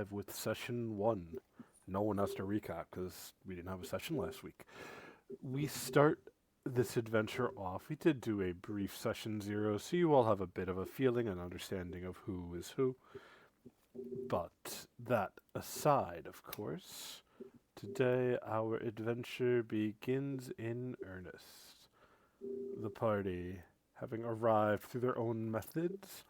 live with session one. No one has to recap because we didn't have a session last week. We start this adventure off. We did do a brief session zero, so you all have a bit of a feeling and understanding of who is who. But that aside, of course, today our adventure begins in earnest. The party, having arrived through their own methods,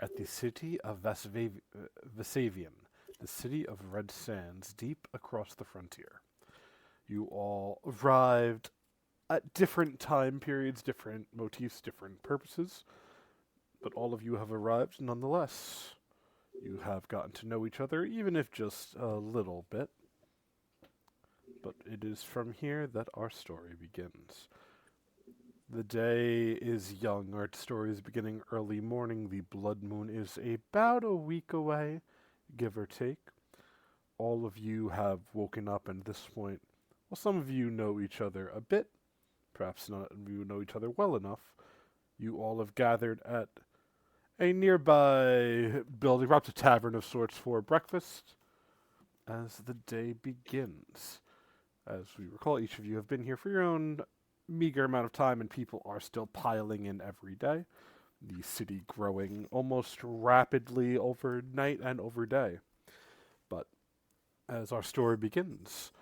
at the city of Vesavian, the city of red sands deep across the frontier. You all arrived at different time periods, different motifs, different purposes, but all of you have arrived nonetheless. You have gotten to know each other, even if just a little bit. But it is from here that our story begins. The day is young. Our story is beginning early morning. The blood moon is about a week away, give or take. All of you have woken up, and at this point, well, some of you know each other a bit. Perhaps not of you know each other well enough. You all have gathered at a nearby building, perhaps a tavern of sorts, for breakfast as the day begins. As we recall, each of you have been here for your own meager amount of time, and people are still piling in every day. The city growing almost rapidly overnight and over day. But as our story begins,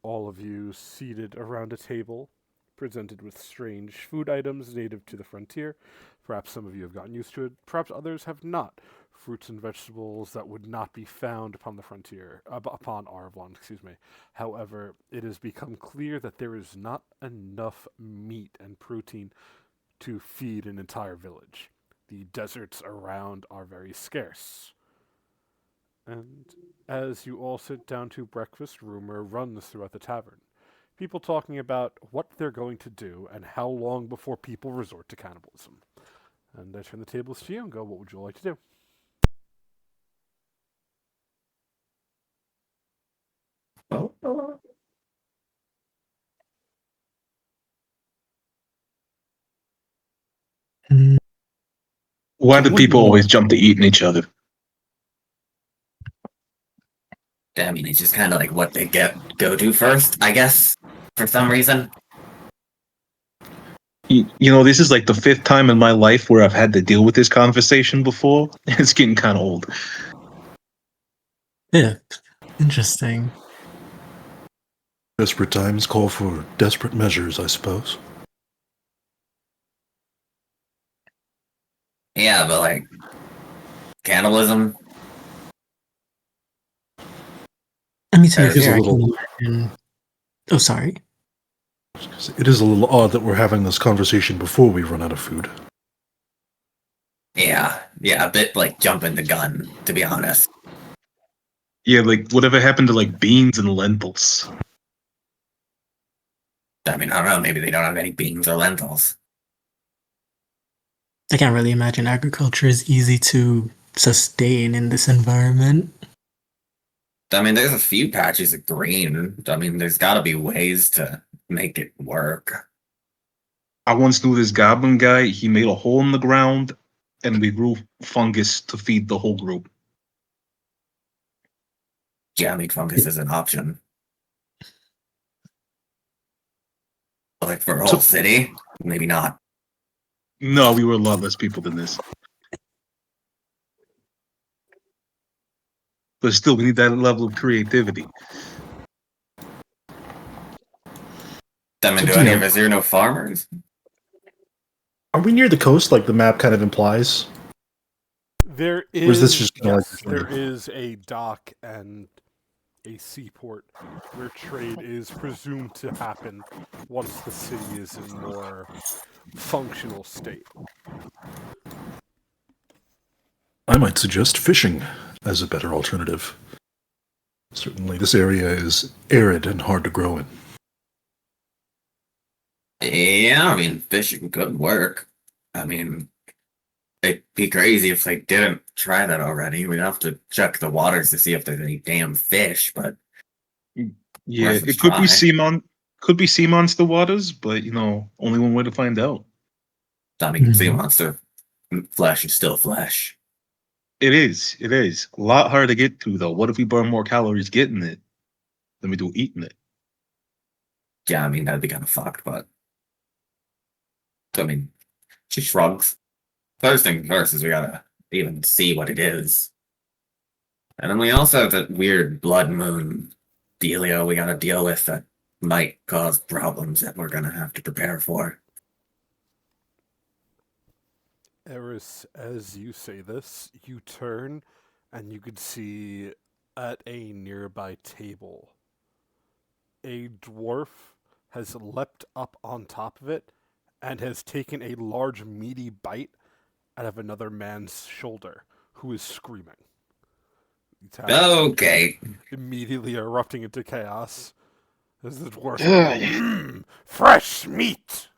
all of you seated around a table, presented with strange food items native to the frontier. Perhaps some of you have gotten used to it, perhaps others have not. Fruits and vegetables that would not be found upon the frontier, upon Arvlon, excuse me. However, it has become clear that there is not enough meat and protein to feed an entire village. The deserts around are very scarce. And as you all sit down to breakfast, rumor runs throughout the tavern. People talking about what they're going to do and how long before people resort to cannibalism. And I turn the tables to you and go, what would you like to do? Why do people always jump to eating each other? I mean, it's just kind of like what they go to first, I guess, for some reason. You know, this is like the fifth time in my life where I've had to deal with this conversation before. It's getting kind of old. Yeah, interesting. Desperate times call for desperate measures, I suppose. Yeah, but like cannibalism. I mean, to be It is fair, a I can little. imagine. Oh, sorry. It is a little odd that we're having this conversation before we run out of food. Yeah, a bit like jumping the gun, to be honest. Yeah, like whatever happened to like beans and lentils? I mean, I don't know, maybe they don't have any beans or lentils. I can't really imagine agriculture is easy to sustain in this environment. I mean, there's a few patches of green. I mean, there's got to be ways to make it work. I once knew this goblin guy. He made a hole in the ground, and we grew fungus to feed the whole group. Yeah, I mean, fungus is an option. Like for a whole city? Maybe not. No, we were a lot less people than this. But still, we need that level of creativity. I mean, do any of us here know farmers? Are we near the coast, like the map kind of implies? There is, Or is this just yes, there is a dock and a seaport where trade is presumed to happen once the city is in more functional state. I might suggest fishing as a better alternative. Certainly, this area is arid and hard to grow in. Yeah, I mean, fishing could work. I mean, it'd be crazy if they didn't try that already. We'd have to check the waters to see if there's any damn fish, but yeah, it could be sea monster waters, but you know, only one way to find out. I mean, sea monster flesh is still flesh. It is. It is. A lot harder to get to, though. What if we burn more calories getting it than we do eating it? Yeah, I mean, that'd be kind of fucked, but. I mean, she shrugs. First thing first is we gotta even see what it is. And then we also have that weird blood moon dealio we gotta deal with that might cause problems that we're gonna have to prepare for. Eris, as you say this, you turn and you could see at a nearby table a dwarf has leapt up on top of it and has taken a large meaty bite out of another man's shoulder who is screaming. Okay. Immediately erupting into chaos as the dwarf fresh meat.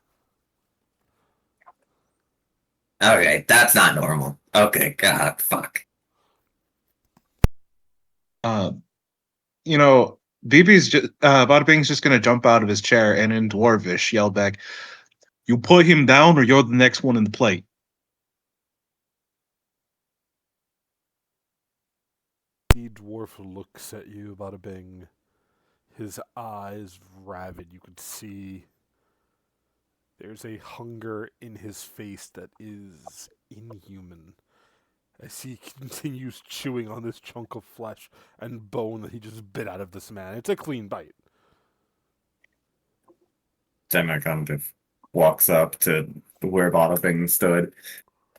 Okay, that's not normal. Okay, god, fuck. You know, BB's just Bada Bing's just gonna jump out of his chair and in Dwarvish yell back, "You put him down, or you're the next one in the plate." The dwarf looks at you, Bada Bing. His eyes rabid. You could see there's a hunger in his face that is inhuman. As he continues chewing on this chunk of flesh and bone that he just bit out of this man. It's a clean bite. Demi kind of walks up to where Bada Bing stood.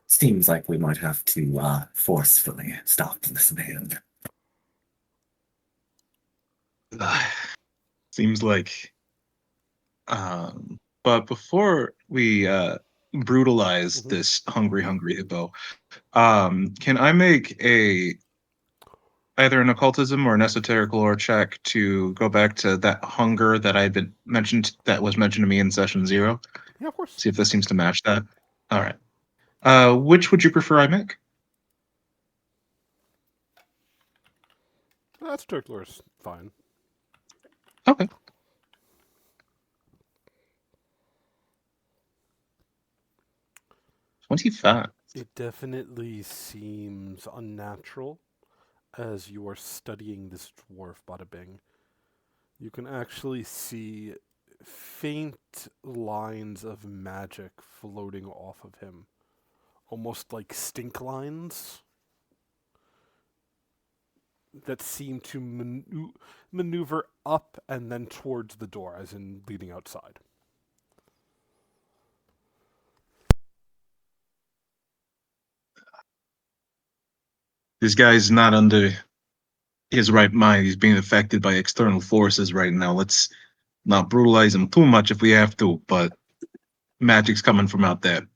Seems like we might have to forcefully stop this man. Seems like. But before we brutalize this hungry hippo, can I make either an occultism or an esoteric lore check to go back to that hunger that was mentioned to me in session 0? Yeah, of course. See if this seems to match that. All right. Which would you prefer I make? That's Turkler's fine. Okay. 25. It definitely seems unnatural as you are studying this dwarf, Bada Bing. You can actually see faint lines of magic floating off of him, almost like stink lines that seem to maneuver up and then towards the door, as in leading outside. This guy's not under his right mind. He's being affected by external forces right now. Let's not brutalize him too much if we have to, but magic's coming from out there.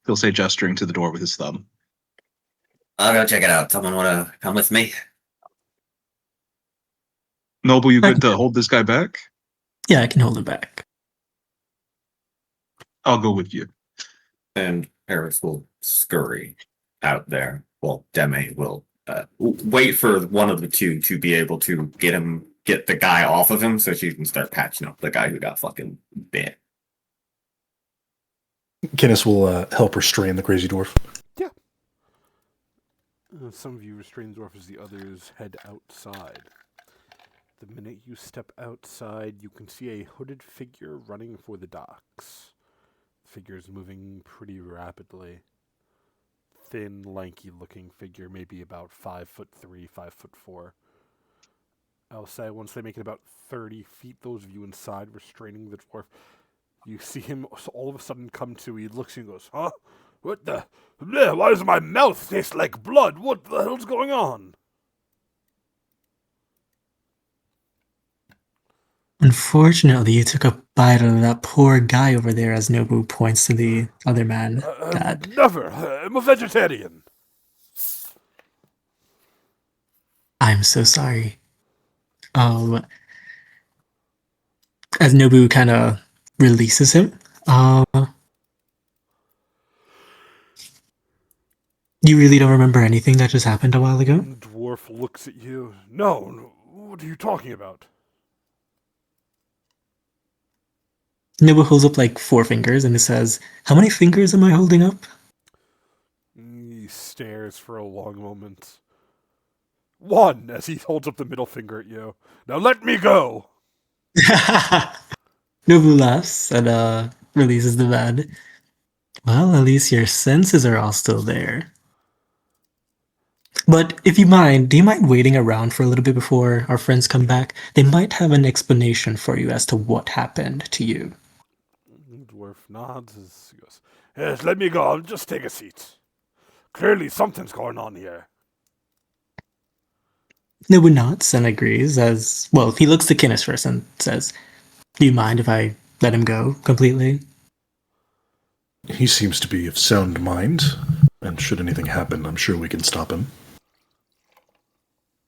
He'll say, gesturing to the door with his thumb. I'll go check it out. Someone wanna come with me? Noble, you good to hold this guy back? Yeah, I can hold it back. I'll go with you. And Eris will scurry out there. Well, Deme will wait for one of the two to be able to get the guy off of him so she can start patching up the guy who got fucking bit. Kenneth will help restrain the crazy dwarf. Yeah. Some of you restrain the dwarf as the others head outside. The minute you step outside, you can see a hooded figure running for the docks. The figure is moving pretty rapidly. Thin, lanky-looking figure, maybe about 5'3", 5'4". I'll say once they make it about 30 feet, those of you inside restraining the dwarf, you see him all of a sudden come to. He looks and goes, "Huh? What the? Bleh, why does my mouth taste like blood? What the hell's going on?" Unfortunately, you took a bite of that poor guy over there, as Nobu points to the other man. Dad. Never. I'm a vegetarian. I'm so sorry. As Nobu kind of releases him, you really don't remember anything that just happened a while ago? The dwarf looks at you. No, what are you talking about? Nobu holds up like 4 fingers and it says, "How many fingers am I holding up?" stares for a long moment. 1, as he holds up the middle finger at you. Now let me go! Nobu laughs and releases the bed. Well, at least your senses are all still there. But if you mind, do you mind waiting around for a little bit before our friends come back? They might have an explanation for you as to what happened to you. The dwarf nods as he goes, Yes, let me go. I'll just take a seat. Clearly something's going on here. Nobu nods and agrees as, well, he looks to Kinnis first and says, do you mind if I let him go completely? He seems to be of sound mind, and should anything happen, I'm sure we can stop him.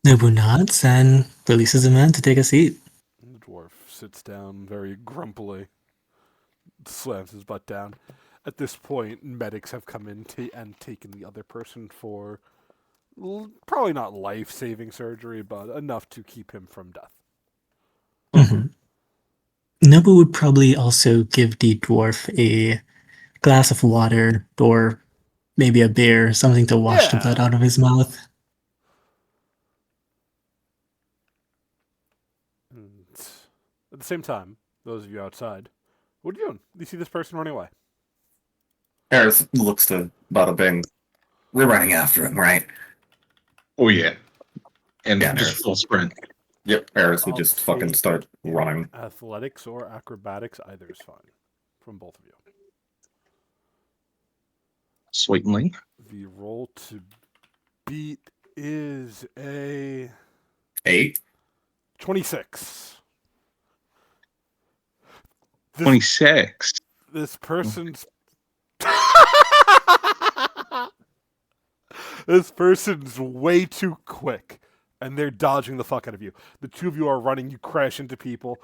Nobu nods and releases the man to take a seat. The dwarf sits down very grumpily, slams his butt down. At this point, medics have come in and taken the other person for probably not life-saving surgery, but enough to keep him from death. Mhm. Nobu would probably also give the dwarf a glass of water or maybe a beer, something to wash the Yeah. blood out of his mouth. And at the same time, those of you outside, what are you doing? You see this person running away. Eris looks to Bada Bing. We're running after him, right? Oh yeah, and Yeah, just Eris. full sprint. Yep, Eris would I'll just fucking take start running. Athletics or acrobatics, either is fine. From both of you. Sweetly. The roll to beat is a 8. 26. 26. This person's this person's way too quick, and they're dodging the fuck out of you. The two of you are running. You crash into people.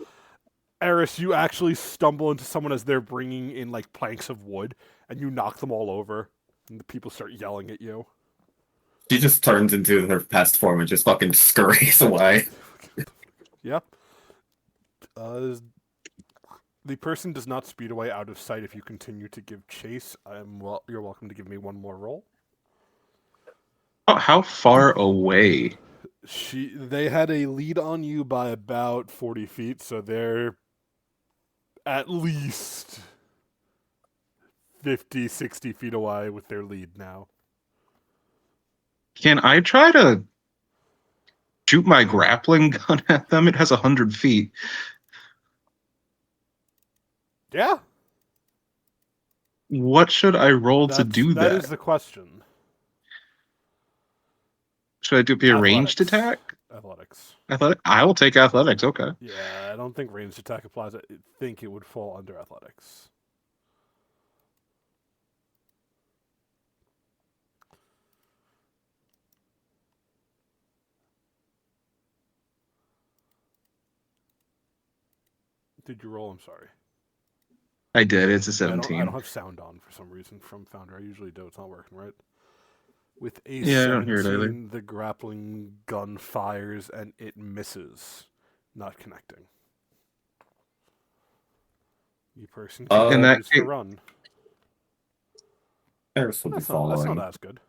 Eris, you actually stumble into someone as they're bringing in like planks of wood, and you knock them all over, and the people start yelling at you. She just turns into her pest form and just fucking scurries away. Yep. The person does not speed away out of sight if you continue to give chase. You're welcome to give me one more roll. Oh, how far away? They had a lead on you by about 40 feet, so they're at least 50, 60 feet away with their lead now. Can I try to shoot my grappling gun at them? It has 100 feet. Yeah. What should I roll to do That that? is the question. Should I be a ranged Athletics. attack? Athletics. Athletic? I will take athletics. Okay. Yeah, I don't think ranged attack applies. I think it would fall under athletics. Did you roll? I'm sorry. I did. It's a I 17. don't have sound on for some reason from Founder. I usually do. It's not working, right? With a Yeah, I don't hear it either. 17, the grappling gun fires and it misses, not connecting. You person In that continues to case- run. Eris will be That's following. not as good.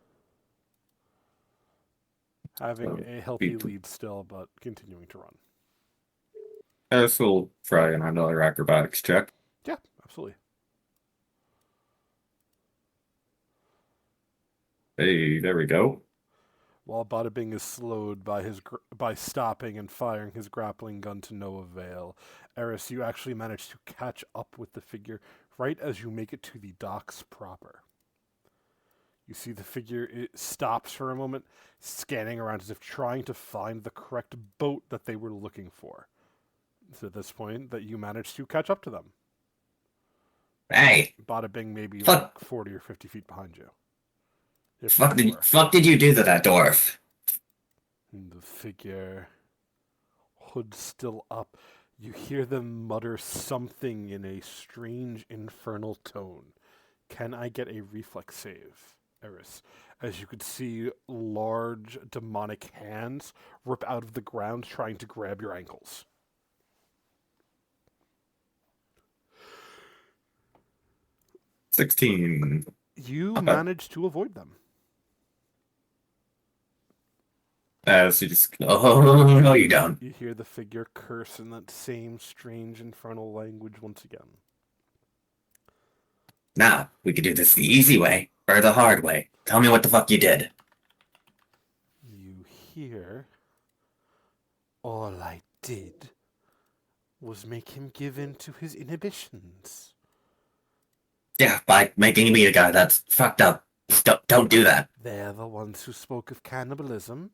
Having So, a healthy beat- lead still, but continuing to run. Eris will try another acrobatics check. Yeah, absolutely. Hey, there we go. While Bada Bing is slowed by stopping and firing his grappling gun to no avail, Eris, you actually manage to catch up with the figure right as you make it to the docks proper. You see the figure, it stops for a moment, scanning around as if trying to find the correct boat that they were looking for. It's at this point that you manage to catch up to them. Hey, Bada Bing maybe Fuck. like 40 or 50 feet behind you. If not more. fuck did you do to that dwarf? And the figure, hood still up, you hear them mutter something in a strange infernal tone. Can I get a reflex save, Eris? As you could see large demonic hands rip out of the ground trying to grab your ankles. 16. You Okay. manage to avoid them. She just, oh, no, you don't. You hear the figure curse in that same strange infernal language once again. Now, we could do this the easy way, or the hard way. Tell me what the fuck you did. You hear, all I did was make him give in to his inhibitions. Yeah, by making me a guy, that's fucked up. Don't do that. They're the ones who spoke of cannibalism.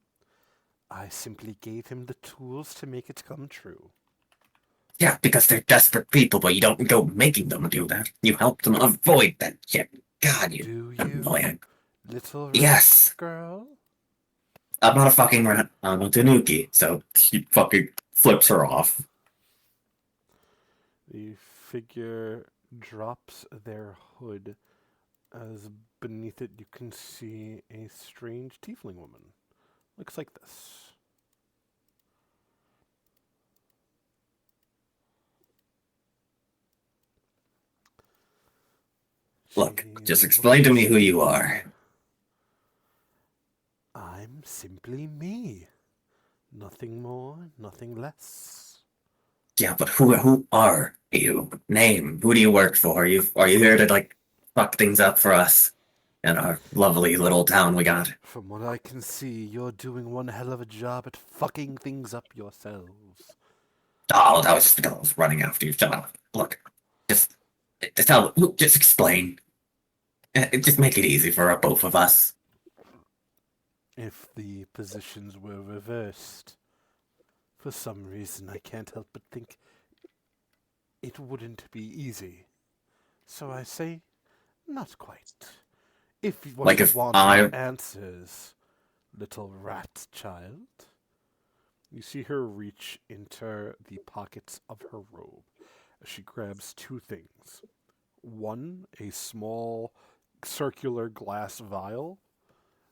I simply gave him the tools to make it come true. Yeah, because they're desperate people, but you don't go making them do that. You help them avoid that shit. God, you Do you, annoying. little rat Yes. girl? I'm not a fucking rat. I'm a tanuki. So she fucking flips her off. The figure drops their hood as beneath it you can see a strange tiefling woman. Looks like this. Look, She just explain to me who you are. I'm simply me. Nothing more, nothing less. Yeah, but who are you? Name. Who do you work for? Are you here to like fuck things up for us in our lovely little town we got? From what I can see, you're doing one hell of a job at fucking things up yourselves. Oh, that was just because I was running after you. Shut up. Look, just just explain. Just make it easy for both of us. If the positions were reversed, for some reason I can't help but think it wouldn't be easy. So I say, not quite. If what Like you if want I- are answers, little rat child. You see her reach into the pockets of her robe as she grabs two things. One, a small circular glass vial.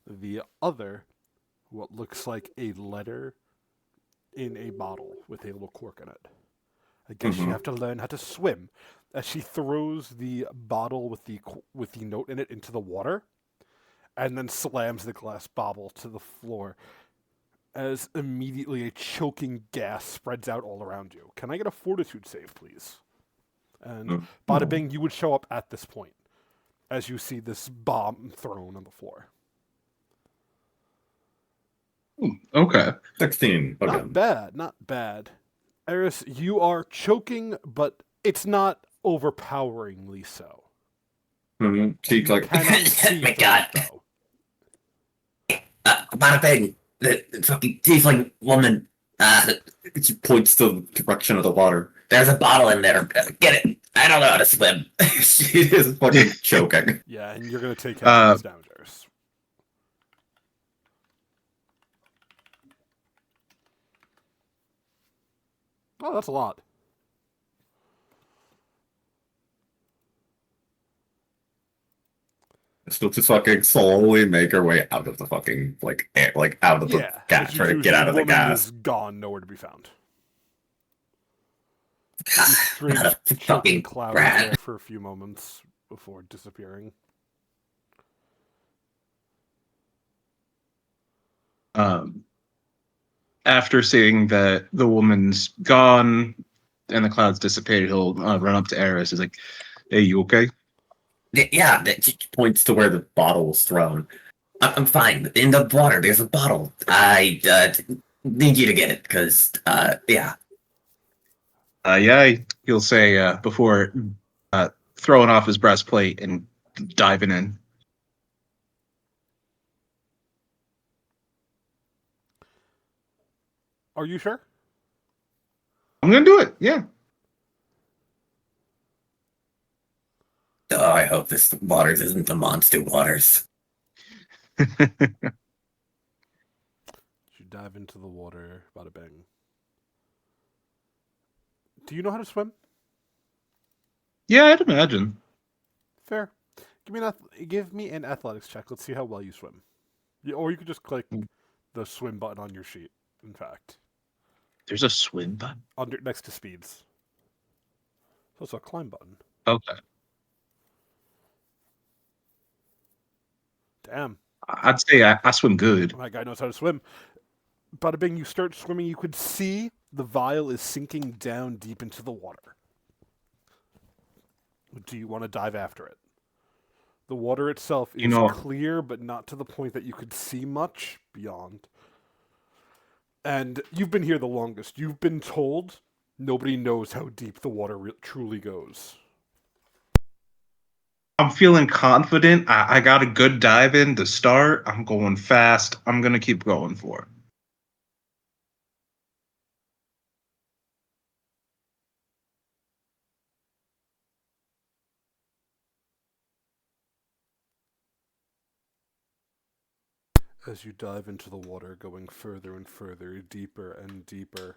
The other, what looks like a letter in a bottle with a little cork in it. I guess you have to learn how to swim. As she throws the bottle with the note in it into the water, and then slams the glass bottle to the floor, as immediately a choking gas spreads out all around you. Can I get a fortitude save, please? And bada bing, you would show up at this point as you see this bomb thrown on the floor. Okay. 16. Okay. Not bad, not bad. Eris, you are choking, but it's not overpoweringly so. She's You like, cannot see my through god. it, though. Bada bing. The fucking tiefling woman. She points to the direction of the water. There's a bottle in there. Get it. I don't know how to swim. She is fucking choking. Yeah, and you're going to take half of these damage, Eris. Oh, that's a lot. She'll just fucking slowly make her way out of the fucking like air, like out of the Yeah, gas, as you try to do, get out of the woman gas. is gone, nowhere to be found. The Not strange a choking fucking cloud is rat. there for a few moments before disappearing. After seeing that the woman's gone and the clouds dissipated, he'll run up to Eris. He's like, "Hey, you okay?" Yeah, she points to where the bottle was thrown. I'm fine. In the water, there's a bottle. I need you to get it, because, yeah. Yeah, he'll say before throwing off his breastplate and diving in. Are you sure? I'm gonna do it. Yeah. Oh, I hope this waters isn't the monster waters. You dive into the water, bada bang. Do you know how to swim? Yeah, I'd imagine. Fair. Give me an athletics check. Let's see how well you swim. Or you could just click the swim button on your sheet. In fact, There's a swim button. under next to speeds. So it's a climb button. Okay. Damn, I'd say I swim good. my guy knows how to swim. Bada bing, you start swimming. You could see the vial is sinking down deep into the water. Do you want to dive after it? The water itself You is know- clear, but not to the point that you could see much beyond. And you've been here the longest. You've been told nobody knows how deep the water truly goes. I'm feeling confident. I got a good dive in to start. I'm going fast. I'm gonna keep going for it. As you dive into the water, going further and further, deeper and deeper.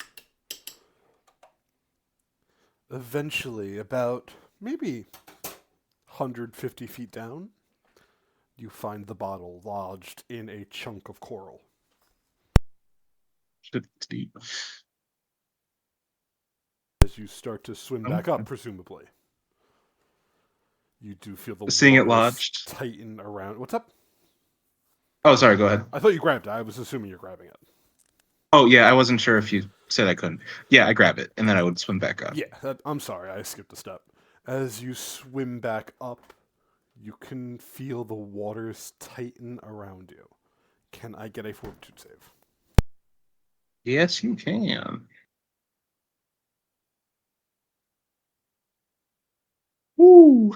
Eventually, about maybe 150 feet down, you find the bottle lodged in a chunk of coral. Shit's deep. As you start to swim back up, Okay. presumably. You do feel the Seeing it waters lodged. tighten around. What's up? Oh, sorry. Go ahead. I thought you grabbed it. I was assuming you're grabbing it. Oh, yeah. I wasn't sure if you said I couldn't. Yeah, I grab it and then I would swim back up. Yeah, I'm sorry. I skipped a step. As you swim back up, you can feel the waters tighten around you. Can I get a fortitude save? Yes, you can. Woo.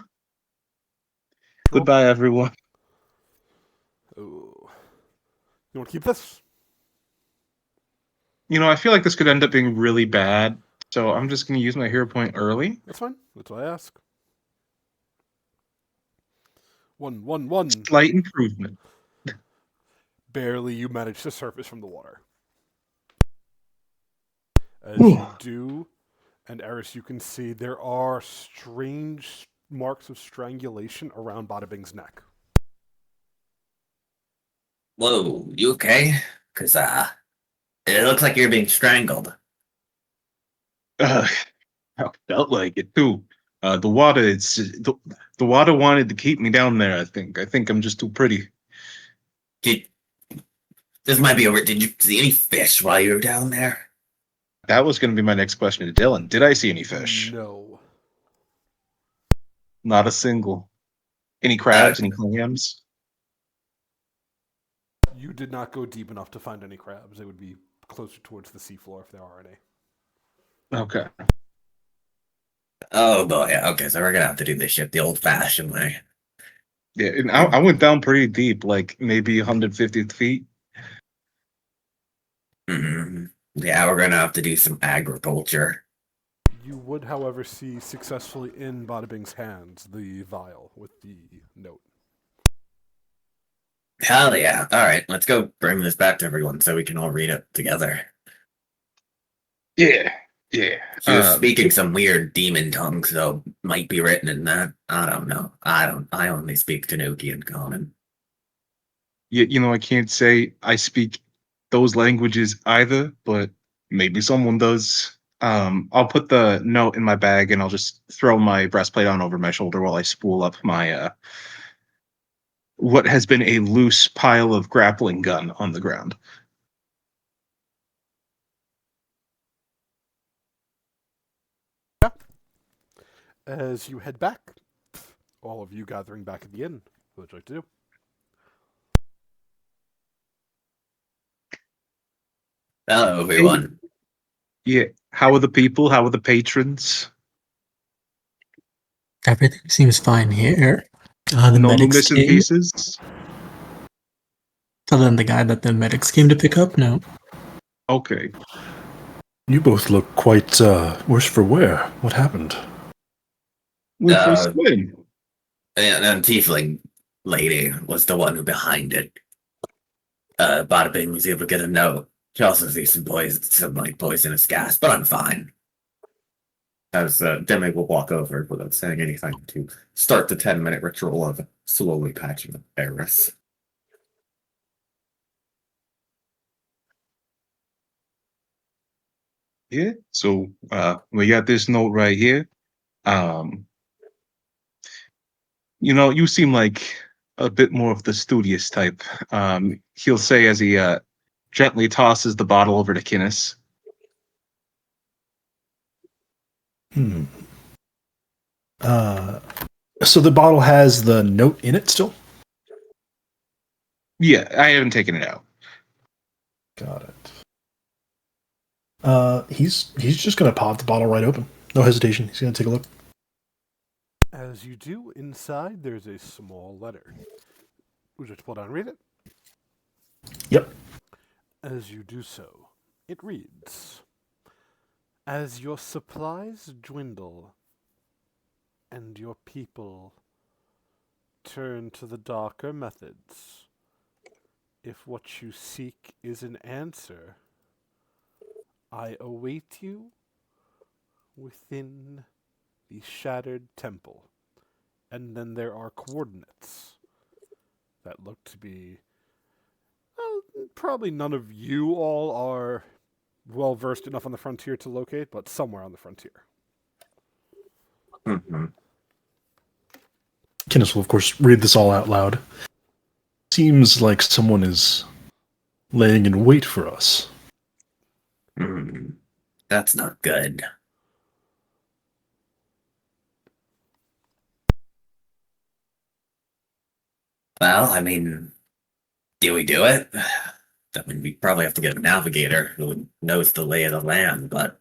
Goodbye, everyone. Oh. You want to keep this? You know, I feel like this could end up being really bad, so I'm just going to use my hero point early. That's fine. That's what I ask. 1. Slight improvement. Barely you manage to surface from the water. As Whew. you do, and Eris, you can see there are strange marks of strangulation around Bada Bing's neck. Whoa, you okay? Cause it looks like you're being strangled. I felt like it too. The water, the water wanted to keep me down there. I think I'm just too pretty. This might be over. Did you see any fish while you were down there? That was going to be my next question to Dylan. Did I see any fish? No. Not a single. Any crabs? Any clams? You did not go deep enough to find any crabs. They would be closer towards the seafloor if there are any. Okay. Oh boy. Okay, so we're gonna have to do this shit the old-fashioned way. Yeah, and I went down pretty deep, like maybe 150 feet. Mhm. Yeah, we're gonna have to do some agriculture. You would, however, see successfully in Bada Bing's hands the vial with the note. Hell yeah! All right, let's go bring this back to everyone so we can all read it together. Yeah. Yeah. She was speaking some weird demon tongue, so might be written in that. I don't know. I only speak Tanuki and Common. You know, I can't say I speak those languages either, but maybe someone does. I'll put the note in my bag and I'll just throw my breastplate on over my shoulder while I spool up my what has been a loose pile of grappling gun on the ground. As you head back, all of you gathering back at the inn, what would you like to do? Hello, everyone. Yeah. How are the people? How are the patrons? Everything seems fine here. The No medics missing came. pieces? Other than the guy that the medics came to pick up, no. Okay. You both look quite worse for wear. What happened? With Uh, your swim. And Tiefling lady was the one who behind it. Bada Bing was able to get a note. She also sees some poisonous gas, but I'm fine. As Demi will walk over without saying anything to start the 10-minute ritual of slowly patching up Eris. Yeah. So we got this note right here. You know, you seem like a bit more of the studious type. He'll say as he gently tosses the bottle over to Kinnis. Hmm. So the bottle has the note in it still? Yeah, I haven't taken it out. Got it. He's just gonna pop the bottle right open. No hesitation. He's gonna take a look. As you do, inside there's a small letter. Would you like to pull down and read it? Yep. As you do so, it reads, "As your supplies dwindle and your people turn to the darker methods, if what you seek is an answer, I await you within the shattered temple." And then there are coordinates that look to be, well, probably none of you all are well versed enough on the frontier to locate, but somewhere on the frontier. Mhm. Kinnis will, of course, read this all out loud. Seems like someone is laying in wait for us. That's not good. Well, I mean, do we do it? I mean, we probably have to get a navigator who knows the lay of the land, but.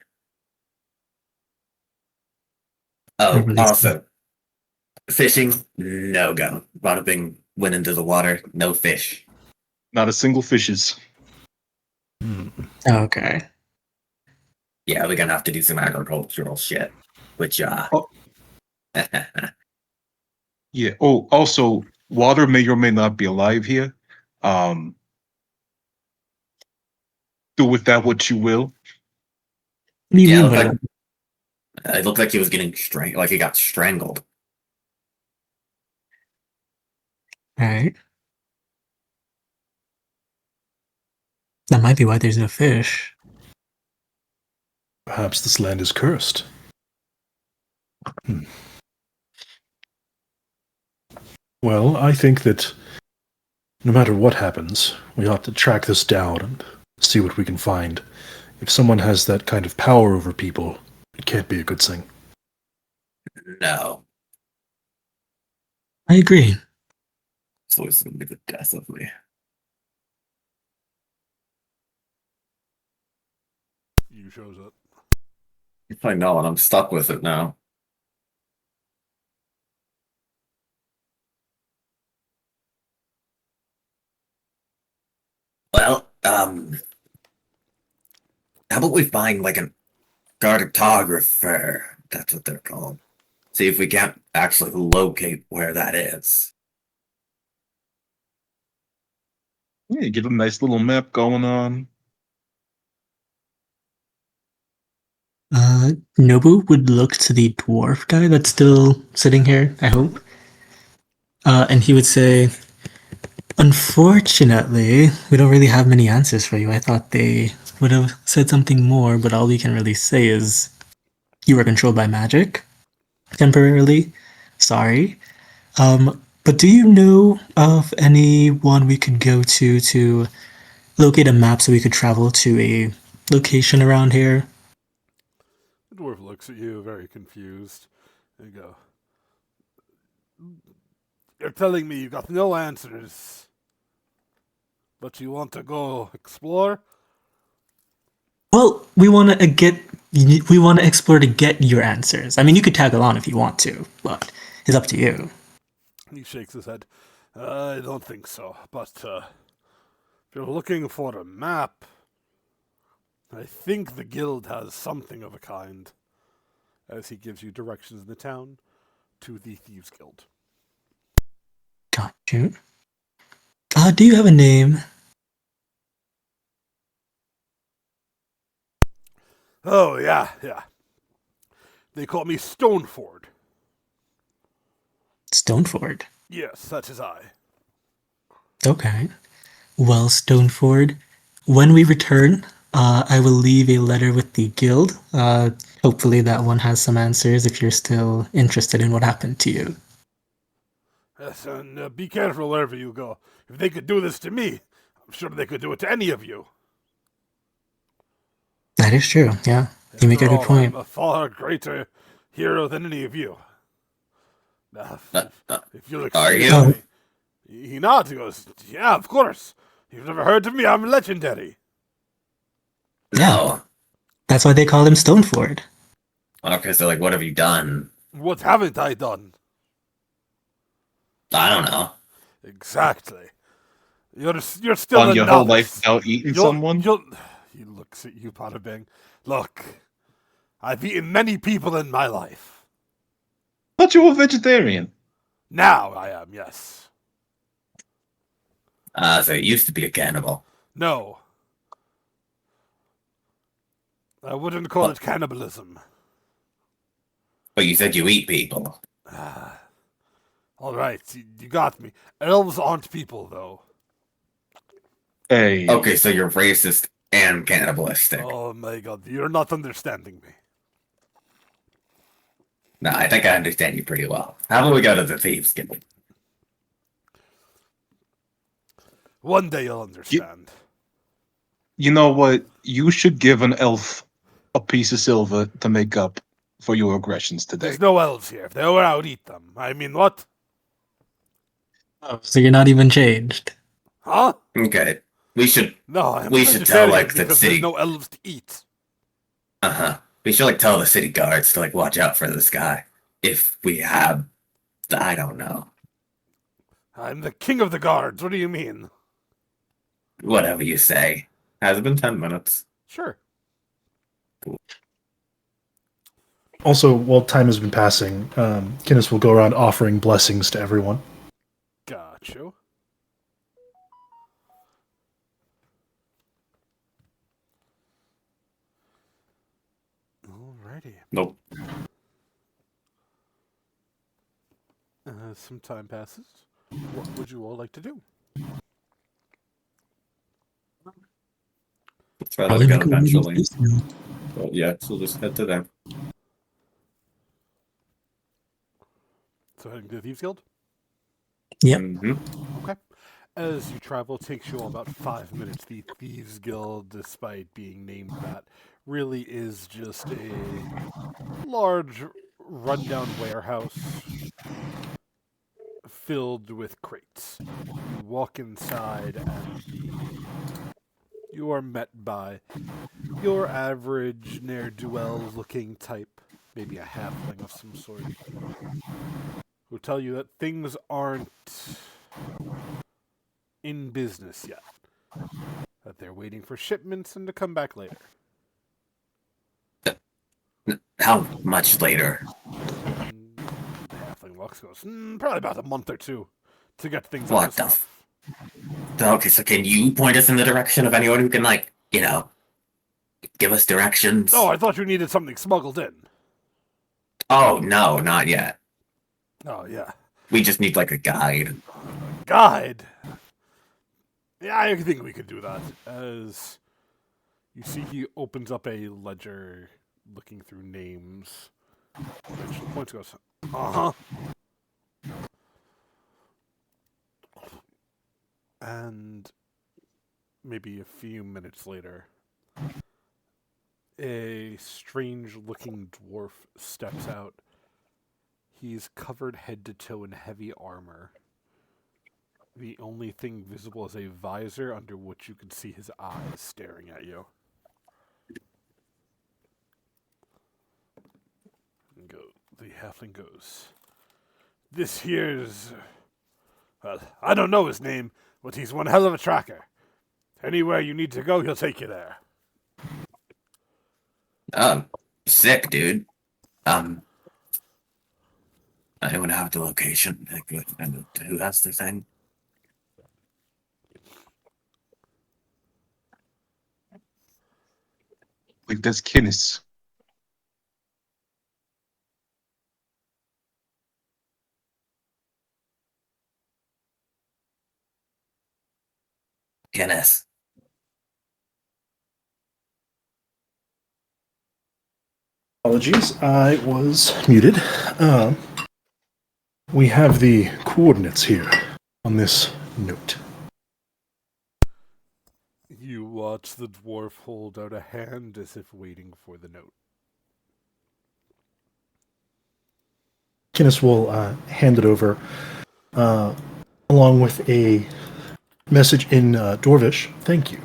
Oh, Really- also, fishing, no go. Bada bing, went into the water, no fish. Not a single fishes. Okay. Yeah, we're gonna have to do some agricultural shit. Which, Oh. Yeah. Oh, also, water may or may not be alive here. Do with that what you will. What do you Yeah, mean it by looked it looked like he was getting strangled, like he got strangled. Alright. That might be why there's no fish. Perhaps this land is cursed. Well, I think that no matter what happens, we ought to track this down and see what we can find. If someone has that kind of power over people, it can't be a good thing. No. I agree. It's always gonna be the death of me. You shows up. I know, and I'm stuck with it now. Well, how about we find like a cartographer? That's what they're called. See if we can't actually locate where that is. Yeah, give them a nice little map going on. Nobu would look to the dwarf guy that's still sitting here, I hope. And he would say, "Unfortunately, we don't really have many answers for you. I thought they would have said something more, but all we can really say is you were controlled by magic temporarily. Sorry. But do you know of anyone we could go to locate a map so we could travel to a location around here?" The dwarf looks at you, very confused. They go, "You're telling me you got no answers, but you want to go explore?" Well, we want to explore to get your answers. I mean, you could tag along if you want to, but it's up to you. He shakes his head. "I don't think so, but if you're looking for a map, I think the guild has something of a kind." As he gives you directions in the town to the Thieves Guild. Got you. Do you have a name? "Oh, yeah. They call me Stoneford." Stoneford. "Yes, that is I." Okay. Well, Stoneford, when we return, I will leave a letter with the guild. Hopefully that one has some answers if you're still interested in what happened to you. "Yes, and be careful wherever you go. If they could do this to me, I'm sure they could do it to any of you." That is true. Yeah, you make a After good all, point. I'm a far greater hero than any of you. If you'll Are excuse you? me. He nods. He goes, "Yeah, of course. You've never heard of me? I'm legendary." No. That's why they call him Stoneford. Okay, so like, what have you done? What haven't I done? I don't know. Exactly. You're still On a your whole life novice. without eating someone? He looks at you, Bada Bing. Look, I've eaten many people in my life. But you're a vegetarian. Now I am, yes. So it used to be a cannibal. No. I wouldn't call it cannibalism. But you said you eat people. All right, you got me. Elves aren't people, though. Hey. Okay, so you're racist and cannibalistic. Oh my god, you're not understanding me. No, I think I understand you pretty well. How about we go to the Thieves Guild? One day you'll understand. You know what? You should give an elf a piece of silver to make up for your aggressions today. There's no elves here. If they were out, eat them. I mean, what? So you're not even changed. Huh? Okay, we should No, I'm We should tell, vegetarian like, the because city- there's no elves to eat. we should like tell the city guards to like watch out for this guy. If we have, I don't know, I'm the king of the guards. What do you mean? whatever you say. Has it been 10 minutes? Sure. Also, while time has been passing, Kinnis will go around offering blessings to everyone. Got you. Alrighty. Nope. Some time passes. What would you all like to do? Let's try Probably that make again a really eventually. nice meal. But yeah, so just head to them. So heading to the Thieves Guild? Yep. Mm-hmm. Okay. As you travel, it takes you all about 5 minutes. The Thieves Guild, despite being named that, really is just a large, rundown warehouse filled with crates. You walk inside, and you are met by your average ne'er-do-well-looking type, maybe a halfling of some sort, who tell you that things aren't in business yet. That they're waiting for shipments and to come back later. How much later? And the halfling walks goes, probably about a month or two to get things What out the of stuff. Okay, so can you point us in the direction of anyone who can, like, you know, give us directions? Oh, I thought you needed something smuggled in. Oh, no, not yet. Oh, yeah. We just need, like, a guide. Guide. Yeah, I think we could do that. As you see, he opens up a ledger, looking through names. Eventually points goes, And maybe a few minutes later, a strange-looking dwarf steps out. He's covered head to toe in heavy armor. The only thing visible is a visor under which you can see his eyes staring at you. The halfling goes, "This here's... well, I don't know his name, but he's one hell of a tracker. Anywhere you need to go, he'll take you there." Sick, dude. Anyone have the location? Like, and who has the thing? Like, that's Kinnis. Guinness. Apologies, I was muted. We have the coordinates here on this note. You watch the dwarf hold out a hand as if waiting for the note. Kinnis will hand it over, along with a message in Dwarvish. Thank you.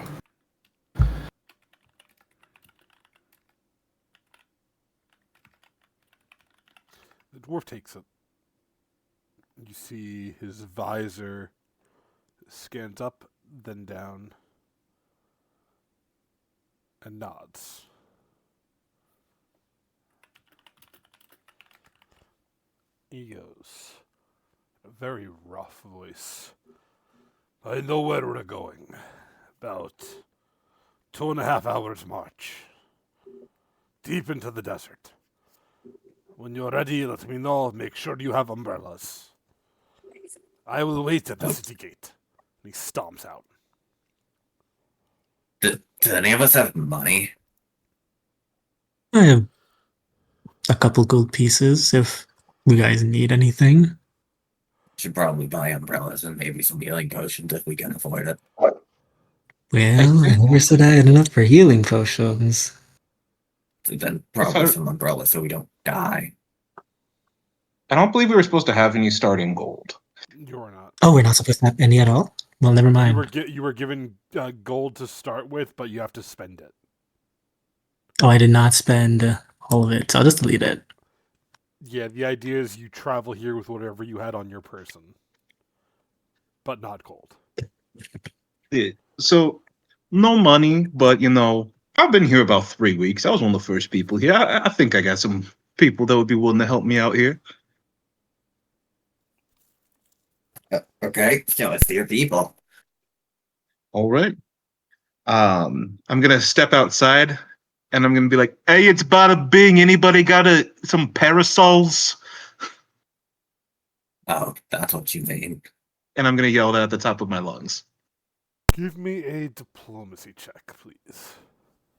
The dwarf takes it. You see his visor scans up, then down, and nods. He goes, a very rough voice. I know where we're going. About 2.5 hours march. Deep into the desert. When you're ready, let me know. Make sure you have umbrellas. I will wait at the city gate. And he stomps out. Do any of us have money? I have a couple gold pieces if you guys need anything. Should probably buy umbrellas and maybe some healing potions if we can afford it. Well, I never said I had enough for healing potions. Then probably some umbrellas so we don't die. I don't believe we were supposed to have any starting gold. You're not. Oh, we're not supposed to have any at all? Well, never mind. You were given gold to start with, but you have to spend it. Oh, I did not spend all of it, so I'll just delete it. Yeah, the idea is you travel here with whatever you had on your person, but not gold. Yeah. So, no money, but I've been here about 3 weeks. I was one of the first people here. I think I got some people that would be willing to help me out here. Okay, so let's see your people. All right. I'm gonna step outside, and I'm gonna be like, "Hey, it's bada bing. Anybody got some parasols?" Oh, that's what you mean. And I'm gonna yell that at the top of my lungs. Give me a diplomacy check, please.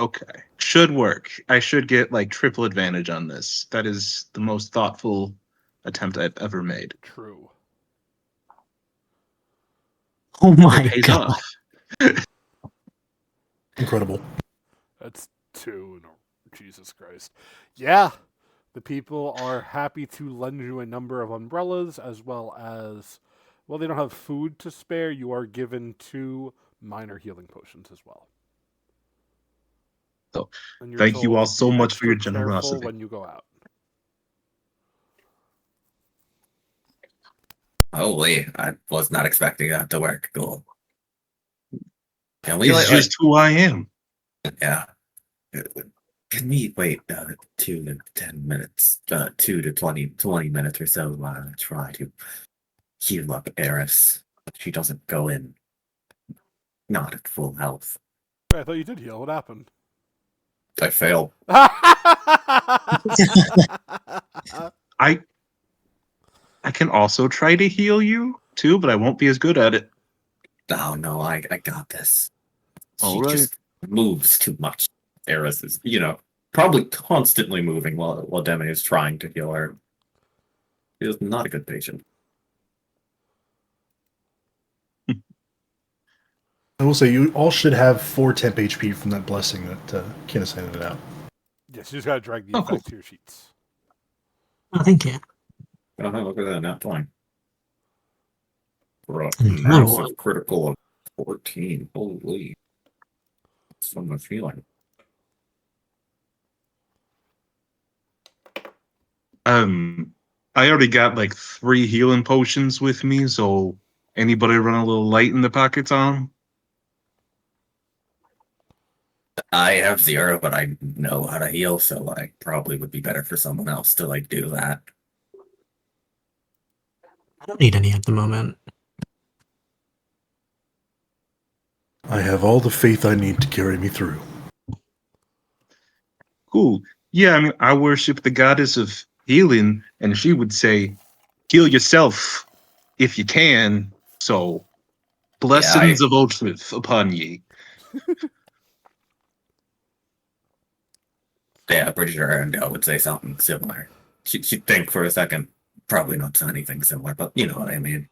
Okay, should work. I should get like triple advantage on this. That is the most thoughtful attempt I've ever made. True. Oh my It pays god. off. Incredible. That's 2. No, Jesus Christ. Yeah, the people are happy to lend you a number of umbrellas as well as, well, they don't have food to spare. You are given 2 minor healing potions as well. So, And you're thank you told, all so "Be much for your extra careful generosity." when you go out. Holy, I was not expecting that to work. Cool. Can we It's just who I am. yeah. Can we wait 2 to 10 minutes, 2 to 20 minutes or so while I try to heal up Eris? She doesn't go in not at full health. I thought you did heal. What happened? I fail. I can also try to heal you too, but I won't be as good at it. Oh no, I got this. She All right. just moves too much. Eris is, probably constantly moving while Demi is trying to heal her. She is not a good patient. I will say you all should have 4 temp HP from that blessing that Kinnis handed out. Yes, you just gotta drag the Oh, effect cool. to your sheets. Oh, thank you. Oh, look at that, not 20. For a Another massive one. critical of 14. Holy. So much healing. I already got like 3 healing potions with me, so anybody run a little light in the pockets on 'em? I have 0, but I know how to heal, so I probably would be better for someone else to do that. I don't need any at the moment. I have all the faith I need to carry me through. Cool. Yeah, I mean, I worship the goddess of healing, and she would say, heal yourself if you can. So, blessings of Oathsmith upon ye. Yeah, pretty sure Arendelle would say something similar. She'd think for a second. Probably not say anything similar, but you know what I mean.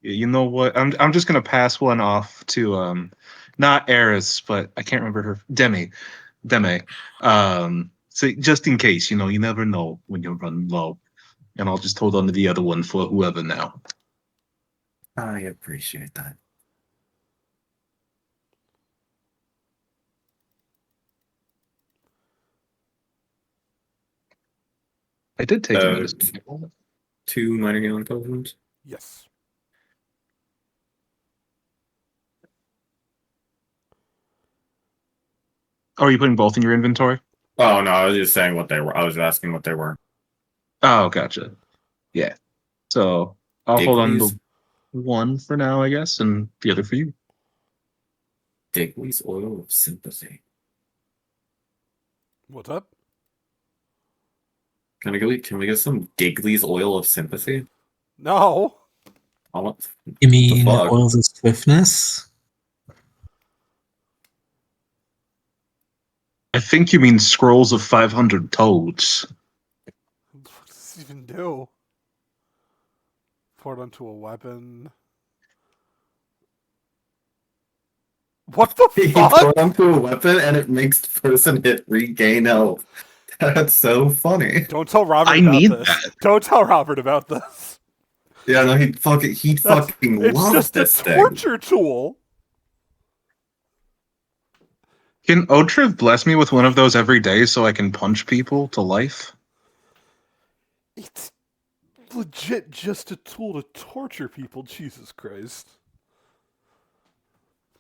You know what? I'm just gonna pass one off to not Eris, but I can't remember her Deme. So just in case, you never know when you're running low. And I'll just hold on to the other one for whoever now. I appreciate that. I did take a Uh, medicine. 2 minor healing potions. Yes. Oh, are you putting both in your inventory? Oh no, I was just saying what they were. I was asking what they were. Oh, gotcha. Yeah. So I'll hold on Digweed's, to one for now, I guess, and the other for you. Digweed's oil of sympathy. What's up? Can we get some Giggly's oil of sympathy? No. I want. You mean fuck? oils of swiftness? I think you mean scrolls of 500 toads. What the fuck does this even do? Pour it onto a weapon. What the He fuck? put onto a weapon and it makes the person hit regain health. That's so funny. Don't tell Robert I about need this. that. Don't tell Robert about this. Yeah, no, he fucking It's loves just a this thing. torture tool. Can Otriv bless me with one of those every day so I can punch people to life? It's legit just a tool to torture people. Jesus Christ.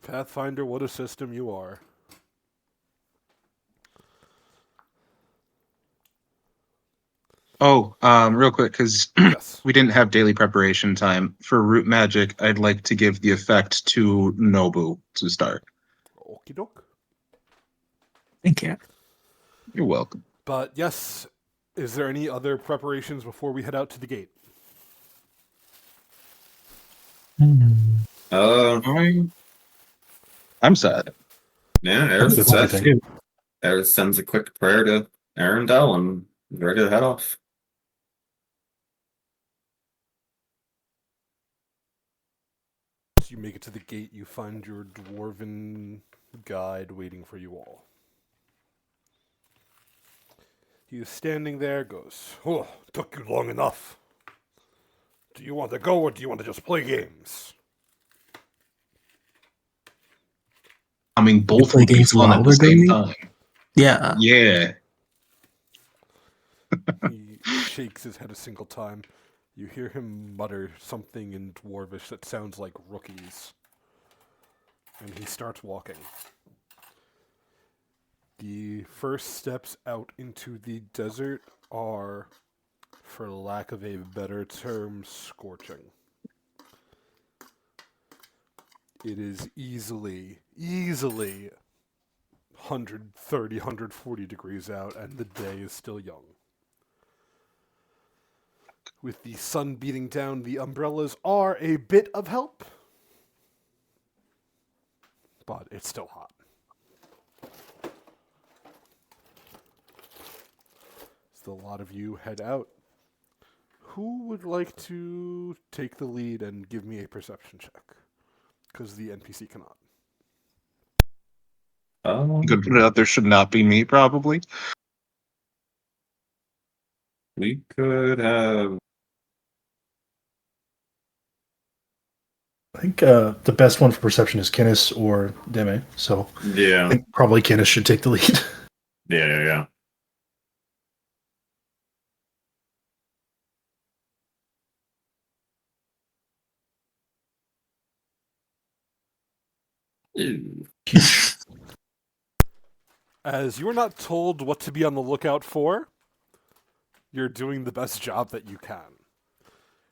Pathfinder, what a system you are. Oh, real quick, because Yes. we didn't have daily preparation time. For root magic, I'd like to give the effect to Nobu to start. Okie doke. Thank you. You're welcome. But yes, is there any other preparations before we head out to the gate? I'm sad. Yeah, Eris is That's set. everything. Eris sends a quick prayer to Arendelle and is ready to head off. As you make it to the gate, you find your dwarven guide waiting for you all. He is standing there, goes, "Oh, took you long enough. Do you want to go or do you want to just play games?" I mean, both play would be games fun while at we're the same doing it? time. Yeah. Yeah. He shakes his head a single time. You hear him mutter something in Dwarvish that sounds like rookies. And he starts walking. The first steps out into the desert are, for lack of a better term, scorching. It is easily 130, 140 degrees out, and the day is still young. With the sun beating down, the umbrellas are a bit of help, but it's still hot. So a lot of you head out. Who would like to take the lead and give me a perception check? Because the NPC cannot. Good put it out there should not be me, probably. We could have. I think the best one for perception is Kinnis or Deme. So I Yeah. think probably Kinnis should take the lead. Yeah. Ew. As you are not told what to be on the lookout for, you're doing the best job that you can.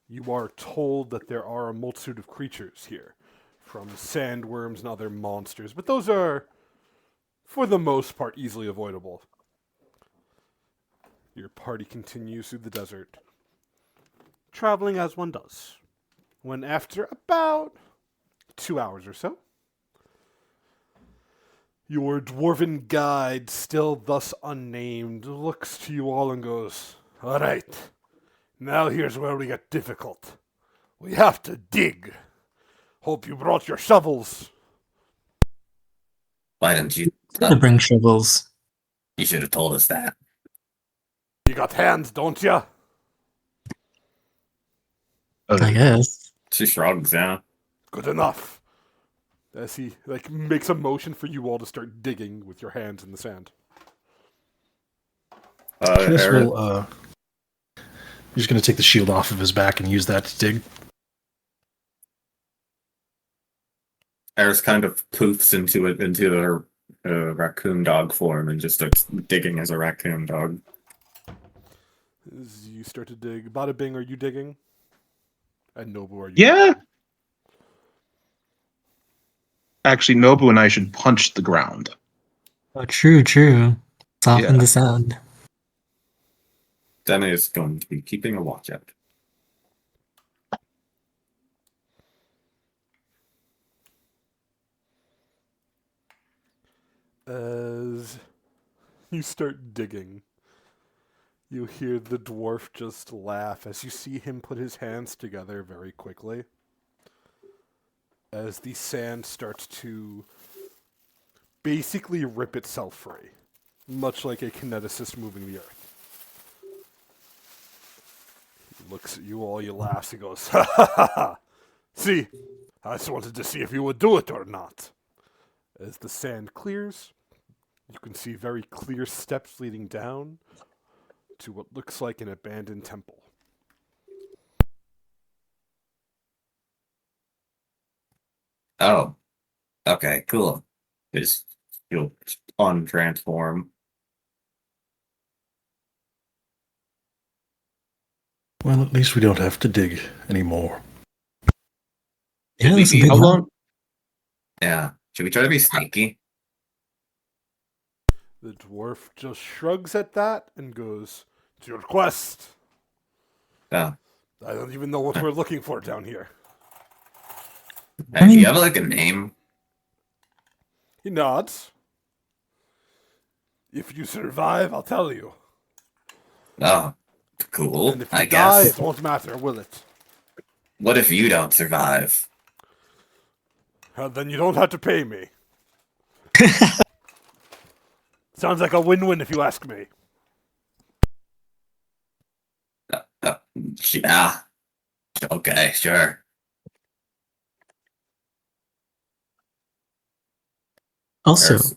You are told that there are a multitude of creatures here, from sandworms and other monsters, but those are, for the most part, easily avoidable. Your party continues through the desert, traveling as one does, when after about 2 hours or so, your dwarven guide, still thus unnamed, looks to you all and goes, "All right, now here's where we get difficult. We have to dig. Hope you brought your shovels. Why didn't you? To bring shovels. You should have told us that. You got hands, don't ya? I guess. She shrugs, yeah. Good enough. As he makes a motion for you all to start digging with your hands in the sand. Kinis Eris, will, he's just going to take the shield off of his back and use that to dig. Eris kind of poofs into her raccoon dog form and just starts digging as a raccoon dog. As you start to dig, Bada Bing, are you digging? And Nobu, are you? Yeah. digging? Actually, Nobu and I should punch the ground. Oh, true. Soften Yeah. the sound. Demi is going to be keeping a watch out. As you start digging, you hear the dwarf just laugh as you see him put his hands together very quickly. As the sand starts to basically rip itself free, much like a kineticist moving the earth. He looks at you all, he laughs, he goes, ha ha ha ha! See, I just wanted to see if you would do it or not. As the sand clears, you can see very clear steps leading down to what looks like an abandoned temple. Oh, okay, cool. You'll untransform. Well, at least we don't have to dig anymore. Yeah, we that's a be- big how one. long? Yeah. Should we try to be sneaky? The dwarf just shrugs at that and goes, "It's your quest. Yeah. I don't even know what we're looking for down here." Hey, do you have like a name? He nods. "If you survive, I'll tell you. Oh, cool. And if you I die, guess. it won't matter, will it? What if you don't survive? Then you don't have to pay me. Sounds like a win-win if you ask me." Yeah. Okay, sure. Also, Eris-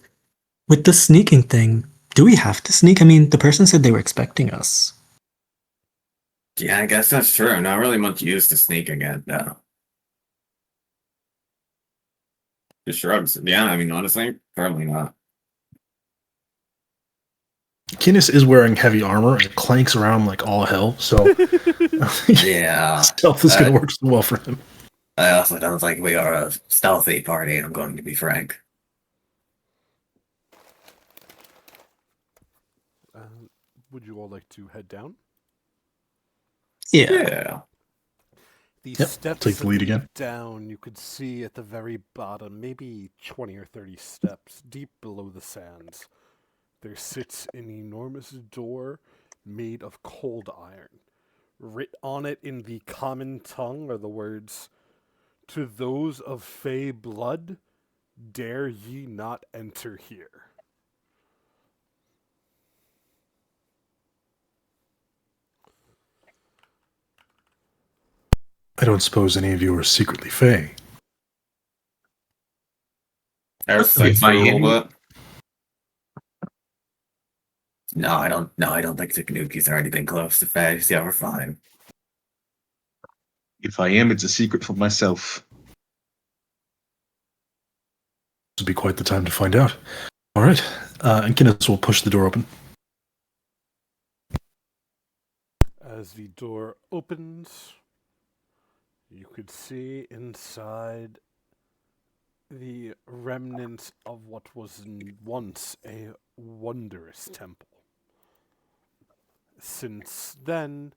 with the sneaking thing, do we have to sneak? I mean, the person said they were expecting us. Yeah, I guess that's true. Not really much use to sneaking it, no. Just shrugs. Yeah, I mean, honestly, probably not. Kinis is wearing heavy armor and clanks around like all hell, so Yeah. stealth is going to work so well for him. I also don't think we are a stealthy party, I'm going to be frank. Would you all like to head down? Yeah. Yeah. The Yep, steps take the that lead lead again. down, you could see at the very bottom, maybe 20 or 30 steps deep below the sands, there sits an enormous door made of cold iron. Writ on it in the common tongue are the words, "To those of Fey blood, dare ye not enter here." I don't suppose any of you are secretly Fey. Eris If thinks for I a little am- bit. No, I don't. No, I don't think the Kanukis are anything close to face. Yeah, we're fine. If I am, it's a secret for myself. This will be quite the time to find out. All right, and Kinis will push the door open. As the door opens, you could see inside the remnants of what was once a wondrous temple. Since then,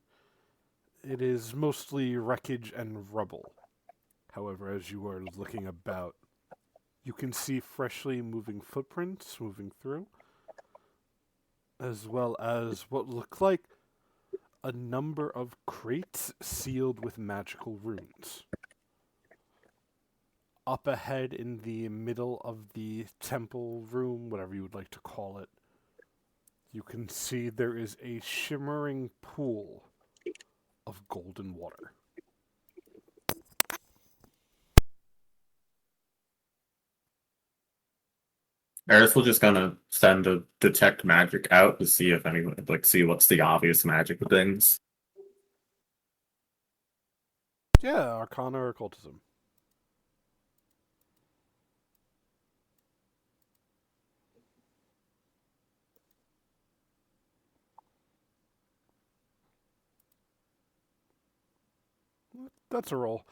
it is mostly wreckage and rubble. However, as you are looking about, you can see freshly moving footprints moving through, as well as what look like a number of crates sealed with magical runes. Up ahead in the middle of the temple room, whatever you would like to call it, you can see there is a shimmering pool of golden water. Eris will just kind of send a detect magic out to see if anyone see what's the obvious magic things. Yeah, Arcana or Occultism. That's a roll.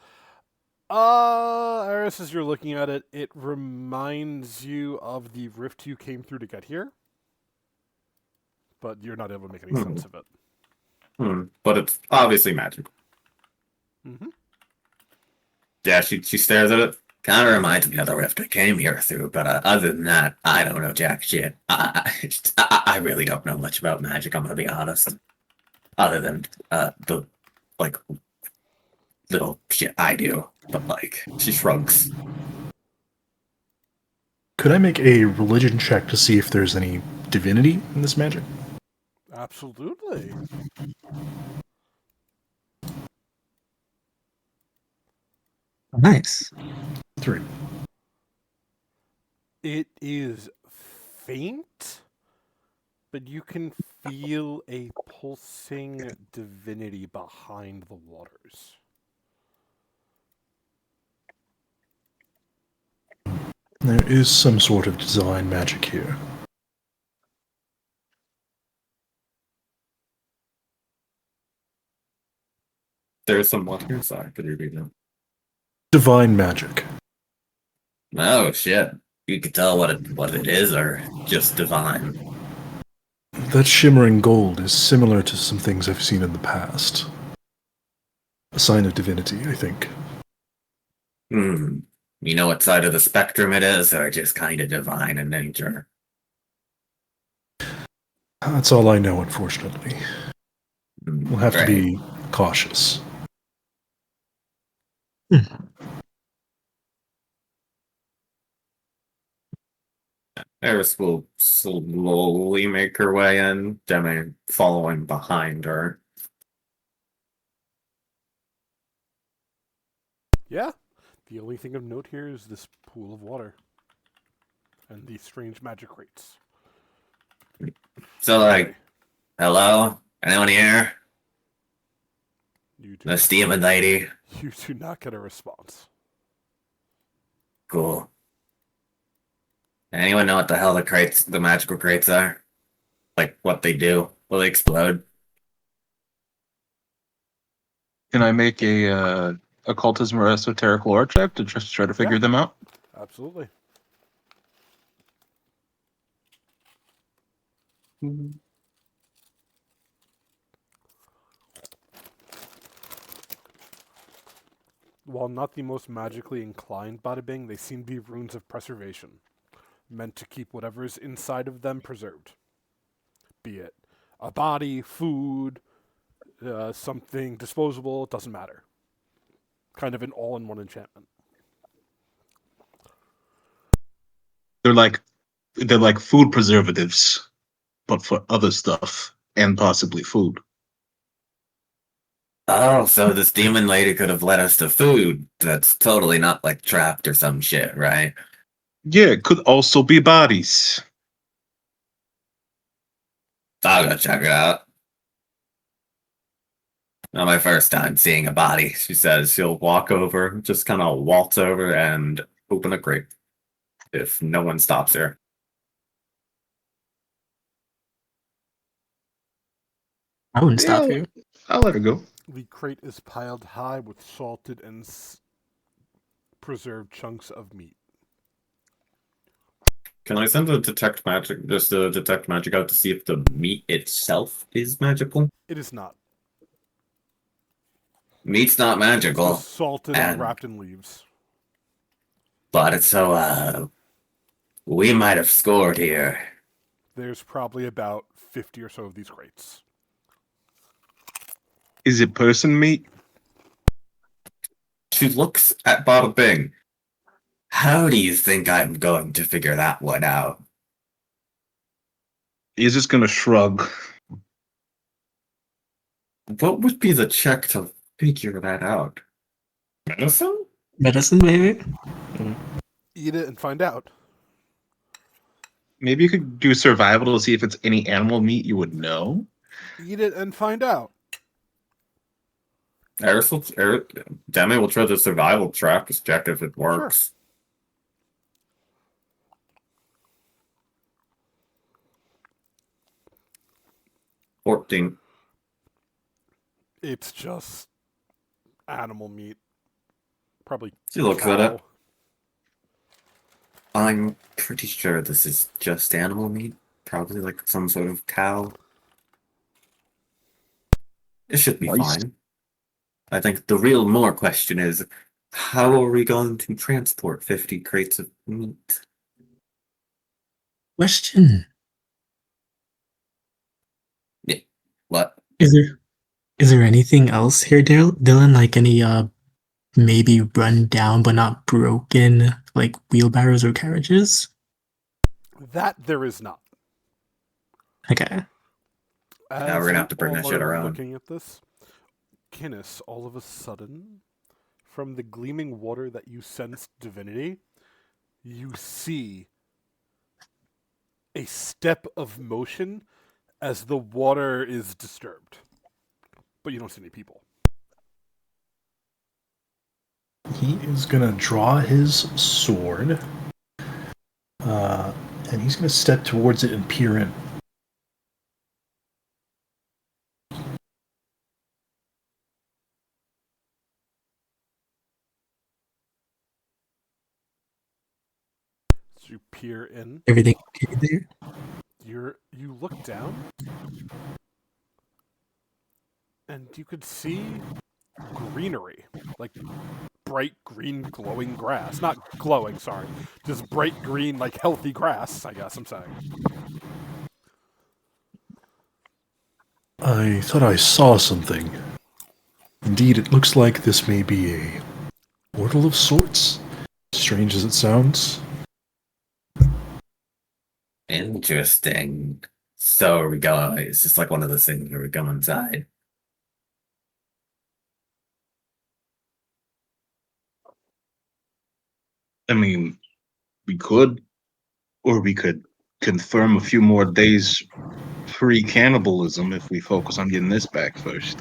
Eris, as you're looking at it, it reminds you of the rift you came through to get here, but you're not able to make any sense of it. But it's obviously magic. Mm-hmm. Yeah, she stares at it. Kind of reminds me of the rift I came here through, but other than that, I don't know jack shit. I really don't know much about magic, I'm gonna be honest. Other than the little shit I do. But she shrugs. Could I make a religion check to see if there's any divinity in this magic? Absolutely. Nice. 3. It is faint, but you can feel a pulsing divinity behind the waters. There is some sort of design magic here. There's some what here? Sorry, could you repeat that? Divine magic. Oh shit. You could tell what it is, or just divine. That shimmering gold is similar to some things I've seen in the past. A sign of divinity, I think. You know what side of the spectrum it is, or just kind of divine in nature? That's all I know, unfortunately. We'll have to be cautious. Eris will slowly make her way in, Demi following behind her. Yeah. The only thing of note here is this pool of water. And these strange magic rates. So, hello? Anyone here? You do, This demon lady? you do not get a response. Cool. Anyone know what the hell the magical crates are? Like, what they do? Will they explode? Can I make a occultism or esoteric lore check to just try to figure them out? Absolutely. While not the most magically inclined bada bing, they seem to be runes of preservation, meant to keep whatever is inside of them preserved. Be it a body, food, something disposable, it doesn't matter. Kind of an all-in-one enchantment. They're like food preservatives, but for other stuff and possibly food. Oh, so this demon lady could have led us to food that's totally not trapped or some shit, right? Yeah, it could also be bodies. I'll go check it out. Not my first time seeing a body, she says. She'll walk over, just kind of waltz over and open a crate. If no one stops her. I wouldn't stop you. I'll let her go. The crate is piled high with salted and preserved chunks of meat. Can I send a detect magic out to see if the meat itself is magical? It is not. Meat's not magical, It's salted and wrapped in leaves. but it's so, we might have scored here. There's probably about 50 or so of these crates. Is it person meat? She looks at Bada Bing. How do you think I'm going to figure that one out? He's just gonna shrug. What would be the check to figure that out? Medicine? Medicine, maybe? Eat it and find out. Maybe you could do survival to see if it's any animal meat you would know. Eat it and find out. Demi will try the survival track to check if it works. 14. It's just animal meat. Probably. She looks at cow. it. I'm pretty sure this is just animal meat. Probably like some sort of cow. It should be Nice. fine. I think the real more question is, how are we going to transport 50 crates of meat? Question. What? Is there anything else here, Dylan? Like any maybe run down but not broken like wheelbarrows or carriages? That there is not. Okay. Now we're gonna have to bring that shit around. Looking at this, Kinnis, all of a sudden, from the gleaming water that you sensed divinity, you see a step of motion as the water is disturbed. But you don't see any people. He is gonna draw his sword, and he's gonna step towards it and peer in. So you peer in. Everything okay there? You look down, and you could see greenery, like bright green glowing grass. Not glowing, sorry. Just bright green, like healthy grass, I guess I'm saying. I thought I saw something. Indeed, it looks like this may be a portal of sorts. Strange as it sounds. Interesting. So are we going? It's just like one of those things where we go inside. I mean, we could, or we could confirm a few more days pre-cannibalism if we focus on getting this back first.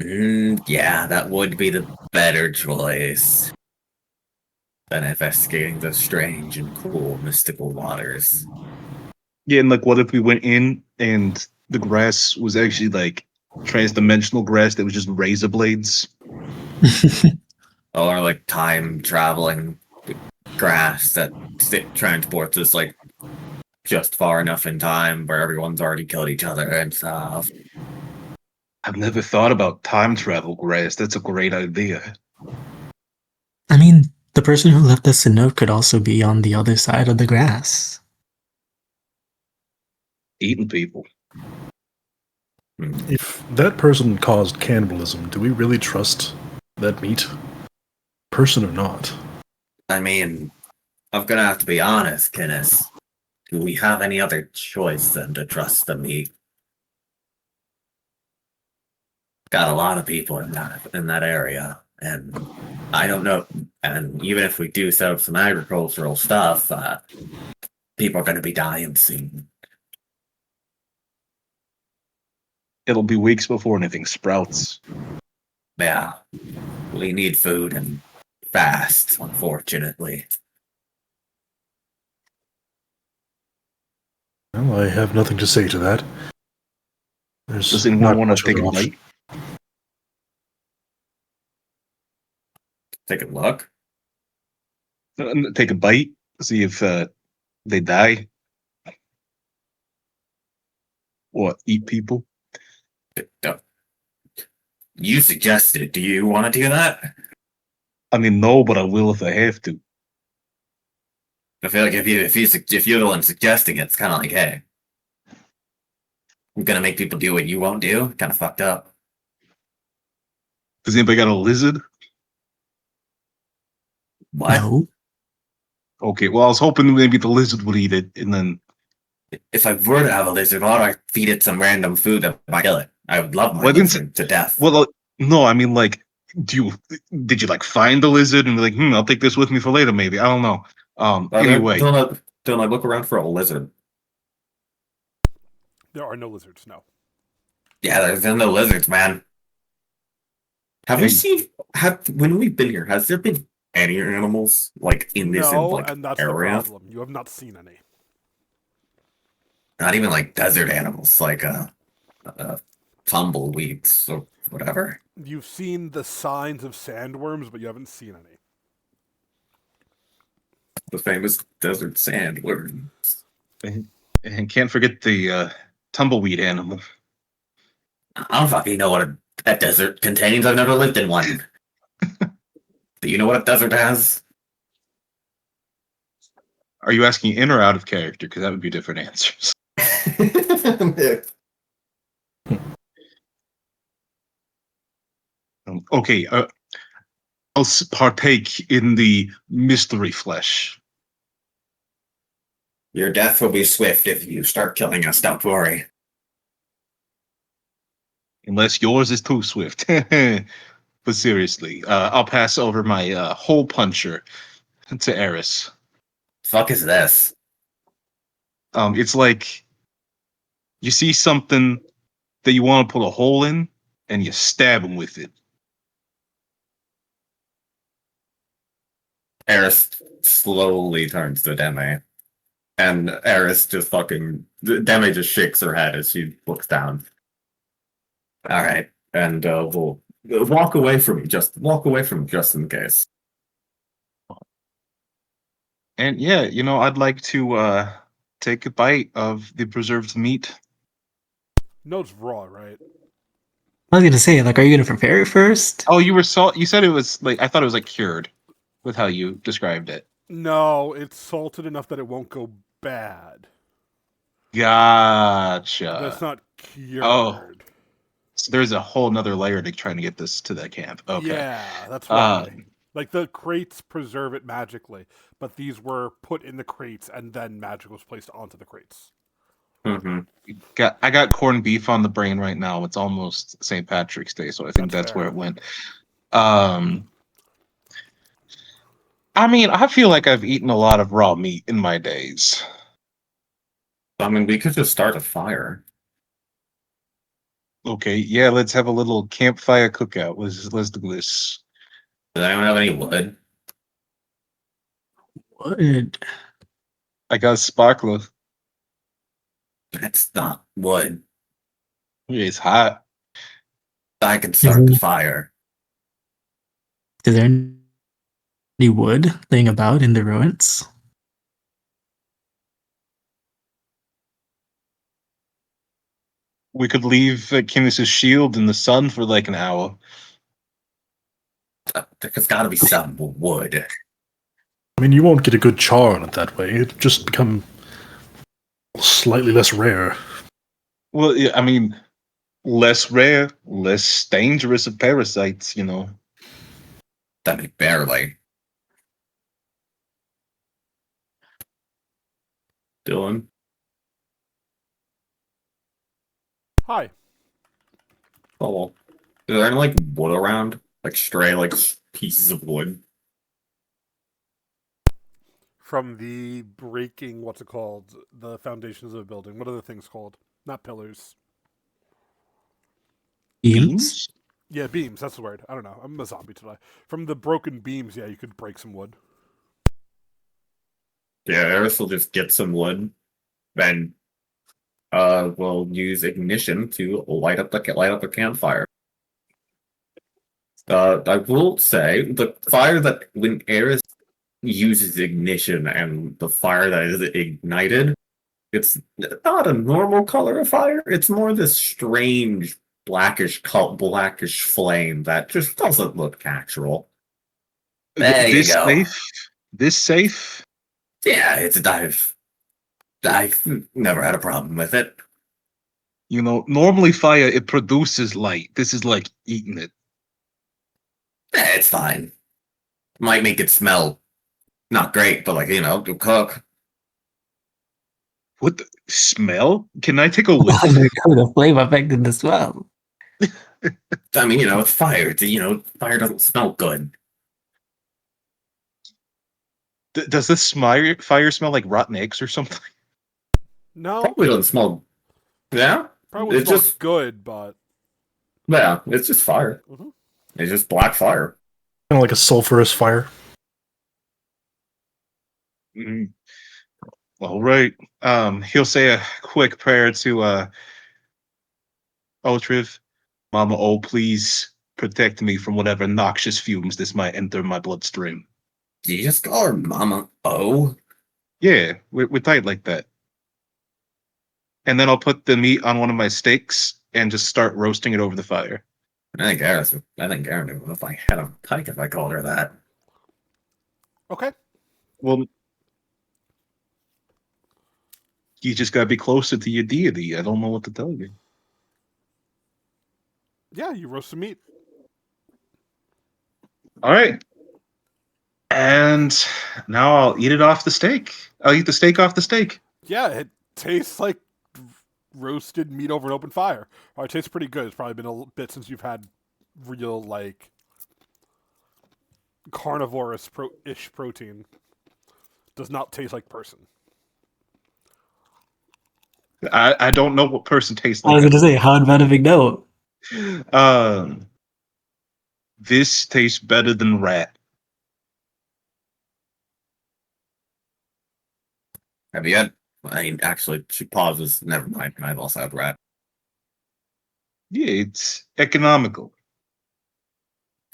Yeah, that would be the better choice than investigating those strange and cool mystical waters. Yeah, and like, what if we went in and the grass was actually like trans-dimensional grass that was just razor blades? Or like time traveling grass that transports us like just far enough in time where everyone's already killed each other and stuff. I've never thought about time travel grass. That's a great idea. I mean, the person who left us a note could also be on the other side of the grass. Eating people. If that person caused cannibalism, do we really trust that meat? Person or not? I mean, I'm gonna have to be honest, Kinnis. Do we have any other choice than to trust the meat? Got a lot of people in that area, and I don't know. And even if we do set up some agricultural stuff, people are gonna be dying soon. It'll be weeks before anything sprouts. Yeah, we need food and fast, unfortunately. Well, I have nothing to say to that. There's Does anyone not want much to take a other option. bite? Take a look. Take a bite? See if they die? What, eat people? Don't- You suggested it. Do you want to do that? I mean, no, but I will if I have to. I feel like if you're the one suggesting it, it's kind of like, hey, You're gonna make people do what you won't do? Kind of fucked up. Does anybody got a lizard? What? No. Okay, well, I was hoping maybe the lizard would eat it, and then If I were to have a lizard, why would I feed it some random food that might kill it? I would love my Well, I didn't lizard to death. well, no, I mean like, did you like find the lizard and be like, I'll take this with me for later, maybe? I don't know. Anyway, Don't I look around for a lizard? There are no lizards, no. Yeah, there's no lizards, man. Have we Hey. seen? When we've been here, has there been any animals like in this No, and that's area? the problem. You have not seen any. Not even like desert animals, like tumbleweeds or whatever. You've seen the signs of sandworms, but you haven't seen any. The famous desert sandworms. and can't forget the tumbleweed animal. I don't fucking know what a desert contains. I've never lived in one. Do you know what a desert has? Are you asking in or out of character? Because that would be different answers. Okay, I'll partake in the mystery flesh. Your death will be swift if you start killing us, don't worry. Unless yours is too swift. But seriously, I'll pass over my hole puncher to Eris. Fuck is this? It's like you see something that you want to put a hole in, and you stab him with it. Eris slowly turns to Deme. And Eris just Deme just shakes her head as she looks down. Alright. And we'll walk away from me. Just walk away from me just in case. And yeah, I'd like to take a bite of the preserved meat. No, it's raw, right? I was gonna say, like, are you gonna prepare it first? Oh, you said it was like, I thought it was like cured with how you described it. No, it's salted enough that it won't go bad. Gotcha. That's not cured. Oh. So there's a whole nother layer to trying to get this to that camp. Okay. Yeah, that's why. Like, the crates preserve it magically, but these were put in the crates, and then magic was placed onto the crates. Mm-hmm. I got corned beef on the brain right now. It's almost St. Patrick's Day, so I think that's where fair. it went. I mean, I feel like I've eaten a lot of raw meat in my days. I mean, we could just start a fire. Okay, yeah, let's have a little campfire cookout. Let's do this. Does anyone have any wood? Wood. I got a sparkler. That's not wood. It's hot. I can start the fire. Is there any wood laying about in the ruins? We could leave Kynnis' shield in the sun for like an hour. There's gotta be some wood. I mean, you won't get a good char on it that way. It'll just become slightly less rare. Well, yeah, I mean, less rare, less dangerous of parasites, I mean, barely. Dylan? Hi. Oh, well. Is there any, like, wood around? Like, stray, like, pieces of wood? From the breaking, what's it called? The foundations of a building. What are the things called? Not pillars. Beams? Yeah, beams, that's the word. I don't know. I'm a zombie today. From the broken beams, yeah, you could break some wood. Yeah, Eris will just get some wood. Then, we'll use ignition to light up the campfire. I will say, the fire that, when Eris uses ignition and the fire that is ignited, it's not a normal color of fire. It's more this strange blackish flame that just doesn't look natural. There you go. This safe? Yeah, I've never had a problem with it. You know, normally fire, it produces light. This is like eating it. It's fine. Might make it smell not great, but like, it'll cook. What the smell? Can I take a whiff? The flame affected the smell. I mean, it's fire. Fire doesn't smell good. Does this fire smell like rotten eggs or something? No, Probably doesn't smell. Yeah? probably wouldn't It's smell just, good, but yeah, it's just fire. Mhm. It's just black fire. Kind of like a sulfurous fire. Mm. All right. He'll say a quick prayer to Otriv. Mama, oh, please protect me from whatever noxious fumes this might enter my bloodstream. Do you just call her Mama O? Yeah, we're tight like that. And then I'll put the meat on one of my steaks and just start roasting it over the fire. I think Aaron would have my head on pike if I called her that. okay. Well, you just gotta be closer to your deity. I don't know what to tell you. Yeah, you roast some meat. All right. And now I'll eat it off the steak. I'll eat the steak off the steak. Yeah, it tastes like roasted meat over an open fire. It tastes pretty good. It's probably been a bit since you've had real, like, carnivorous-ish protein. Does not taste like person. I don't know what person tastes I was like. gonna say, how about a big note? This tastes better than rat. Have you had? I mean, actually, she pauses. Never mind. I've also had rat. Yeah, it's economical.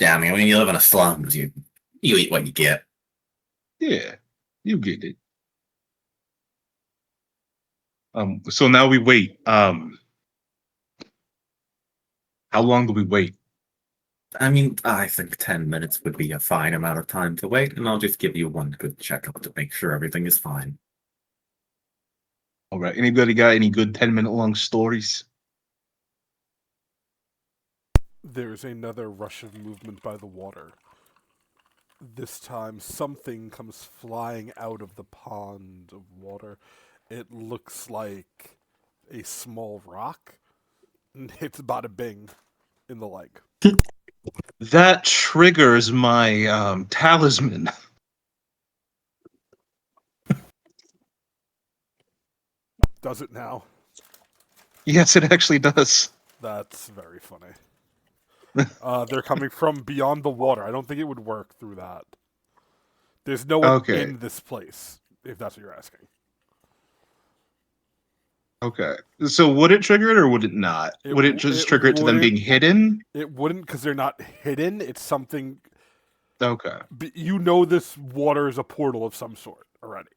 Yeah, I mean, when you live in a slums, you eat what you get. Yeah, you get it. So now we wait. How long do we wait? I mean, I think 10 minutes would be a fine amount of time to wait, and I'll just give you one good checkup to make sure everything is fine. All right. Anybody got any good 10-minute long stories? There's another rush of movement by the water. This time, something comes flying out of the pond of water. It looks like a small rock and hits Bada Bing in the leg. That triggers my talisman. Does it now? Yes, it actually does. That's very funny. They're coming from beyond the water. I don't think it would work through that. There's no one Okay. in this place, if that's what you're asking. Okay. So would it trigger it or would it not? It would it w- just it trigger it to them wouldn't- being hidden? It wouldn't because they're not hidden. It's something. Okay. You know this water is a portal of some sort already.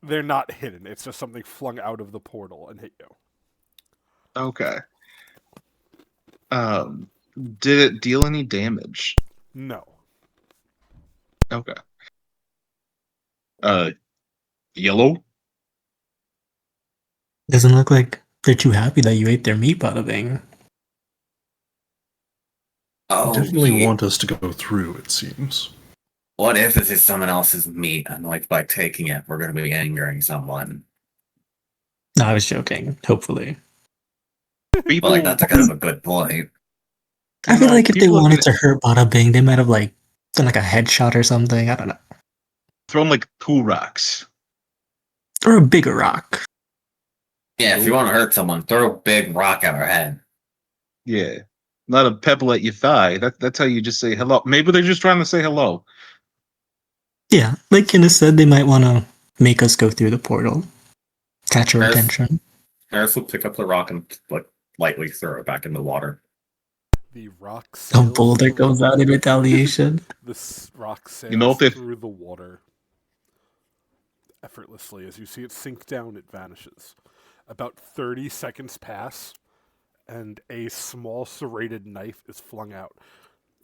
They're not hidden. It's just something flung out of the portal and hit you. Okay. Did it deal any damage? No. Okay. Yellow? Doesn't look like they're too happy that you ate their meat, Bada Bing. Oh, Definitely yeah. want us to go through, it seems. What if this is someone else's meat, and like by taking it, we're going to be angering someone? No, I was joking. Hopefully. People, But like that's a kind of a good point. I feel No, like if they people have wanted been- to hurt Bada Bing, they might have like done like a headshot or something. I don't know. thrown like 2 rocks. Or a bigger rock. Yeah, if you want to hurt someone, throw a big rock at our head. Yeah. Not a pebble at your thigh. That's how you just say hello. Maybe they're just trying to say hello. Yeah, like Kenneth said, they might want to make us go through the portal. Catch our Yes. attention. Harris will pick up the rock and like lightly throw it back in the water. The rock A sails boulder through- goes out in retaliation. This rock sails You know, if they- through the water effortlessly. As you see it sink down, it vanishes. About 30 seconds pass, and a small serrated knife is flung out.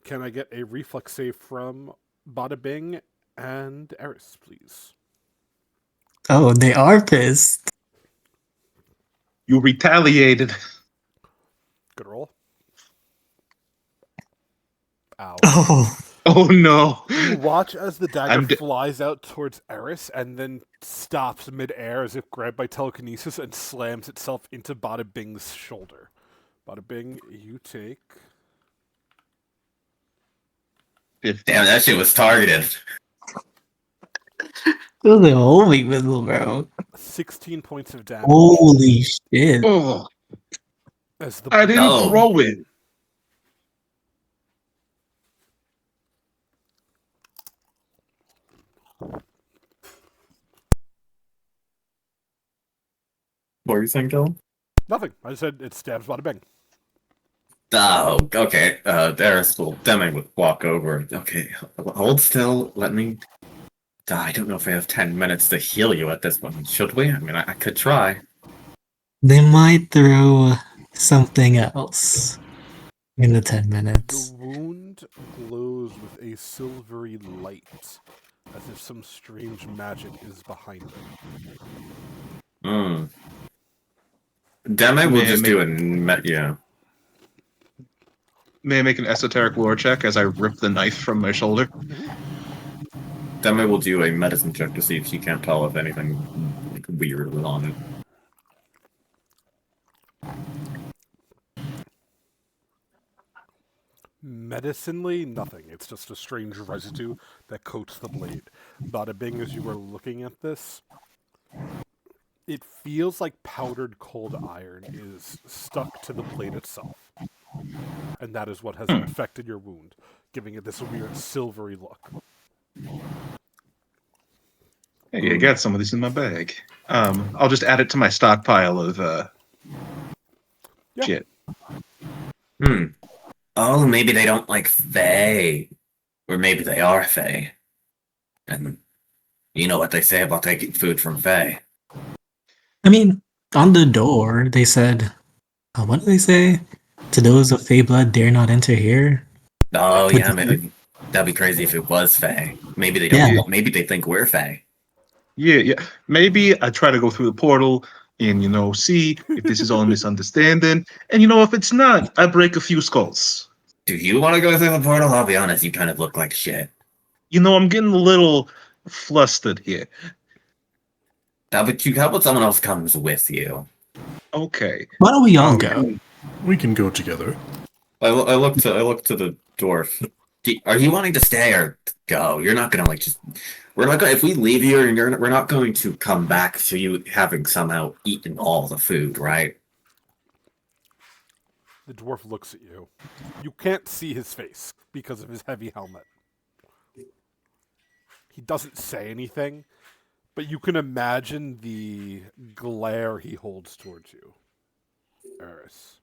Can I get a reflex save from Bada Bing and Eris, please? Oh, they are pissed. You retaliated. Good roll. Ow. Oh, Oh no. You watch as the dagger I'm flies out towards Eris and then stops midair as if grabbed by telekinesis and slams itself into Bada Bing's shoulder. Bada Bing, you take Damn, that shit was targeted. it was a holy missile, bro. 16 points of damage Holy shit. Oh, as the I didn't No. throw it. What were you saying, Dylan? Nothing. I said it stabs Bada Bing. Oh, okay. Eris will Deming would walk over. Okay, hold still. Let me. I don't know if we have 10 minutes to heal you at this point. Should we? I mean, I could try. They might throw something else in the 10 The minutes. wound glows with a silvery light, as if some strange magic is behind it. Hmm. Deming will May I just make- do a yeah. May I make an esoteric lore check as I rip the knife from my shoulder? Deming will do a medicine check to see if she can't tell if anything like, weird was on it. Medicinally, nothing. It's just a strange residue that coats the blade. Bada Bing, as you were looking at this, it feels like powdered cold iron is stuck to the blade itself. And that is what has infected your wound, giving it this weird silvery look. Hey, I got some of this in my bag. I'll just add it to my stockpile of Yeah. shit. Hmm. Oh, maybe they don't like Fae. Or maybe they are Fae. And you know what they say about taking food from Fae. I mean, on the door, they said, what did they say? To those of Fey blood, dare not enter here. Oh, With yeah, the- maybe that'd be crazy if it was Fae. Maybe they don't. Yeah. Maybe they think we're Fae. Yeah. Maybe I try to go through the portal and, see if this is all a misunderstanding. And, if it's not, I break a few skulls. Do you want to go through the portal? I'll be honest, you kind of look like shit. I'm getting a little flustered here. How about someone else comes with you? Okay. Why don't we all Um, go? We can go together. I look to the dwarf. Are you wanting to stay or go? You're not gonna just. We're not gonna. If we leave you, we're not going to come back to you having somehow eaten all the food, right? The dwarf looks at you. You can't see his face because of his heavy helmet. He doesn't say anything, but you can imagine the glare he holds towards you, Eris.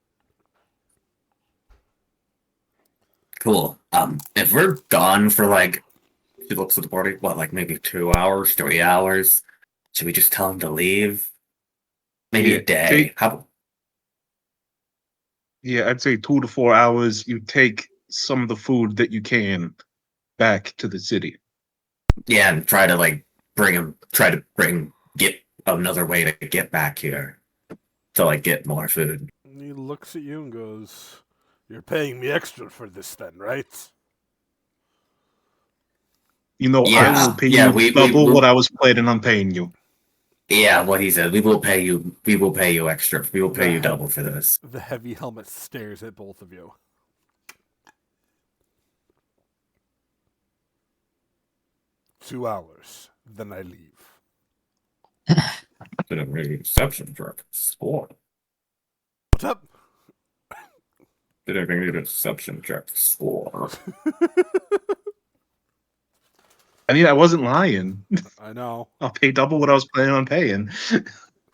Cool. If we're gone for he looks at the party. What, maybe 2 hours, 3 hours? Should we just tell him to leave? Maybe a Yeah, day. Yeah, I'd say 2 to 4 hours. You take some of the food that you can back to the city. Yeah, and try to get another way to get back here to get more food. And he looks at you and goes, "You're paying me extra for this then, right?" I Yeah, will pay yeah, you double what I was planning on paying you. Yeah, what he said. We will pay you extra. We will pay you double for this. The heavy helmet stares at both of you. "2 hours, then I leave." Bit of a reception jerk. Score. What's up? Bit of a reception jerk. Score. I wasn't lying. I know. I'll pay double what I was planning on paying.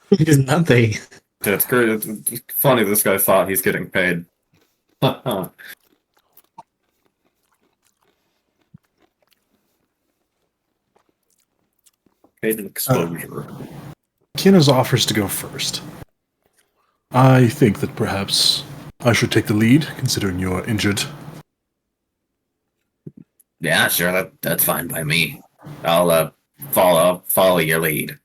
There's nothing. It's great. It's funny this guy thought he's getting paid. Paid exposure. Kiana's offers to go first. I think that perhaps I should take the lead, considering you're injured. Yeah, sure. That's fine by me. I'll follow your lead.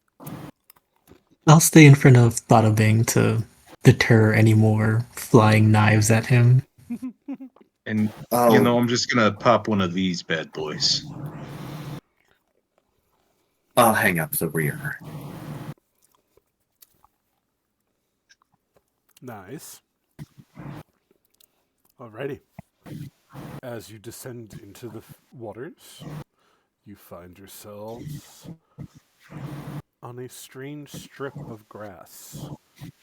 I'll stay in front of Bada Bing to deter any more flying knives at him. And Oh, you know, I'm just gonna pop one of these bad boys. I'll hang up the rear. Nice. Alrighty. As you descend into the waters, you find yourselves on a strange strip of grass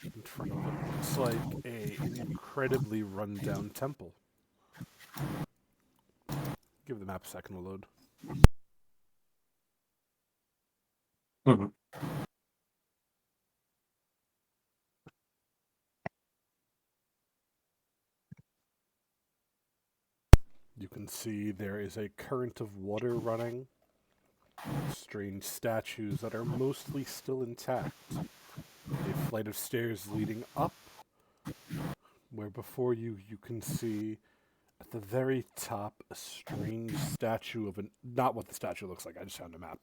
in front of what looks like a incredibly run-down temple. Give the map a second to load. Mhm. You can see there is a current of water running. Strange statues that are mostly still intact. A flight of stairs leading up, where before you can see at the very top a strange statue of an... Not what the statue looks like, I just found a map.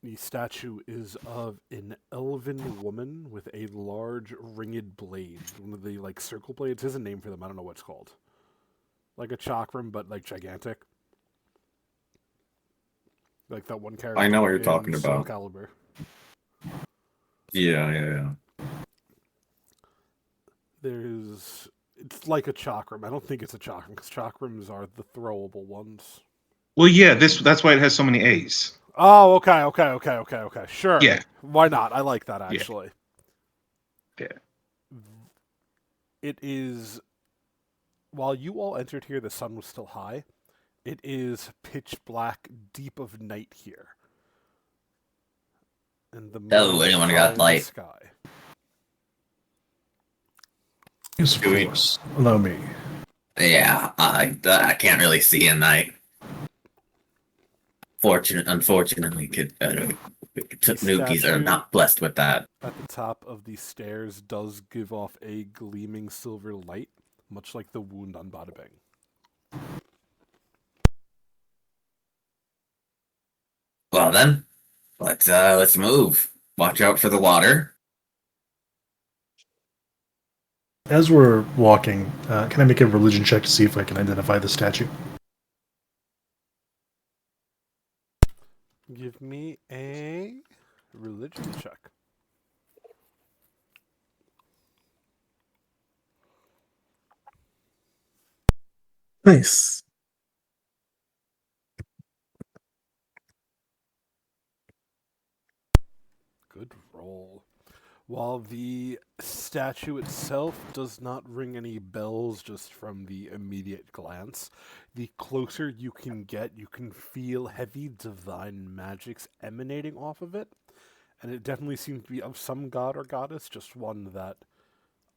The statue is of an elven woman with a large ringed blade. One of the, like, circle blades. There's a name for them, I don't know what it's called. Like a chakram, but, like, gigantic. Like that one character I know what you're in talking Soul about. Calibur. Yeah. There's... It's like a chakram. I don't think it's a chakram, because chakrams are the throwable ones. Well, yeah, that's why it has so many A's. Oh, okay. Sure. Yeah. Why not? I like that, Yeah. actually. Yeah. It is... While you all entered here, the sun was still high. It is pitch black, deep of night here. And the moon Oh, is anyone high got in the light? sky. Yes, of Do we- course. Allow me. Yeah, I can't really see at night. Unfortunately, Tanukis are statue- not blessed with that. At the top of the stairs does give off a gleaming silver light, much like the wound on Bada Bing. Well then, let's move. Watch out for the water. As we're walking, can I make a religion check to see if I can identify the statue? Give me a religion check. Nice. Good roll. While the statue itself does not ring any bells just from the immediate glance, the closer you can get, you can feel heavy divine magics emanating off of it. And it definitely seems to be of some god or goddess, just one that,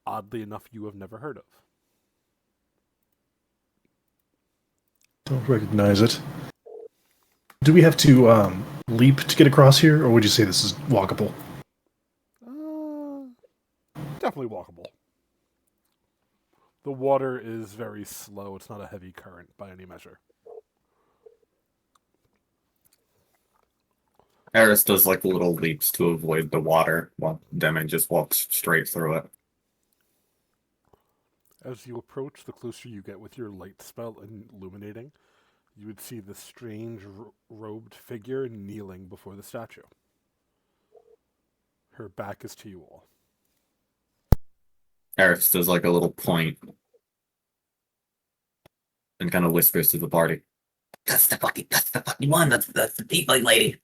oddly enough, you have never heard of. Don't recognize it. Do we have to leap to get across here, or would you say this is walkable? Definitely walkable. The water is very slow. It's not a heavy current by any measure. Eris does like little leaps to avoid the water, while Demi just walks straight through it. As you approach, the closer you get with your light spell illuminating, you would see the strange robed figure kneeling before the statue. Her back is to you all. Eris does like a little point and kind of whispers to the party. That's the fucking one. That's the tiefling lady.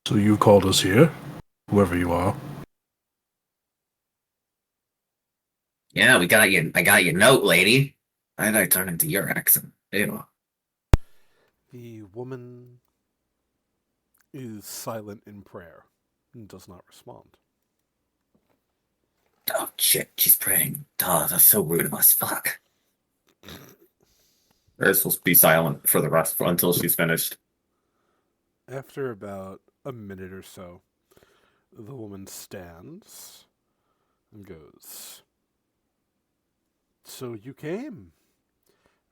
So you called us here, whoever you are. Yeah, I got your note, lady. Why did I turn into your accent? Ew. The woman is silent in prayer and does not respond. Oh shit, she's praying. Oh, that's so rude of us. Fuck. Eris will be silent for the rest until she's finished. After about a minute or so, the woman stands and goes, "So you came.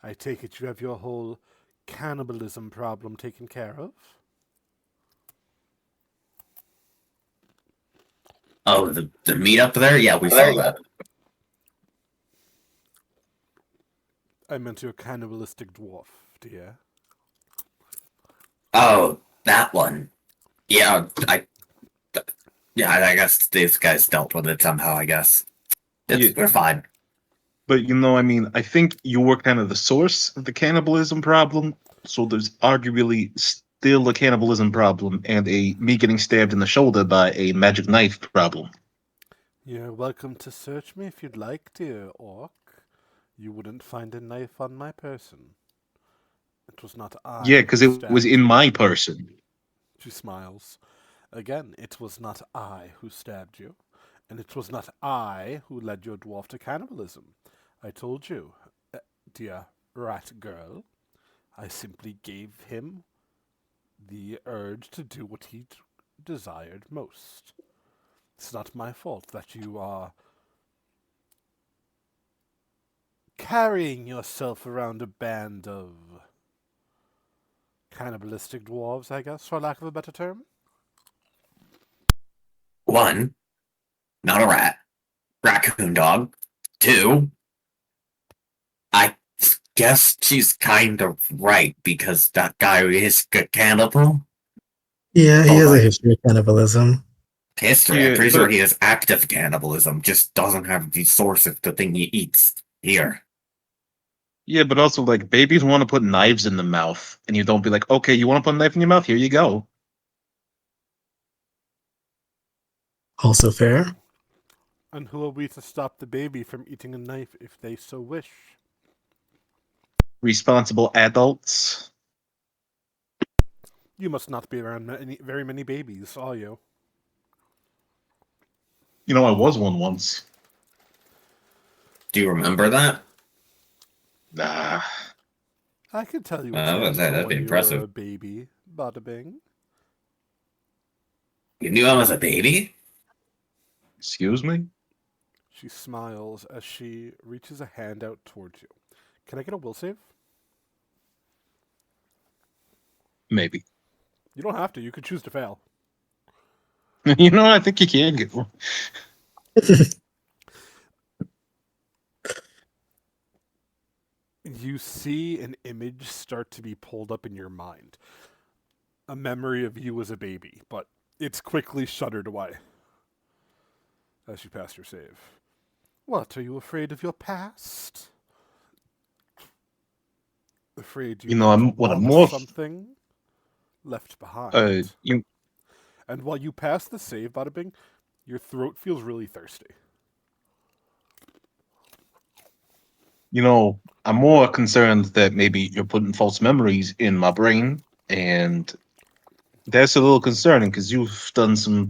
I take it you have your whole cannibalism problem taken care of?" Oh, the meet up there? Yeah, we saw that. I meant your cannibalistic dwarf, dear. Oh, that one. Yeah, I guess these guys dealt with it somehow, I guess. Yeah. We're fine. But I mean, I think you were kind of the source of the cannibalism problem. So there's arguably still a cannibalism problem and a me getting stabbed in the shoulder by a magic knife problem. You're welcome to search me if you'd like, dear orc. You wouldn't find a knife on my person. It was not I. Yeah, because who it was stabbed in you. my person. She smiles. Again, it was not I who stabbed you, and it was not I who led your dwarf to cannibalism. I told you, dear rat girl, I simply gave him the urge to do what he desired most. It's not my fault that you are carrying yourself around a band of cannibalistic dwarves, I guess, for lack of a better term. One, not a rat. Raccoon dog. Two, I guess she's kind of right because that guy is a cannibal. Yeah, he Oh, has a right. history of cannibalism. History. Yeah, I'm pretty sure but- he has active cannibalism, just doesn't have the source of the thing he eats here. Yeah, but also like babies want to put knives in the mouth, and you don't be like, okay, you want to put a knife in your mouth? Here you go. Also fair. And who are we to stop the baby from eating a knife if they so wish? Responsible adults. You must not be around very many babies, are you? I was one once. Do you remember that? Nah. I can tell you what I you was gonna say, remember that'd be when you impressive. were a baby, Bada Bing. You knew I was a baby? Excuse me? She smiles as she reaches a hand out towards you. Can I get a will save? Maybe. You don't have to. You could choose to fail. I think you can get one. You see an image start to be pulled up in your mind. A memory of you as a baby, but it's quickly shuddered away as you pass your save. What, are you afraid of your past? Afraid you I'm more something left behind? And while you pass the save, Bada Bing, your throat feels really thirsty. I'm more concerned that maybe you're putting false memories in my brain, and that's a little concerning because you've done some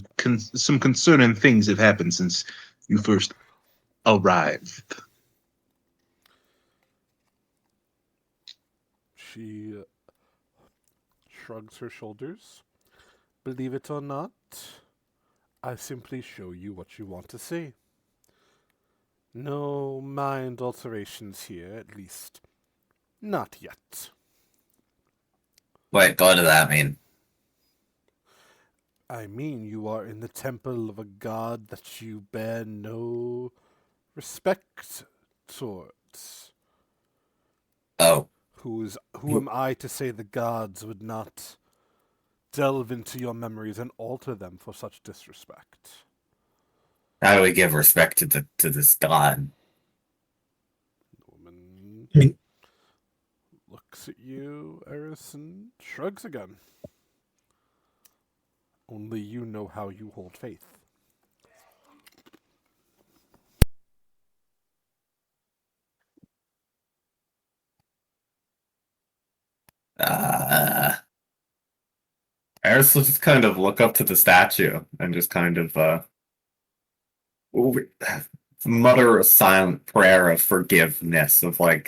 concerning things have happened since you first arrived. She shrugs her shoulders. Believe it or not, I simply show you what you want to see. No mind alterations here, at least not yet. Wait, what does that mean? I mean, you are in the temple of a god that you bear no respect towards. Oh, Who am I to say the gods would not delve into your memories and alter them for such disrespect? how do we give respect to this god? Woman I mean, looks at you, Eris, and shrugs again. Only you know how you hold faith. Eris will just kind of look up to the statue and just kind of mutter a silent prayer of forgiveness of like,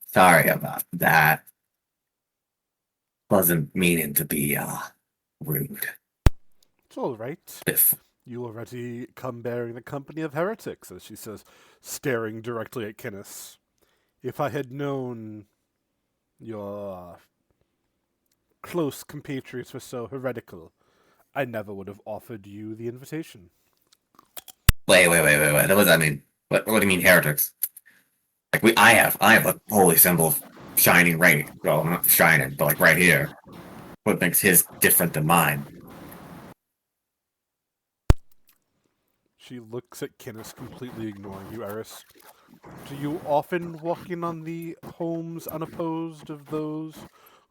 sorry about that. Wasn't meaning to be rude. It's all right. If You already come bearing the company of heretics, as she says, staring directly at Kinnis. If I had known your close compatriots were so heretical, I never would have offered you the invitation. Wait. What does that mean? What do you mean heretics? Like I have a holy symbol shining right. Well, not shining, but like right here. What makes his different than mine? She looks at Kinnis, completely ignoring you, Eris. Do you often walk in on the homes unopposed of those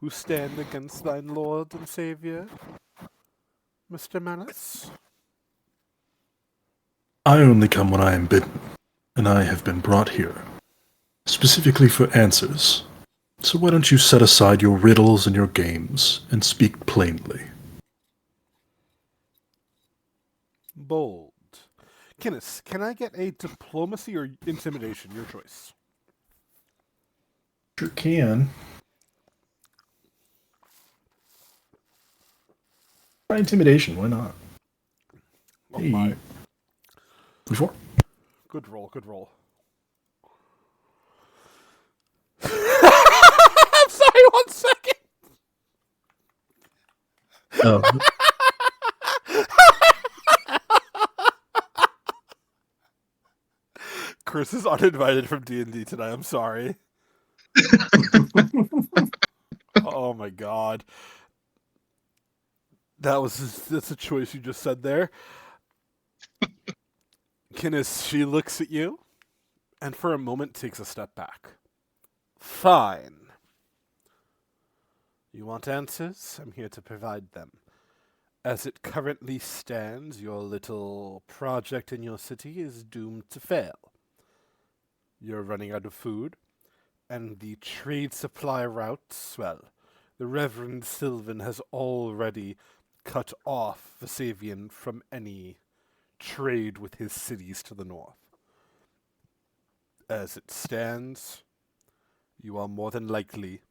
who stand against thine Lord and Saviour, Mr. Manus? I only come when I am bidden, and I have been brought here specifically for answers. So why don't you set aside your riddles and your games and speak plainly? Bold. Kinnis, can I get a diplomacy or intimidation? Your choice. Sure can. Try intimidation, why not? Oh my. Before. Good roll, good roll. I'm sorry, 1 second! Oh. Chris is uninvited from D&D tonight, I'm sorry. Oh my god. That's a choice you just said there. Kinnis, she looks at you, and for a moment takes a step back. Fine. You want answers? I'm here to provide them. As it currently stands, your little project in your city is doomed to fail. You're running out of food, and the trade supply routes, well, the Reverend Sylvan has already cut off Vesavian from any trade with his cities to the north. As it stands, you are more than likely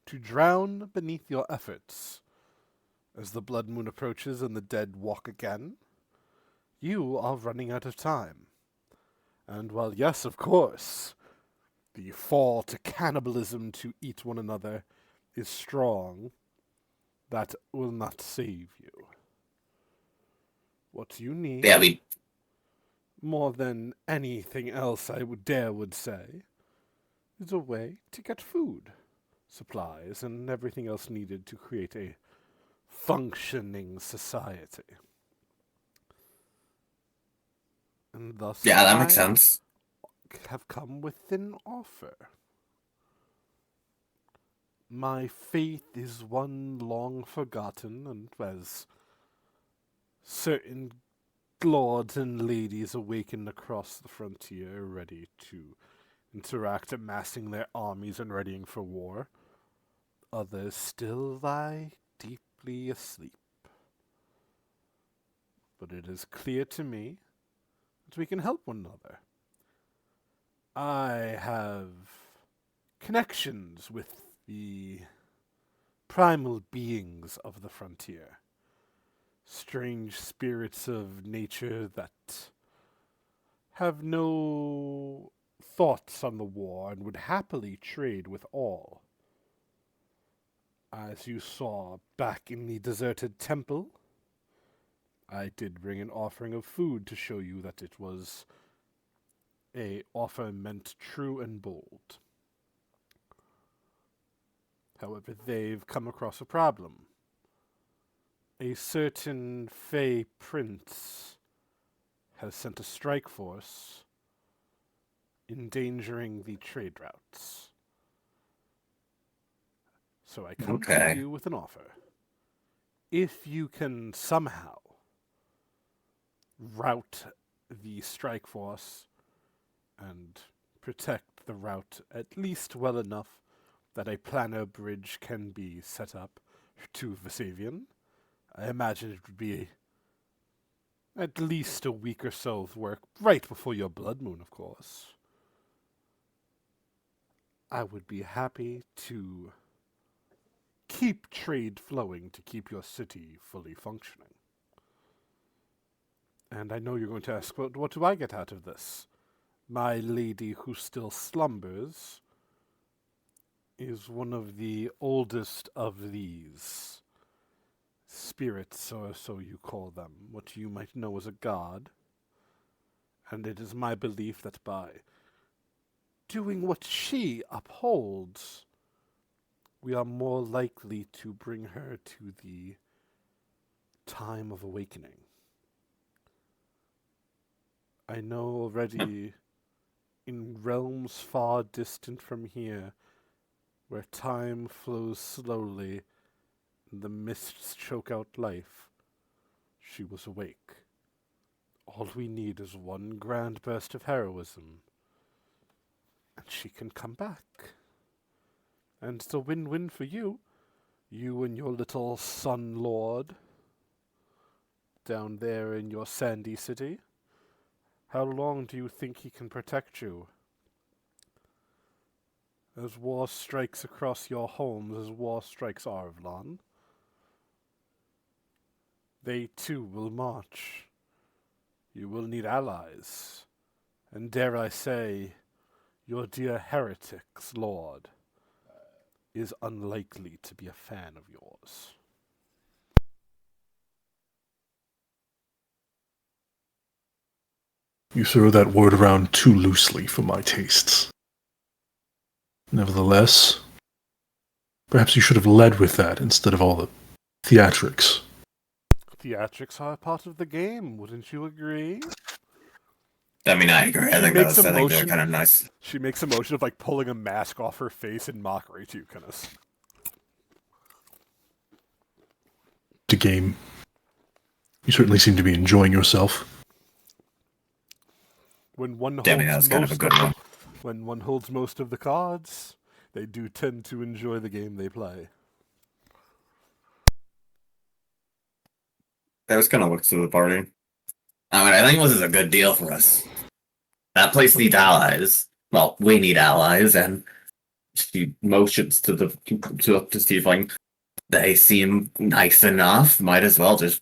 to drown beneath your efforts. As the blood moon approaches and the dead walk again, you are running out of time. And while yes, of course, the fall to cannibalism to eat one another is strong, that will not save you. What you need, Yeah, we more than anything else I would say, is a way to get food, supplies, and everything else needed to create a functioning society. And thus yeah, that makes I sense. have come with an offer. My faith is one long forgotten, and as certain lords and ladies awaken across the frontier, ready to interact, amassing their armies and readying for war, others still lie deeply asleep. But it is clear to me that we can help one another. I have connections with the primal beings of the frontier. Strange spirits of nature that have no thoughts on the war and would happily trade with all. As you saw back in the deserted temple, I did bring an offering of food to show you that it was a offer meant true and bold. However, they've come across a problem. A certain Fey prince has sent a strike force endangering the trade routes. So I come to Okay. you with an offer. If you can somehow route the strike force and protect the route at least well enough that a planar bridge can be set up to Vesavian, I imagine it would be at least a week or so of work, right before your blood moon, of course. I would be happy to keep trade flowing to keep your city fully functioning. And I know you're going to ask, well, what do I get out of this? My lady who still slumbers is one of the oldest of these spirits, or so you call them, what you might know as a god. And it is my belief that by doing what she upholds, we are more likely to bring her to the time of awakening. I know already in realms far distant from here, where time flows slowly and the mists choke out life, she was awake. All we need is one grand burst of heroism, and she can come back. And it's a win-win for you. You and your little Sun Lord down there in your sandy city. How long do you think he can protect you? As war strikes across your homes, as war strikes Arvlon, they too will march. You will need allies. And dare I say, your dear heretics, Lord, is unlikely to be a fan of yours. You throw that word around too loosely for my tastes. Nevertheless, perhaps you should have led with that instead of all the theatrics. Theatrics are part of the game, wouldn't you agree? I mean, I agree. I think they're kind of nice. She makes a motion of like pulling a mask off her face in mockery to you, Kenneth. The game. You certainly seem to be enjoying yourself. When one Damn it, that holds was kind of a good one. when one holds most of the cards, they do tend to enjoy the game they play. I was kind of looks to the party. I mean, I think this is a good deal for us. That place needs allies. Well, we need allies, and she motions to Tiefling. They seem nice enough. Might as well just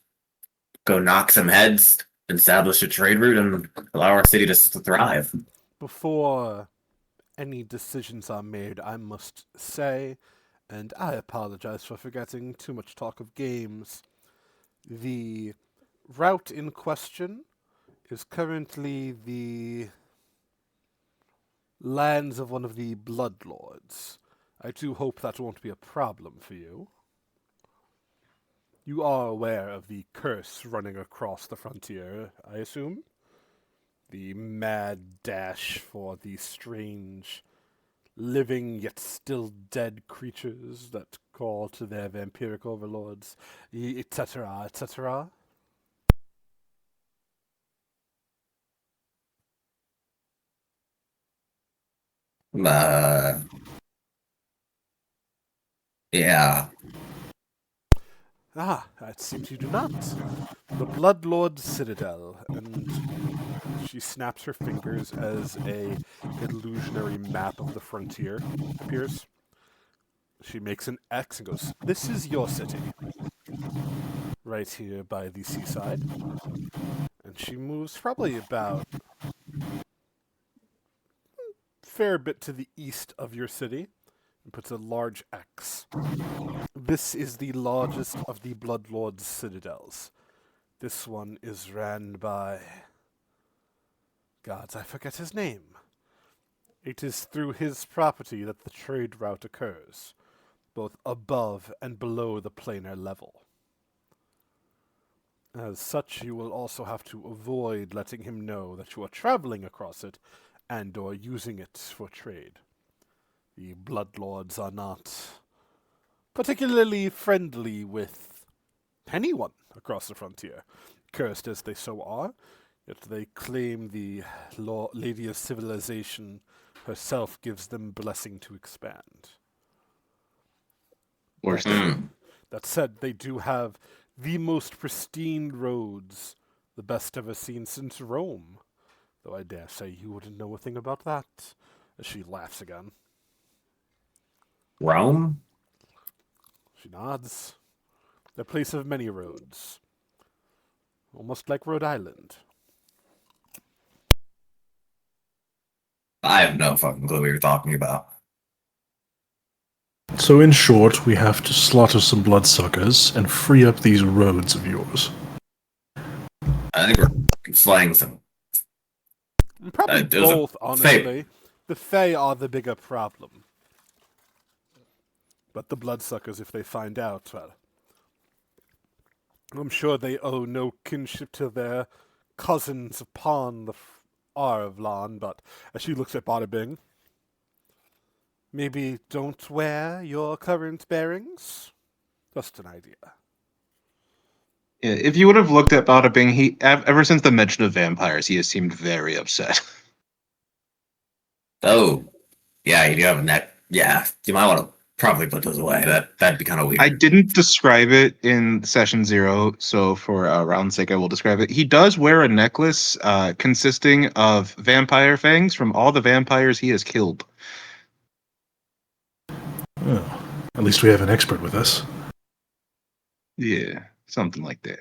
go knock some heads, establish a trade route, and allow our city to thrive. Before any decisions are made, I must say, and I apologize for forgetting too much talk of games, the route in question is currently the lands of one of the Bloodlords. I do hope that won't be a problem for you. You are aware of the curse running across the frontier, I assume? The mad dash for the strange, living yet still dead creatures that call to their vampiric overlords, etc., etc. Yeah. Ah, it seems you do not. The Bloodlord Citadel, and she snaps her fingers as a illusionary map of the frontier appears. She makes an X and goes, "This is your city." Right here by the seaside. And she moves probably about fair bit to the east of your city and puts a large X. This is the largest of the Bloodlord's citadels. This one is ran by... Gods, I forget his name. It is through his property that the trade route occurs, both above and below the planar level. As such, you will also have to avoid letting him know that you are traveling across it and or using it for trade. The Bloodlords are not particularly friendly with anyone across the frontier, cursed as they so are, yet they claim the Lady of Civilization herself gives them blessing to expand. Worse. That said, they do have the most pristine roads the best ever seen since Rome, though I dare say you wouldn't know a thing about that, as she laughs again. Rome? She nods. The place of many roads. Almost like Rhode Island. I have no fucking clue what you're talking about. So in short, we have to slaughter some bloodsuckers and free up these roads of yours. I think we're slaying some Probably It was a both, honestly. The Fae are the bigger problem. But the bloodsuckers, if they find out, well, I'm sure they owe no kinship to their cousins upon the Arvlan, but as she looks at Bada Bing, maybe don't wear your current bearings? Just an idea. Yeah, if you would have looked at Bada Bing, ever since the mention of vampires, he has seemed very upset. Oh, yeah, you do have a neck. Yeah, you might want to probably put those away. That'd be kind of weird. I didn't describe it in session 0, so for round's sake, I will describe it. He does wear a necklace consisting of vampire fangs from all the vampires he has killed. Oh, at least we have an expert with us. Yeah, something like that.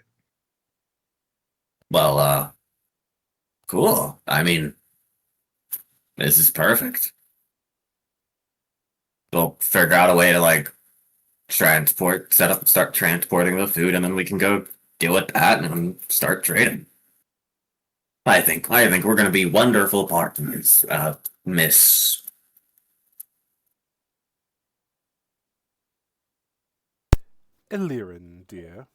Well, cool. I mean, this is perfect. We'll figure out a way to like start transporting the food, and then we can go deal with that and start trading. I think we're gonna be wonderful partners, Miss. Illyrin, dear.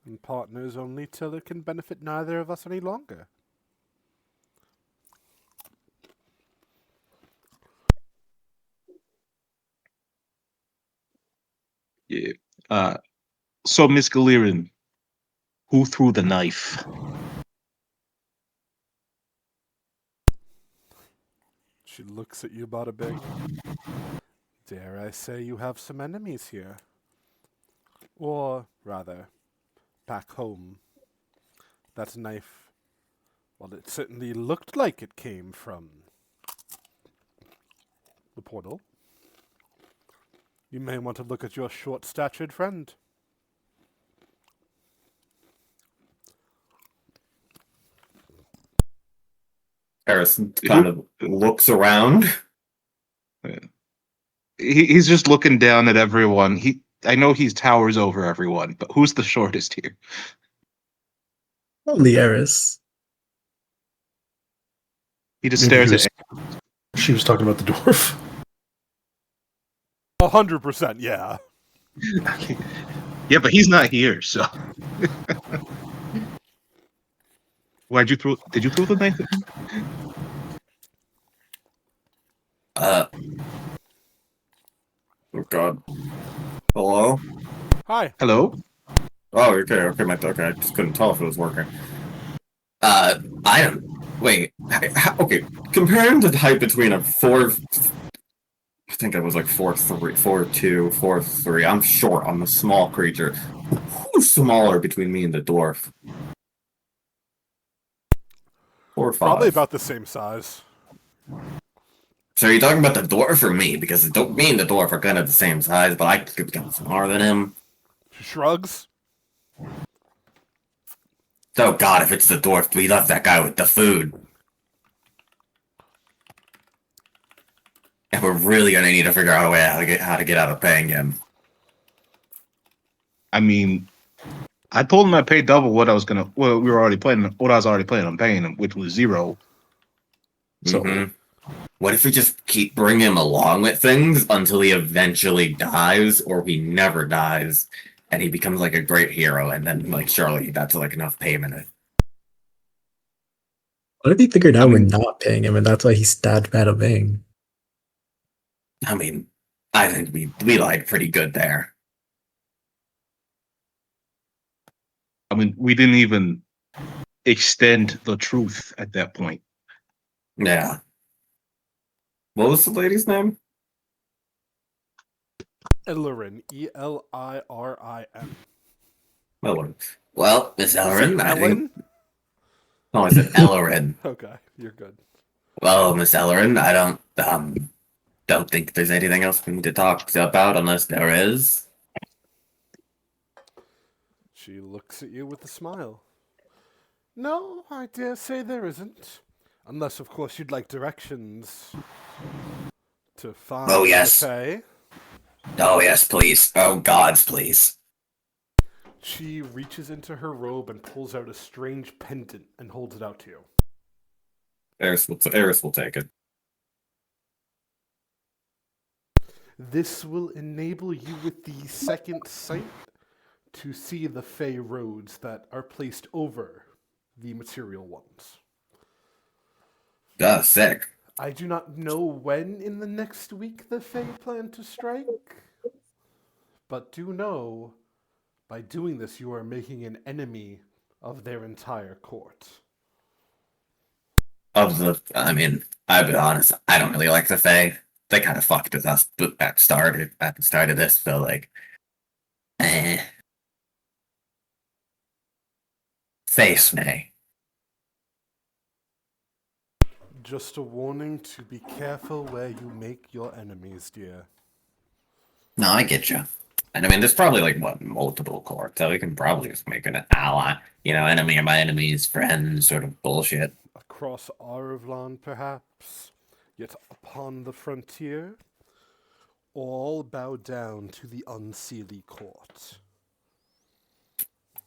And partners only till it can benefit neither of us any longer. Yeah. So Miss Galirin, who threw the knife? She looks at you, Bada Bing. Dare I say you have some enemies here? Or, rather, back home. That knife, well, it certainly looked like it came from the portal. You may want to look at your short-statured friend. Harrison kind of looks around. He's just looking down at everyone. I know he towers over everyone, but who's the shortest here? Probably Eris. He just Maybe stares at. She was talking about the dwarf. 100%, yeah. Yeah, but he's not here, so. Why'd you throw? Did you throw the knife? Oh God. Hello. Hi. Hello. Oh, okay, okay. I just couldn't tell if it was working. I am. Wait. Okay. Comparing the height between a 4. I think I was like 4'3", 4'2", 4'3". I'm short. I'm a small creature. Who's smaller between me and the dwarf? 4 or 5. Probably about the same size. So are you talking about the dwarf or me? Because me and the dwarf are kind of the same size, but I could become smaller than him. She shrugs. Oh God, if it's the dwarf, we left that guy with the food. And we're really gonna need to figure out a way how to get out of paying him. I mean, I told him I paid double what I was gonna. Well, we were already planning. What I was already planning on paying him, which was 0. So. Mhm. What if we just keep bringing him along with things until he eventually dies, or he never dies, and he becomes like a great hero, and then like surely that's like enough payment. What if he figured out we're not paying him and that's why he stabbed Bada Bing? I mean, I think we lied pretty good there. I mean, we didn't even extend the truth at that point. Yeah. What was the lady's name? Illyrin. Elirin. Ellen. Well, Miss Ellerin, I think. Ellen? Oh, I said Ellerin. Okay, you're good. Well, Miss Ellerin, I don't think there's anything else we need to talk about unless there is. She looks at you with a smile. No, I dare say there isn't. Unless, of course, you'd like directions to find Oh, yes. the Fae. Oh, yes, please. Oh, gods, please. She reaches into her robe and pulls out a strange pendant and holds it out to you. Eris will take it. This will enable you with the second sight to see the Fey roads that are placed over the material ones. Sick. I do not know when in the next week the Fey plan to strike, but do know by doing this you are making an enemy of their entire court. I mean, I'll be honest, I don't really like the Fae. They kind of fucked with us at the start of this, so like, face me. Just a warning to be careful where you make your enemies, dear. No, I get you. And I mean, there's probably like multiple courts, so we can probably just make an ally. Enemy of my enemy's friend sort of bullshit. Across Arvlan, perhaps, yet upon the frontier, all bow down to the Unseelie Court.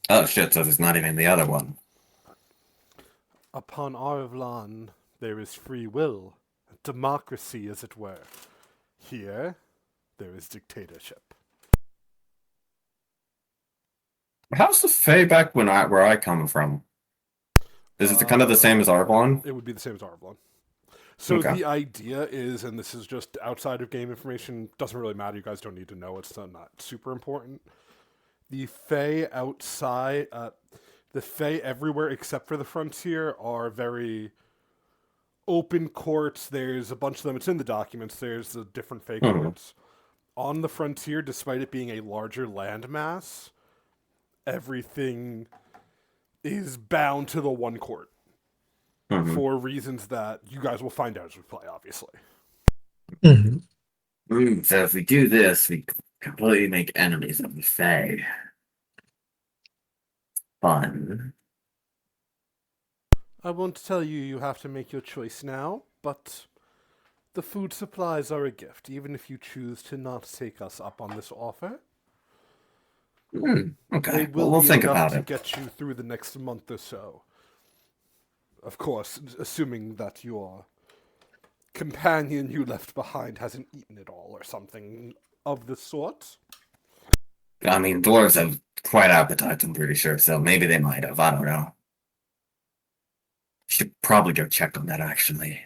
Oh shit! So there's not even the other one. Upon Arvlan, there is free will, democracy, as it were. Here, there is dictatorship. How's the Fae back where I come from? Is it kind of the same as Arvon? It would be the same as Arvlan. So Okay. the idea is, and this is just outside of game information, doesn't really matter, you guys don't need to know, it's not super important. The Fae outside, the Fae everywhere except for the frontier are very open courts. There's a bunch of them, it's in the documents, there's the different Fae courts. On the frontier, despite it being a larger landmass, everything is bound to the one court. For reasons that you guys will find out as we play, obviously. So if we do this, we completely make enemies of the Fae. Fun. I won't tell you you have to make your choice now, but the food supplies are a gift, even if you choose to not take us up on this offer. Okay, They will we'll be think enough about to it. get you through the next month or so. Of course, assuming that your companion you left behind hasn't eaten it all or something of the sort. I mean, dwarves have quite appetites, I'm pretty sure, so maybe they might have. I don't know. Should probably go check on that, actually.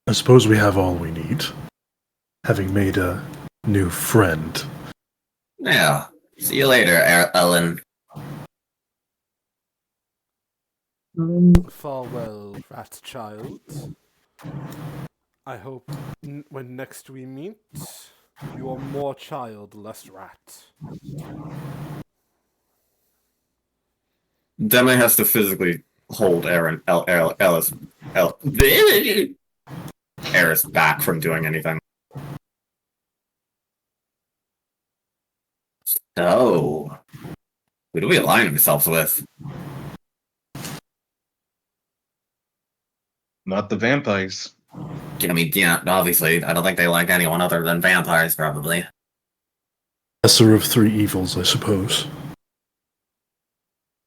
I suppose we have all we need. Having made a new friend. Yeah. See you later, Ellen. Farewell, rat child. I hope when next we meet, you are more child, less rat. Demi has to physically hold Eris back from doing anything. So, who do we align ourselves with? Not the vampires. I mean, yeah, obviously, I don't think they like anyone other than vampires, probably. Lesser of three evils, I suppose.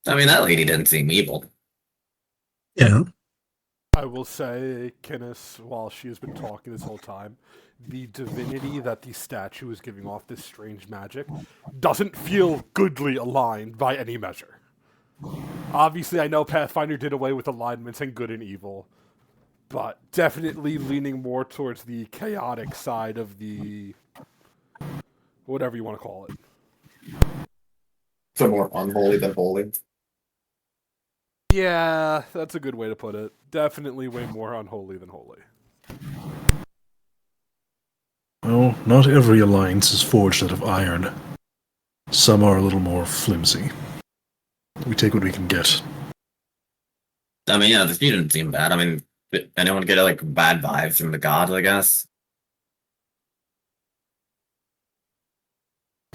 I mean, that lady didn't seem evil. Yeah. I will say, Kinnis, while she has been talking this whole time, the divinity that the statue is giving off this strange magic doesn't feel goodly aligned by any measure. Obviously, I know Pathfinder did away with alignments and good and evil, but definitely leaning more towards the chaotic side of the... whatever you want to call it. So more unholy than holy. Yeah, that's a good way to put it. Definitely way more unholy than holy. Well, not every alliance is forged out of iron. Some are a little more flimsy. We take what we can get. I mean, yeah, she didn't seem bad. I mean, did anyone get like bad vibes from the gods, I guess?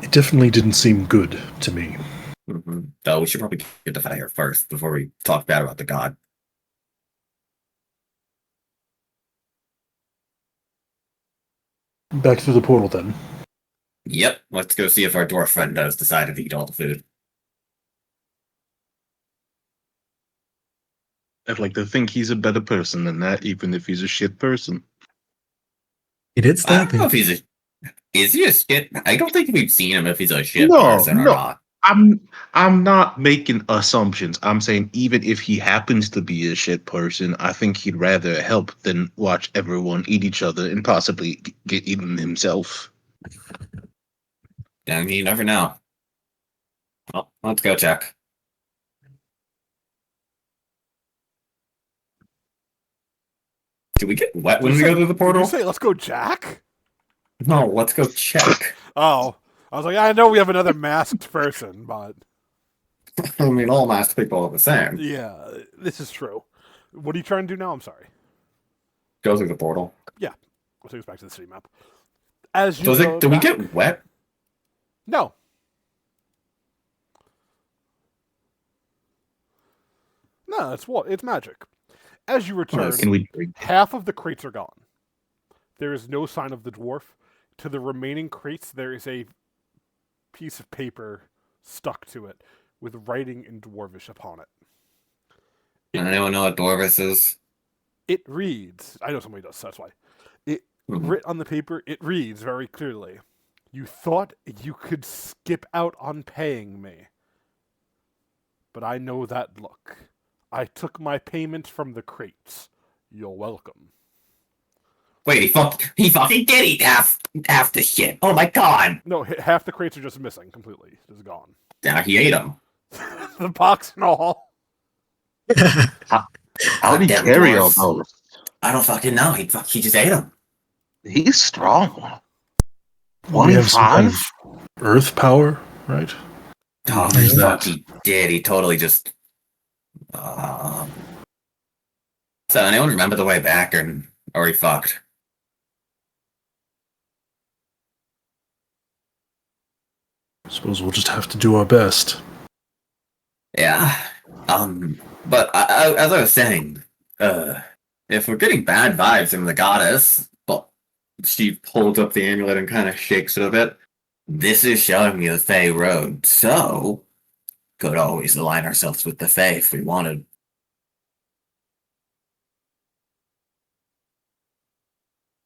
It definitely didn't seem good to me. Though we should probably get the fire first before we talk bad about the god. Back through the portal then. Yep, let's go see if our dwarf friend does decide to eat all the food. I'd like to think he's a better person than that, even if he's a shit person. He did I stab don't know me. if he's a. Is he a shit? I don't think we've seen him if he's a shit No, person or no. not. I'm not making assumptions. I'm saying even if he happens to be a shit person, I think he'd rather help than watch everyone eat each other and possibly get eaten himself. I mean, you never know. Well, let's go check. Did we get wet when we go through the Did portal? you say let's go, Jack? No, let's go check. Oh, I was like, I know we have another masked person, but I mean, all masked people are the same. yeah, this is true. What are you trying to do now? I'm sorry. Go through the portal. I'll take us back to the city map. As you Does go it? Do we back- get wet? No. No, it's magic. As you return, Can we drink? half of the crates are gone. There is no sign of the dwarf. To the remaining crates, there is a piece of paper stuck to it with writing in Dwarvish upon it. Anyone know what Dwarvis is? It reads, I know somebody does, so that's why. Mhm. Writ on the paper, it reads very clearly, "You thought you could skip out on paying me. But I know that look. I took my payment from the crates. You're welcome." Wait, he fucking did eat half the shit. Oh my god. No, half the crates are just missing completely. Just gone. Yeah, he ate them. The box and all. How did he damn carry all dwarfs. those? I don't fucking know. He just ate them. He's strong. We have some kind 25? of earth power, right? Oh, There's fuck, that. he did. He totally just. So, anyone remember the way back, or he fucked? Suppose we'll just have to do our best. Yeah. But as I was saying, if we're getting bad vibes from the goddess, well, she holds up the amulet and kind of shakes it a bit. This is showing me the Fey road, so could always align ourselves with the Fey if we wanted.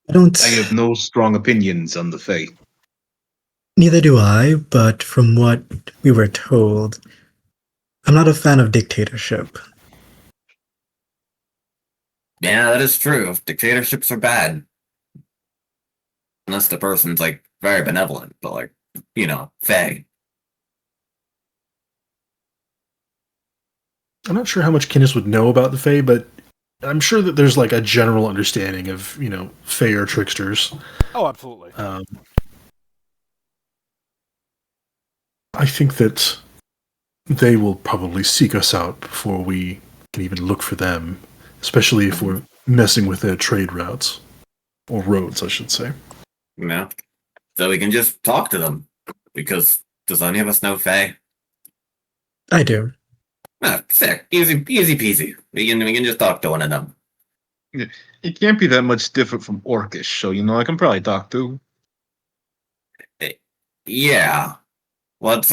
I don't. I have no strong opinions on the Fae. Neither do I, but from what we were told, I'm not a fan of dictatorship. Yeah, that is true. Dictatorships are bad. Unless the person's, like, very benevolent, but, like, Fey. I'm not sure how much Kinnis would know about the Fae, but I'm sure that there's like a general understanding of, Fae are tricksters. Oh, absolutely. I think that they will probably seek us out before we can even look for them, especially if we're messing with their trade routes. Or roads, I should say. So we can just talk to them. Because does any of us know Fey? I do. Sick. Easy peasy. We can just talk to one of them. It can't be that much different from Orcish, so I can probably talk to. Yeah. Let's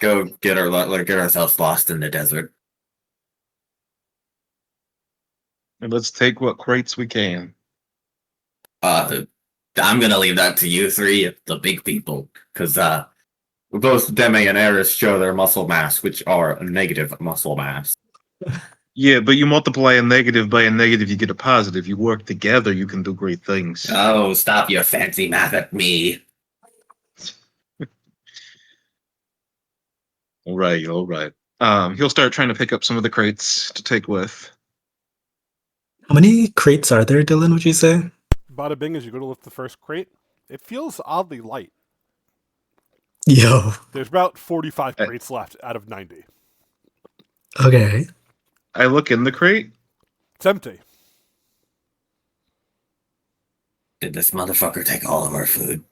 go get ourselves lost in the desert. And let's take what crates we can. I'm gonna leave that to you three, the big people, because both Deme and Eris show their muscle mass, which are a negative muscle mass. Yeah, but you multiply a negative by a negative, you get a positive. You work together, you can do great things. Oh, stop your fancy math at me. All right. He'll start trying to pick up some of the crates to take with. How many crates are there, Dylan, would you say? Bada bing, as you go to lift the first crate, it feels oddly light. Yo. There's about 45 crates left out of 90. Okay. I look in the crate. It's empty. Did this motherfucker take all of our food?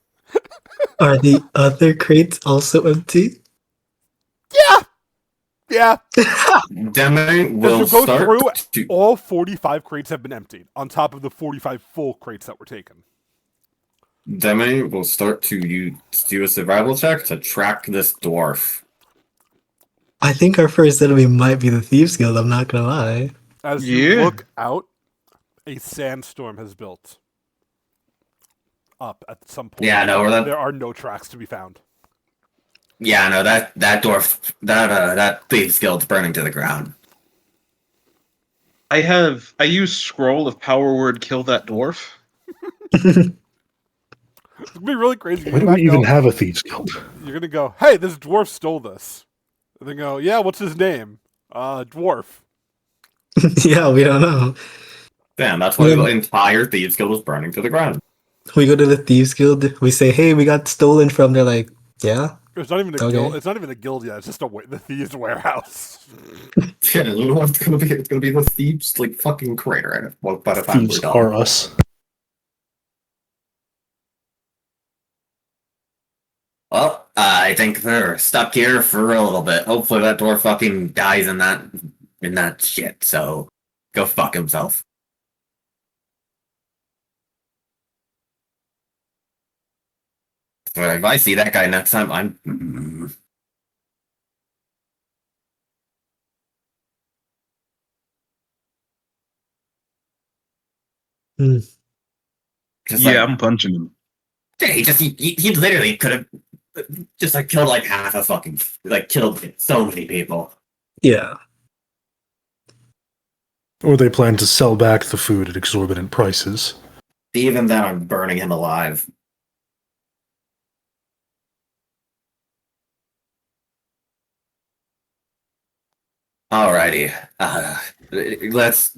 Are the other crates also empty? Yeah. Deme will As you go start through, to... all 45 crates have been emptied, on top of the 45 full crates that were taken. Deme will start to do a survival check to track this dwarf. I think our first enemy might be the Thieves Guild, I'm not gonna lie. As you Yeah. look out, a sandstorm has built up at some point. Yeah, no, There are no tracks to be found. Yeah, no, that dwarf, that thieves guild's burning to the ground. I use scroll of power word kill that dwarf. It's gonna be really crazy. Why do we even have a thieves guild? You're gonna go, hey, this dwarf stole this. And then go, yeah, what's his name? Dwarf. Yeah, we don't know. Damn, that's why Yeah. the entire thieves guild was burning to the ground. We go to the thieves guild. We say, "Hey, we got stolen from." They're like, "Yeah." It's not even a Okay. guild. It's not even a guild yet. It's just the thieves' warehouse. Yeah, you know what it's gonna be? It's gonna be the thieves like fucking crater. And well, by the time Thieves we're done. are us. Well, I think they're stuck here for a little bit. Hopefully that dwarf fucking dies in that shit. So go fuck himself. But if I see that guy next time, I'm. Just Yeah, like, I'm punching him. yeah, he literally could have just like killed like half a fucking like killed so many people. Yeah. Or they plan to sell back the food at exorbitant prices. Even then, I'm burning him alive. Alrighty, let's.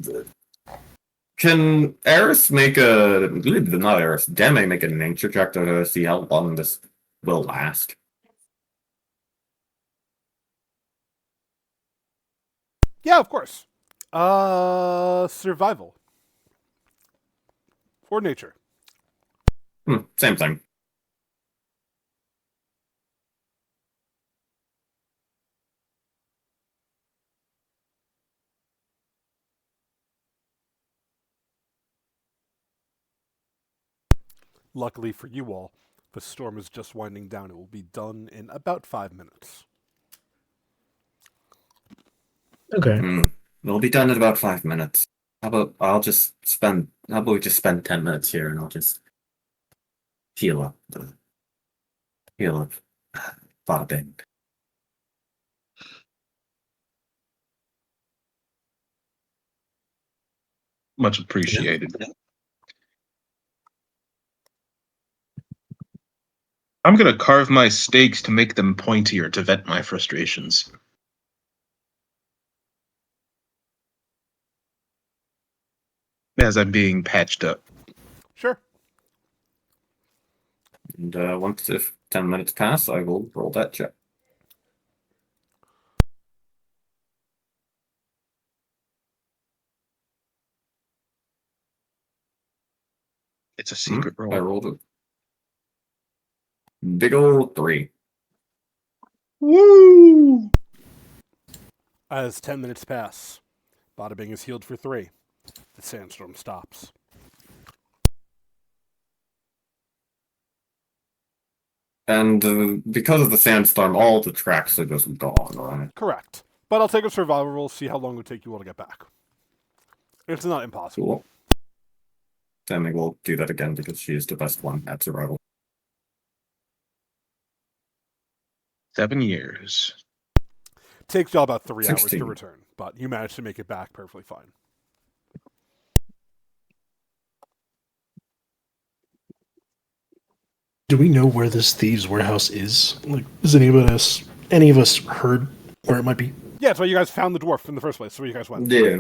Can Eris make a not Eris? Deme make a nature check to see how long this will last? Yeah, of course. Survival. Or nature. Same thing. Luckily for you all, the storm is just winding down. It will be done in about 5 minutes. Okay. We'll be done in about 5 minutes. How about we just spend 10 minutes here and I'll just heal up. Bada bing. Much appreciated. I'm gonna carve my stakes to make them pointier to vent my frustrations. As I'm being patched up. Sure. And once if 10 minutes pass, I will roll that check. It's a secret I roll. rolled a big ol' 3. Woo! As 10 minutes pass, Bada Bing is healed for 3. The sandstorm stops. And because of the sandstorm, all the tracks are just gone, right? Correct. But I'll take a survival roll, see how long it would take you all to get back. It's not impossible. Cool. Demi will do that again because she is the best one at survival. 7 years. Takes y'all about 3 hours 16. to return, but you managed to make it back perfectly fine. Do we know where this thieves' warehouse is? Like, has any of us heard where it might be? Yeah, that's why you guys found the dwarf in the first place. So where you guys went. Yeah.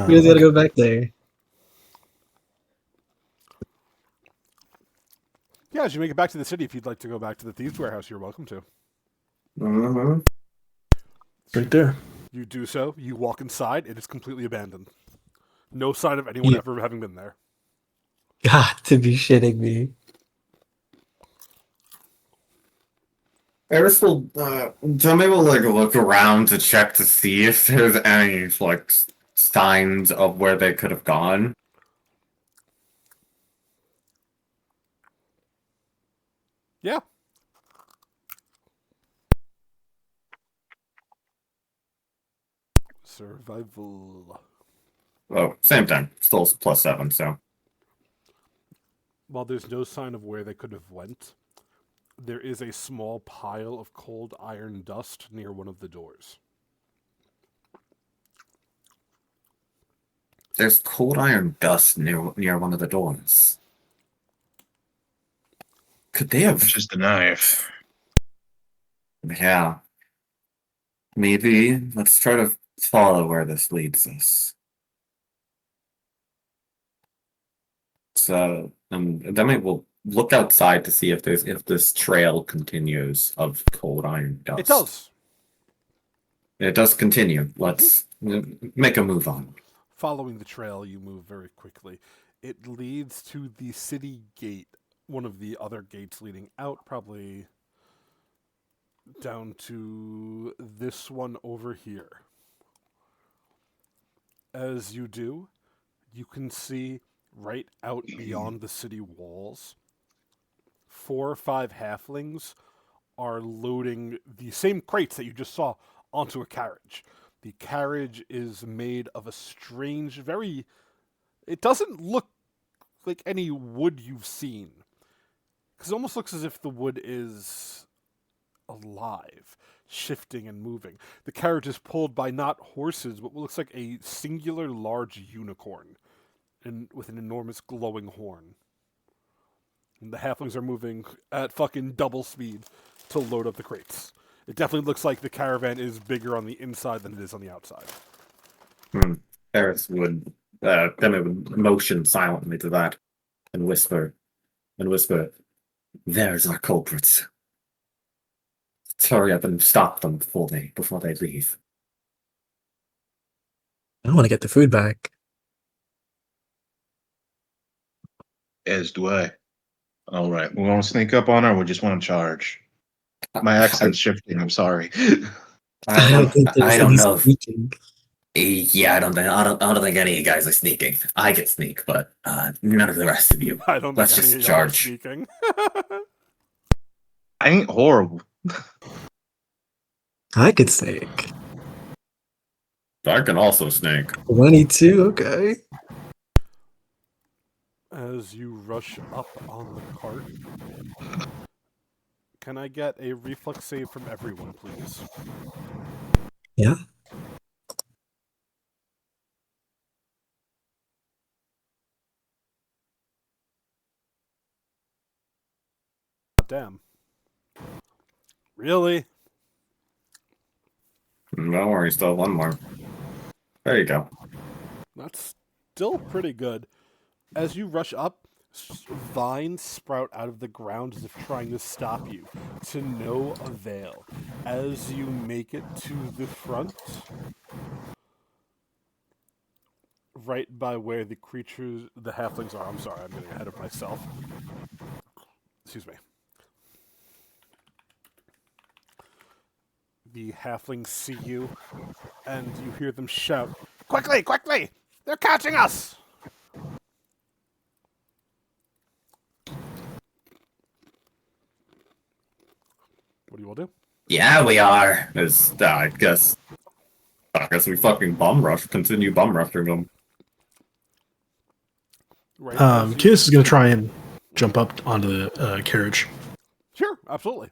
We just gotta go back there. Yeah, as you make it back to the city, if you'd like to go back to the thieves' warehouse, you're welcome to. Mm-hmm. Right there. You do so. You walk inside. It is completely abandoned. No sign of anyone Yeah. ever having been there. God, to be shitting me. Eris will, Demi will like look around to check to see if there's any like signs of where they could have gone. Yeah. Survival. Oh, same thing. Still +7. So While there's no sign of where they could have went, there is a small pile of cold iron dust near one of the doors. there's cold iron dust near one of the doors. Could they have? Just a knife. Yeah. Maybe. Let's try to follow where this leads us. So, then we will look outside to see if this trail continues of cold iron dust. It does. It does continue. Let's make a move on. Following the trail, you move very quickly. It leads to the city gate, one of the other gates leading out, probably down to this one over here. As you do, you can see right out beyond the city walls, 4 or 5 halflings are loading the same crates that you just saw onto a carriage. The carriage is made of a strange, it doesn't look like any wood you've seen. Because it almost looks as if the wood is alive, shifting and moving. The carriage is pulled by not horses, but what looks like a singular large unicorn and with an enormous glowing horn. And the halflings are moving at fucking double speed to load up the crates. It definitely looks like the caravan is bigger on the inside than it is on the outside. Eris would motion silently to that and whisper, "There's our culprits. Let's hurry up and stop them before they leave." I want to get the food back. As do I. All right, we want to sneak up on her. Or we just want to charge. My accent's shifting. I'm sorry. I don't know. Sneaking. Yeah, I don't think any of you guys are sneaking. I can sneak, but none of the rest of you. I don't Let's think any just of y'all are charge. sneaking. I ain't horrible. I could sneak. I can also sneak. 22, okay. As you rush up on the cart, can I get a reflex save from everyone, please? Yeah. Damn. Really? Don't worry, still one more. There you go. That's still pretty good. As you rush up, vines sprout out of the ground as if trying to stop you, to no avail. As you make it to the front, right by where the halflings are. I'm sorry, I'm getting ahead of myself. Excuse me. The halflings see you, and you hear them shout, "Quickly, quickly! They're catching us!" What do you all do? Yeah, we are. I guess we fucking continue bum rushing them. Right, as you- Kiss is going to try and jump up onto the carriage. Sure, absolutely.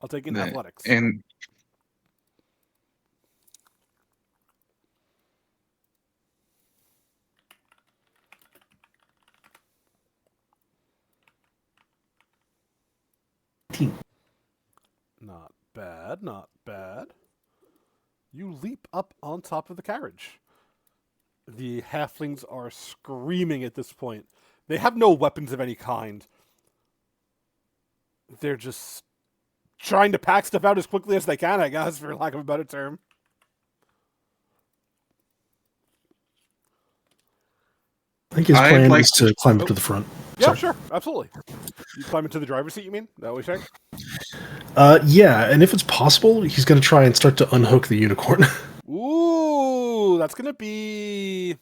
I'll take in athletics. And Not bad, not bad. You leap up on top of the carriage. The halflings are screaming at this point. They have no weapons of any kind. They're just trying to pack stuff out as quickly as they can, I guess, for lack of a better term. I think his I'd plan like is to climb up to the front. Yeah, Sorry. sure, absolutely. You climb into the driver's seat, you mean? That what you're saying? Yeah, and if it's possible, he's going to try and start to unhook the unicorn. Ooh, that's gonna be.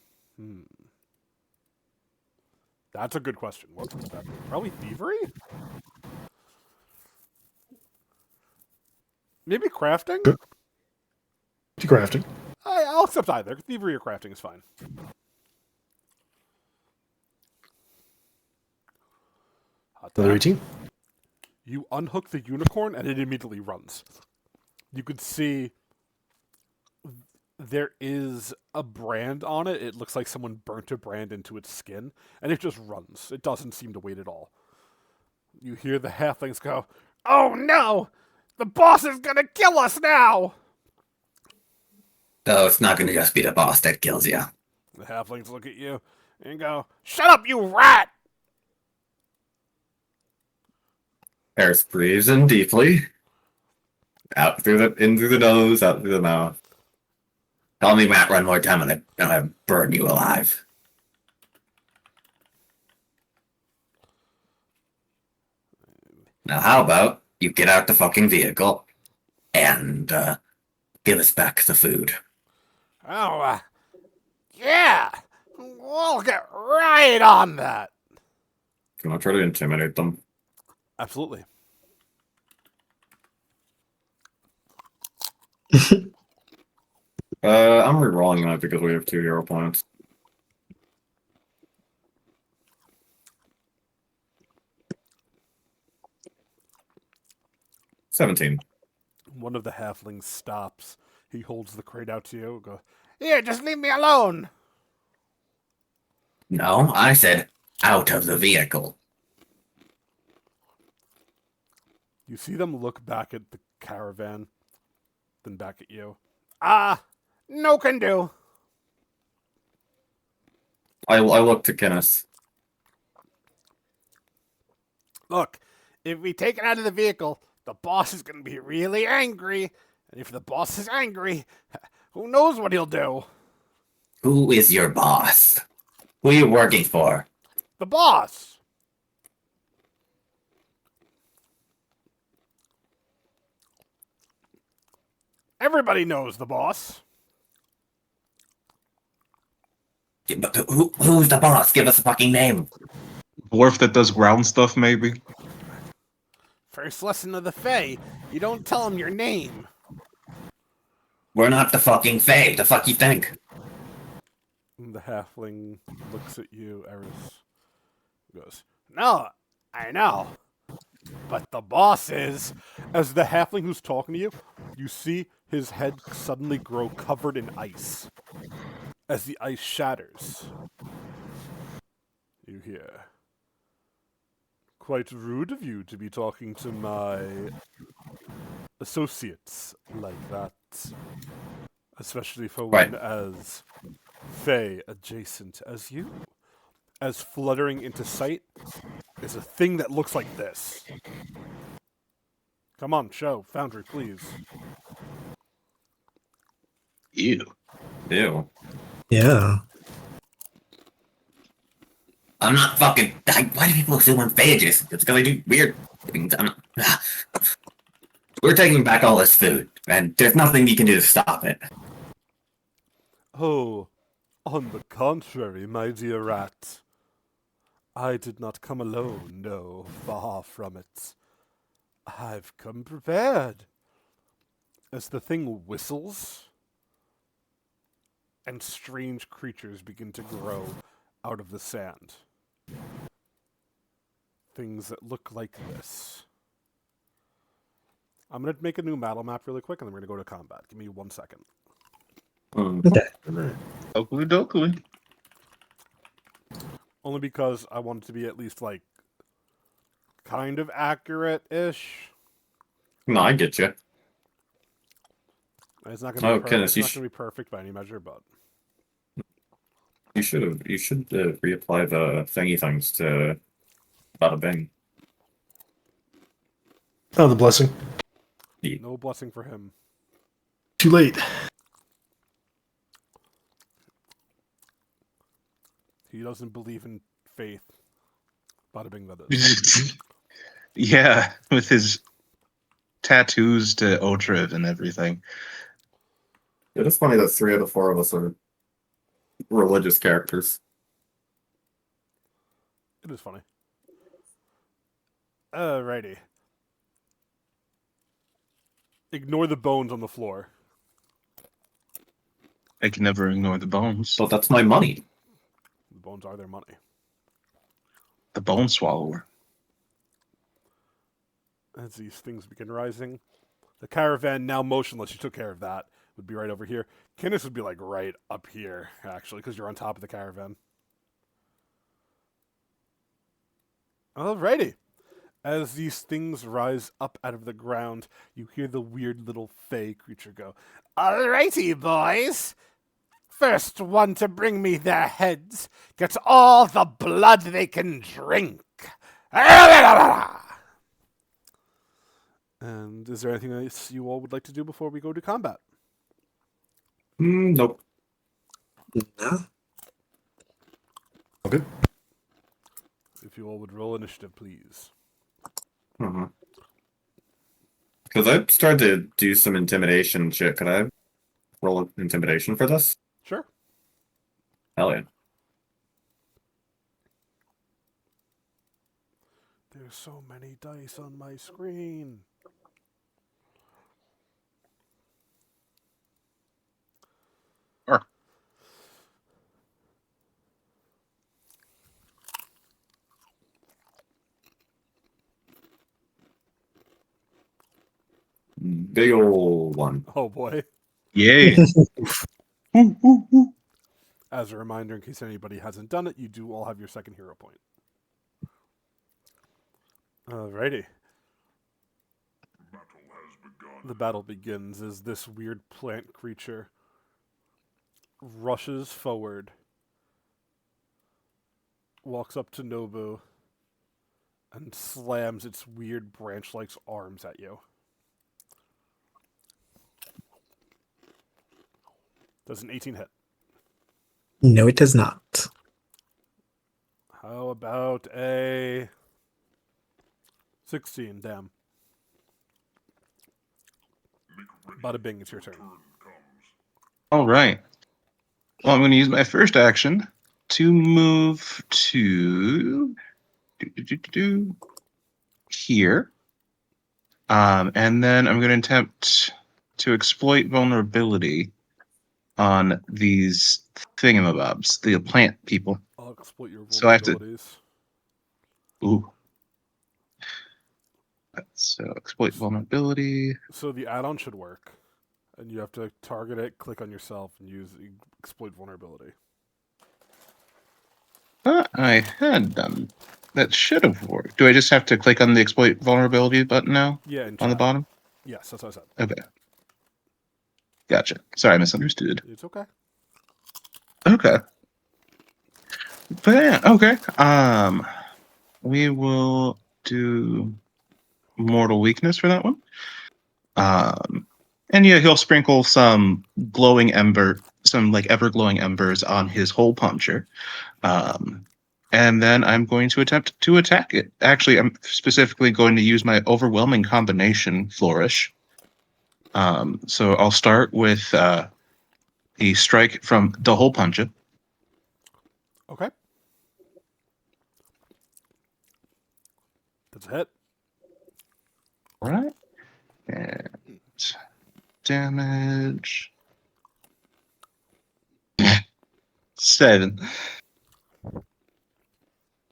That's a good question. What would that be? Probably thievery? Maybe crafting? Good. Crafting. I'll accept either. Thievery or crafting is fine. Hot Another damn. 18. You unhook the unicorn and it immediately runs. You could see there is a brand on it. It looks like someone burnt a brand into its skin, and it just runs. It doesn't seem to wait at all. You hear the halflings go, "Oh no! The boss is gonna kill us now!" Oh, it's not going to just be the boss that kills you. The halflings look at you and go, "Shut up, you rat!" Harris breathes in deeply. Out in through the nose, out through the mouth. Call me Matt one more time and I'll burn you alive. Now how about you get out the fucking vehicle and give us back the food. Oh, yeah! We'll get right on that! Can I try to intimidate them? Absolutely. I'm re-rolling that because we have 2 hero points. $17. One of the halflings stops. He holds the crate out to you and goes, "Here, just leave me alone!" No, I said out of the vehicle. You see them look back at the caravan, then back at you. No can do. I look to Kenneth. Look, if we take it out of the vehicle, the boss is going to be really angry. And if the boss is angry, who knows what he'll do? Who is your boss? Who are you working for? The boss! Everybody knows the boss. But who's the boss? Give us a fucking name. Dwarf that does ground stuff, maybe? First lesson of the Fae, you don't tell him your name. We're not the fucking Fae. The fuck you think? And the halfling looks at you, Eris. Goes, "No, I know. But the boss is." As the halfling who's talking to you, you see his head suddenly grow covered in ice. As the ice shatters, you hear, "Quite rude of you to be talking to my associates like that. Especially for one Right. as Fey adjacent as you." As fluttering into sight is a thing that looks like this. Come on, show. Foundry, please. Ew. Ew. Yeah. I'm not fucking. Why do people assume I'm phages? It's because I do weird things. We're taking back all this food, and there's nothing you can do to stop it. Oh, on the contrary, my dear rat. I did not come alone, no, far from it. I've come prepared. As the thing whistles, and strange creatures begin to grow out of the sand. Things that look like this. I'm going to make a new battle map really quick, and then we're going to go to combat. Give me 1 second. Oakley dokley. Only because I want it to be at least, like, kind of accurate-ish. No, I get you. It's not going to be perfect. Kenneth, It's you not going to be perfect by any measure, but You should reapply the thingy things to Bada Bing. Oh, the blessing. no blessing for him. Too late. He doesn't believe in faith. Bada bing, that is. Yeah, with his tattoos to Otriv and everything. It is funny that 3 out of 4 of us are religious characters. It is funny. Alrighty. Ignore the bones on the floor. I can never ignore the bones. But that's my money. The bones are their money. The bone swallower. As these things begin rising, the caravan, now motionless, you took care of that, would be right over here. Kinnis would be like right up here, actually, because you're on top of the caravan. Alrighty. As these things rise up out of the ground, you hear the weird little fey creature go, "Alrighty, boys. First one to bring me their heads gets all the blood they can drink." And is there anything else you all would like to do before we go to combat? Nope. No. Okay. If you all would roll initiative, please. Because I started to do some intimidation shit. Could I roll intimidation for this? Sure. Hell yeah. There's so many dice on my screen. Sure. Big ol' one. Oh boy. Yay. Woo, woo, woo. As a reminder, in case anybody hasn't done it, you do all have your second hero point. Alrighty. The battle begins as this weird plant creature rushes forward, walks up to Nobu, and slams its weird branch-like arms at you. Does an 18 hit? No, it does not. How about a 16? Damn. Bada bing, it's your turn. All right. Well, I'm going to use my first action to move to here. And then I'm going to attempt to exploit vulnerability on these thingamabobs, the plant people. I'll exploit your So I have to- vulnerabilities. Ooh. So exploit vulnerability. So the add-on should work, and you have to target it, click on yourself, and use exploit vulnerability. I had done. That should have worked. Do I just have to click on the exploit vulnerability button now Yeah, in on the chat. bottom? Yes, that's what I said. Okay. Gotcha. Sorry, I misunderstood. It's okay. Okay. But yeah, okay. We will do mortal weakness for that one. And yeah, he'll sprinkle some glowing ember, some like ever glowing embers on his hole puncher. And then I'm going to attempt to attack it. Actually, I'm specifically going to use my overwhelming combination flourish. So I'll start with the strike from the hole puncher. Okay. That's a hit. All right. And damage. 7.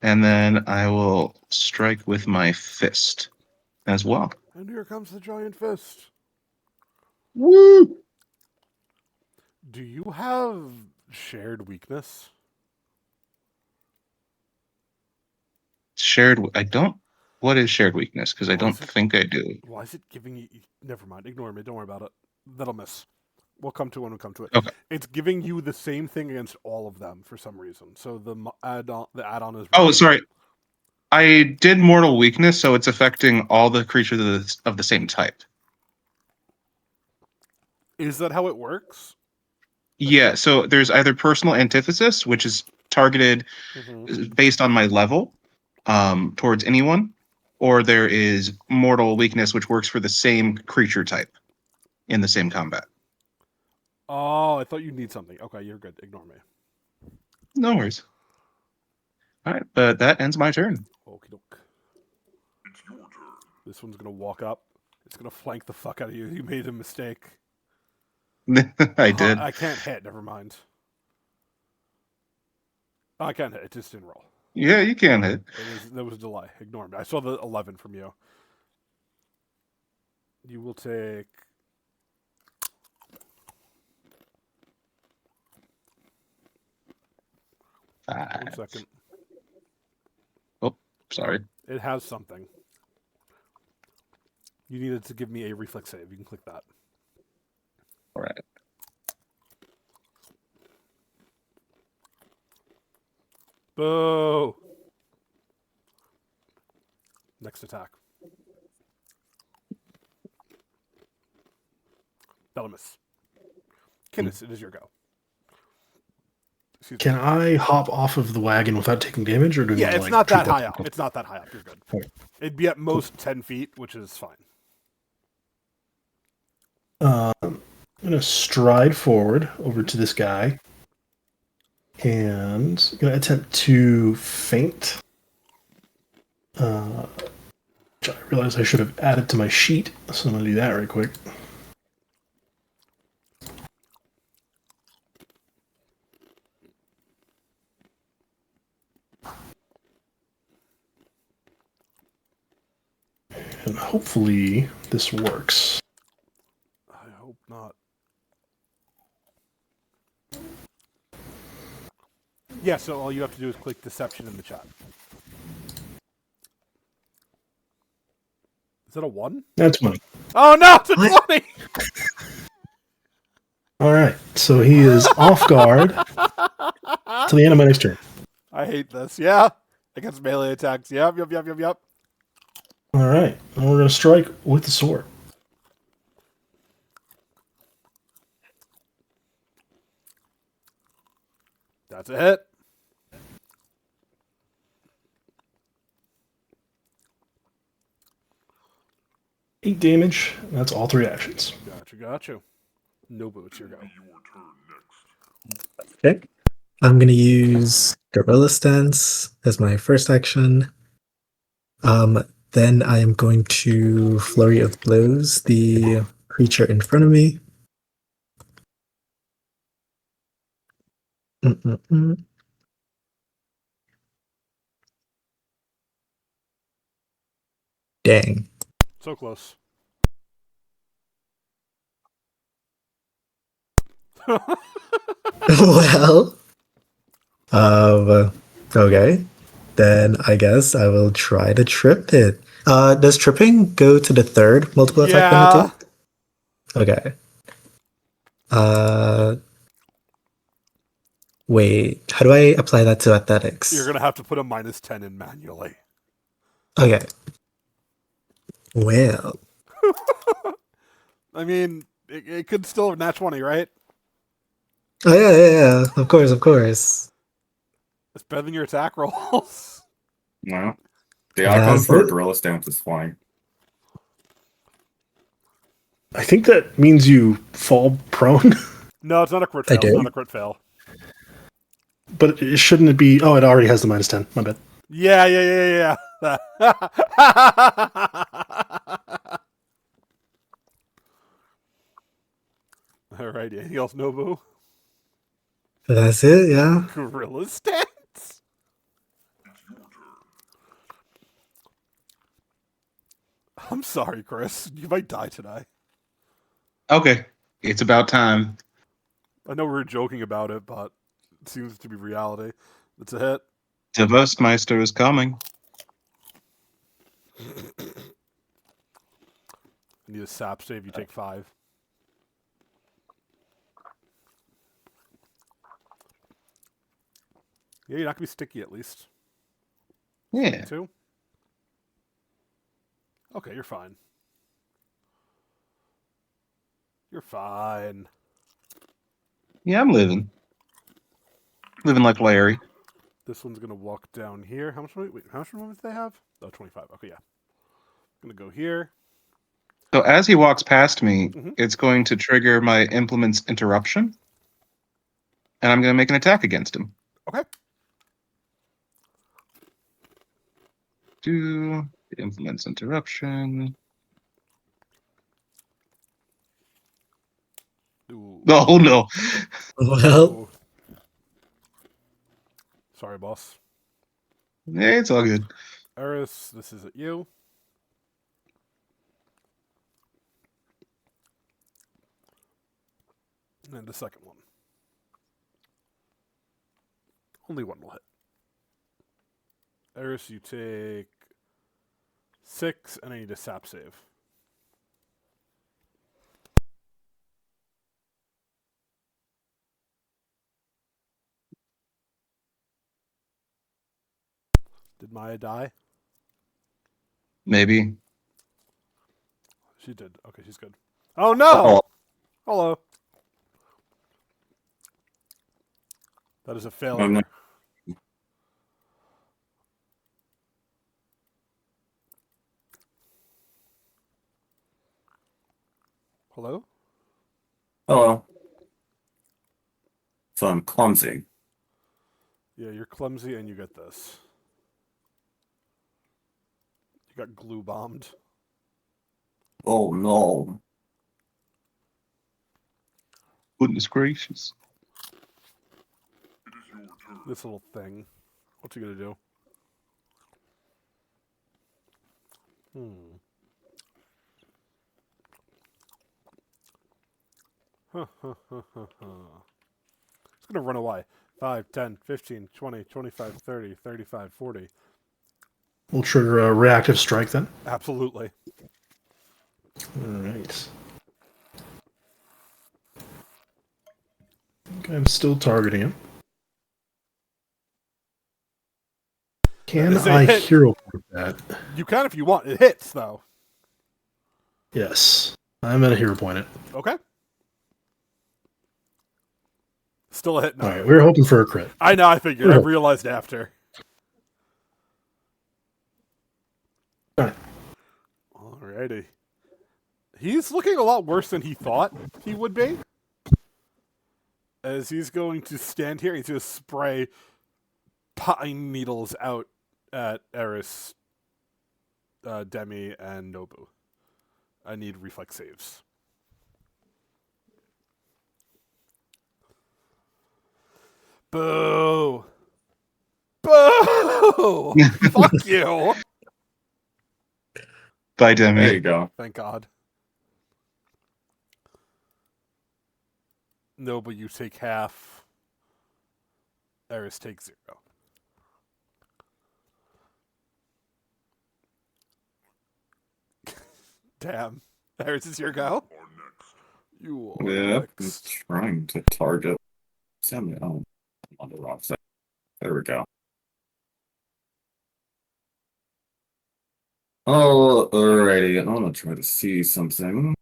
And then I will strike with my fist as well. And here comes the giant fist. Woo! Do you have shared weakness? I don't. What is shared weakness? Because I don't think I do. Why is it giving you... Never mind. Ignore me. Don't worry about it. That'll miss. We'll come to it when we come to it. Okay. It's giving you the same thing against all of them for some reason. So the add-on is... Oh, sorry. I did mortal weakness, so it's affecting all the creatures of the same type. Is that how it works? Yeah, so there's either personal antithesis, which is targeted based on my level towards anyone, or there is mortal weakness, which works for the same creature type in the same combat. Oh, I thought you'd need something. Okay, you're good. Ignore me. No worries. All right, but that ends my turn. Okie doke. It's your turn. This one's gonna walk up. It's gonna flank the fuck out of you. You made a mistake. I did. I can't hit. Never mind. I can't hit. It just didn't roll. Yeah, you can hit. There was a delay. Ignore me. I saw the 11 from you. You will take. One 5. second. Oh, sorry. It has something. You needed to give me a reflex save. You can click that. All right. Boo! Next attack. Bellamus. Kinnis, it is your go. Excuse me. Can I hop off of the wagon without taking damage, or do Yeah, we, it's like, not treat that high up. It's not that high up. You're good. Okay. It'd be at most 10 feet, which is fine. I'm gonna stride forward over to this guy, and I'm gonna attempt to feint. Which I realized I should have added to my sheet, so I'm gonna do that right quick. And hopefully this works. I hope not. Yeah, so all you have to do is click deception in the chat. Is that a 1? That's money. Oh no, it's a What? 20! All right, so he is off guard till the end of my next turn. I hate this. Yeah. Against melee attacks. Yep. All right, and we're gonna strike with the sword. That's a hit. Eight damage. And that's all 3 actions. Gotcha. Nobu, it's your go. Okay. I'm gonna use Gorilla Stance as my first action. Then I am going to Flurry of Blows the creature in front of me. Dang. So close. Well, okay. Then I guess I will try to trip it. Does tripping go to the third multiple attack Yeah. penalty? Okay. Wait, how do I apply that to athletics? You're going to have to put a -10 in manually. Okay. Well, I mean, it could still nat 20, right? oh yeah, of course. It's better than your attack rolls. Well, the outcome That's for a it. gorilla stance is fine. I think that means you fall prone, No, it's not a crit I fail. It's do. not a crit fail. but shouldn't it be? Oh, it already has the -10. My bad. Yeah. Alright, anything else, Nobu? That's it, yeah. Gorilla stance? I'm sorry, Chris. You might die today. Okay, it's about time. I know we were joking about it, but it seems to be reality. It's a hit. The Wurstmeister is coming. I need a sap save. You take 5. Yeah, you're not gonna be sticky at least. Yeah. 2. Okay, you're fine. You're fine. Yeah, I'm living. Living like Larry. This one's gonna walk down here. How much? Wait, how much movement do they have? Oh, 25. Okay, yeah. I'm gonna go here. So as he walks past me, Mhm. it's going to trigger my implement's interruption. And I'm going to make an attack against him. Okay. Do the implement's interruption. Ooh. Oh no. Well, Ooh. Sorry, boss. Yeah, it's all good. Eris, this is at you. And the second one. Only one will hit. Eris, you take 6, and I need a sap save. Did Maya die? Maybe. She did. Okay, she's good. Oh no! Oh, Hello. That is a failure. no. Hello? Hello. So I'm clumsy. Yeah, you're clumsy and you get this. You got glue bombed. Oh no. Goodness gracious. This little thing. What's he gonna do? It's gonna run away. 5, 10, 15, 20, 25, 30, 35, 40. We'll trigger a reactive strike then. Absolutely. Alright. Okay, I'm still targeting him. Can That is a I hit. hero point that? You can if you want. It hits, though. Yes. I'm at a hero point it. Okay. Still a hit now. Alright, we were hoping for a crit. I know, I figured. I realized after. Alright. Alrighty. He's looking a lot worse than he thought he would be. As he's going to stand here, he's going to spray pine needles out at Eris, Demi, and Nobu. I need reflex saves. Boo! Boo! Fuck you! Bye, There you Demi. go. Thank God. Nobu, you take half. Eris takes 0. Damn. Eris, is your go? You are Yeah, I'm next. trying to target. Send oh, I'm on the wrong side. There we go. Oh, alrighty. I'm gonna try to see something.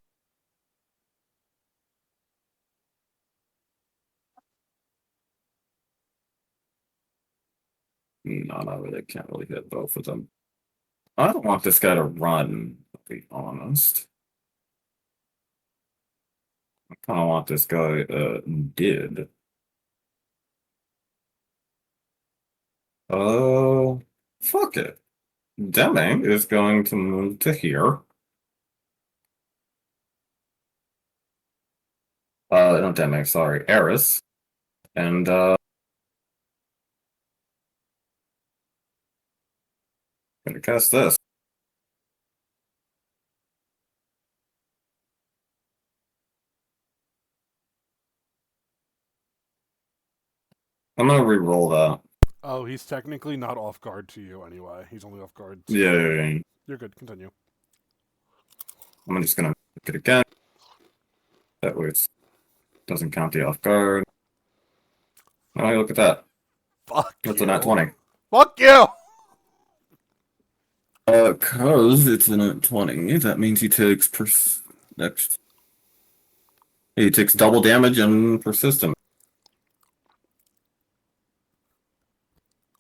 No, I really can't really hit both of them. I don't want this guy to run, to be honest. I kind of want this guy dead. Fuck it. Deming is going to move to here. Not Deming, sorry, Eris. And, gonna cast this. I'm gonna re-roll that. Oh, he's technically not off guard to you anyway. He's only off guard to... Yeah. You're good. Continue. I'm just gonna look it again. That way it doesn't count the off guard. Oh, look at that. Fuck That's you. a nat 20. Fuck you! Cause it's a nat 20. That means he takes next. He takes double damage and persistent.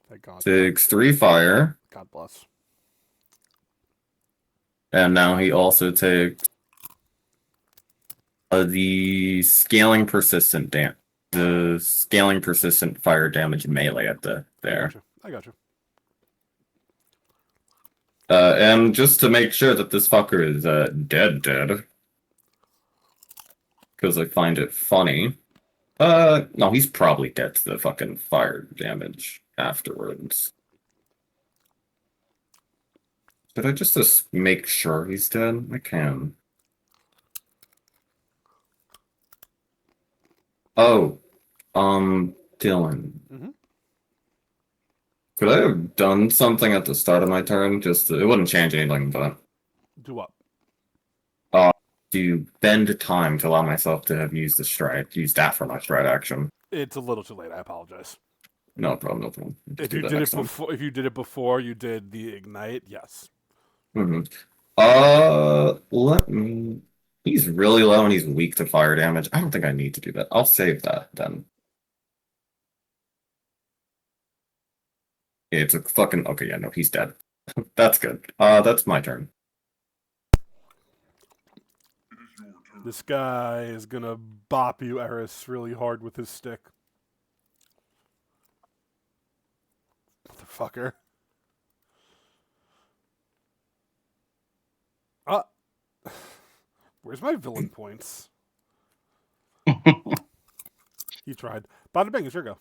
Thank God. Takes 3 fire. God bless. And now he also takes the scaling persistent the scaling persistent fire damage melee at the there. I got you. And just to make sure that this fucker is dead, because I find it funny. No, he's probably dead to the fucking fire damage afterwards. Did I just make sure he's dead? I can. Oh, Dylan. Mhm. Could I have done something at the start of my turn? It wouldn't change anything, but Do what? to bend time to allow myself to have used the stride, use that for my stride action. It's a little too late. I apologize. No problem, no problem. Just If do you that did it next time. before, you did the ignite. Yes. Mhm. Let me. He's really low and he's weak to fire damage. I don't think I need to do that. I'll save that then. It's a fucking okay. Yeah, no, he's dead. That's good. That's my turn. This guy is gonna bop you, Eris, really hard with his stick. Motherfucker. Where's my villain points? He tried. Bada bing, it's your go.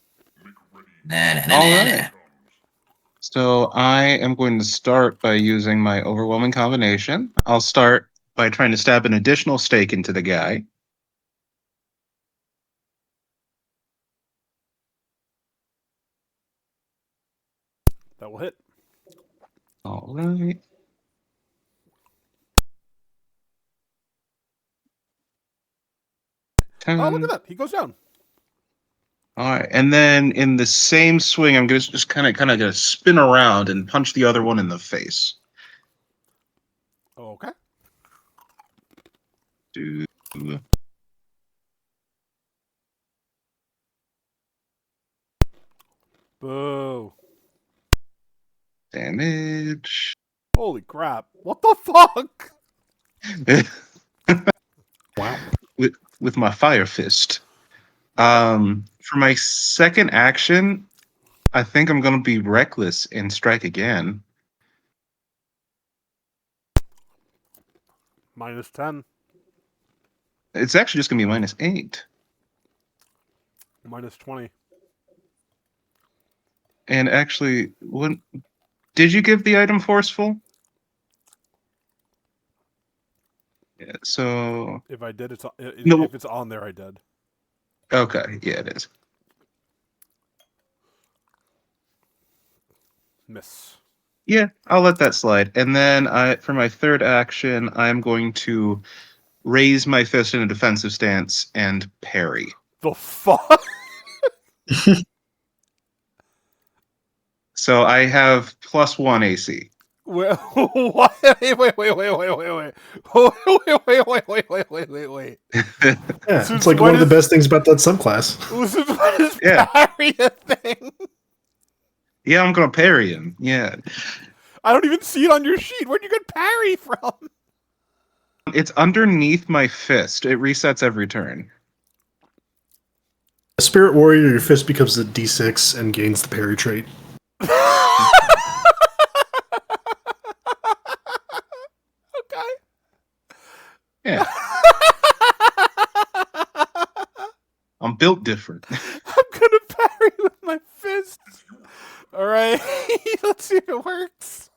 All right. So I am going to start by using my overwhelming combination. I'll start by trying to stab an additional stake into the guy. That will hit. All right. Oh, look at that. He goes down. All right, and then in the same swing, I'm gonna just kind of gonna spin around and punch the other one in the face. Okay. Do Boo. damage. Holy crap. What the fuck? Wow. With my fire fist. For my second action, I think I'm gonna be reckless and strike again. Minus 10. It's actually just gonna be -8. Minus 20. And actually, what did you give the item forceful? Yeah, so If I did, No. if it's on there, I did. okay, yeah, it is. Miss. Yeah, I'll let that slide. And then for my third action, I'm going to raise my fist in a defensive stance and parry. The fuck? So I have +1 AC. What? Wait. Yeah, Since it's like when one of the is- best things about that subclass. What is Yeah. parry a thing? Yeah, I'm gonna parry him. Yeah, I don't even see it on your sheet. Where'd you get parry from? it's underneath my fist. It resets every turn. A Spirit Warrior, your fist becomes a D6 and gains the parry trait. Okay. Yeah, I'm built different. I'm gonna parry with my fists. All right, let's see if it works.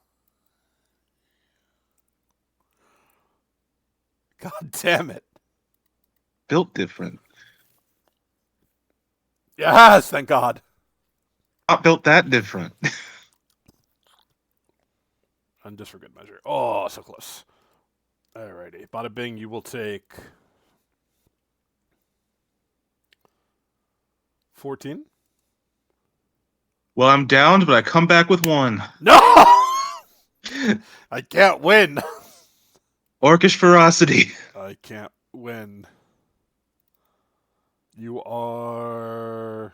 God damn it! Built different. Yes, thank God. Not built that different. And just for good measure. Oh, so close. Alrighty, bada bing. You will take 14. Well, I'm downed, but I come back with 1. No, I can't win. Orcish ferocity. I can't win. You are.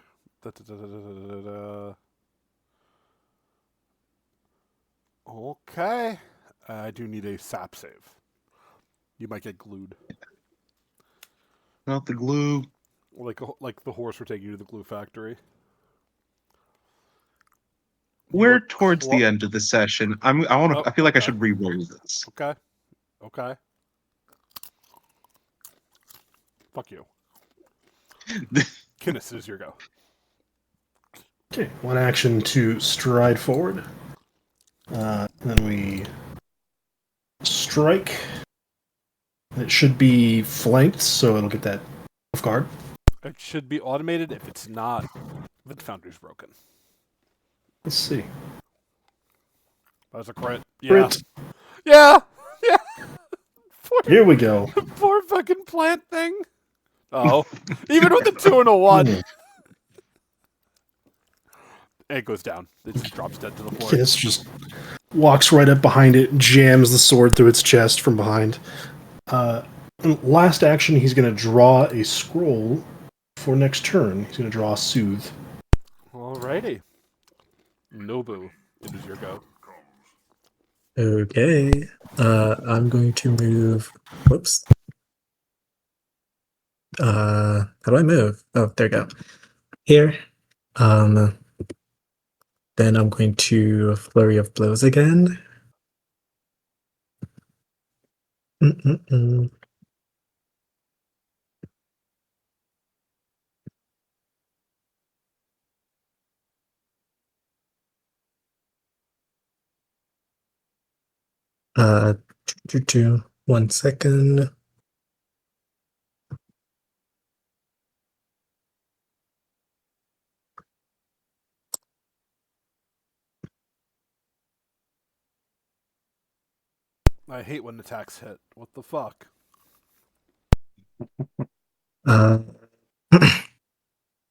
Okay. I do need a sap save. You might get glued. Not the glue. Like the horse we're taking you to the glue factory. We're You're towards the end of the session. I want to. Oh, I feel like I okay. should re-roll this. Okay. Okay. Fuck you. Kinnis, it is your go. Okay, one action to stride forward. Then we strike. It should be flanked, so it'll get that off guard. It should be automated. If it's not, the foundry's broken. Let's see. That's a crit. Yeah. Crit. Yeah. Yeah. Poor, Here we go. poor fucking plant thing. Oh, even with the 2 and a 1, Hmm. it goes down. It just drops dead to the floor. Kiss just walks right up behind it, jams the sword through its chest from behind. Last action, he's going to draw a scroll for next turn. He's going to draw Soothe. Alrighty. Nobu, it is your go. Okay. I'm going to move. Whoops. How do I move? Oh, there we go. Here. Then I'm going to Flurry of Blows again. Mm-mm-mm. Uh, 1 second. I hate when attacks hit. What the fuck? I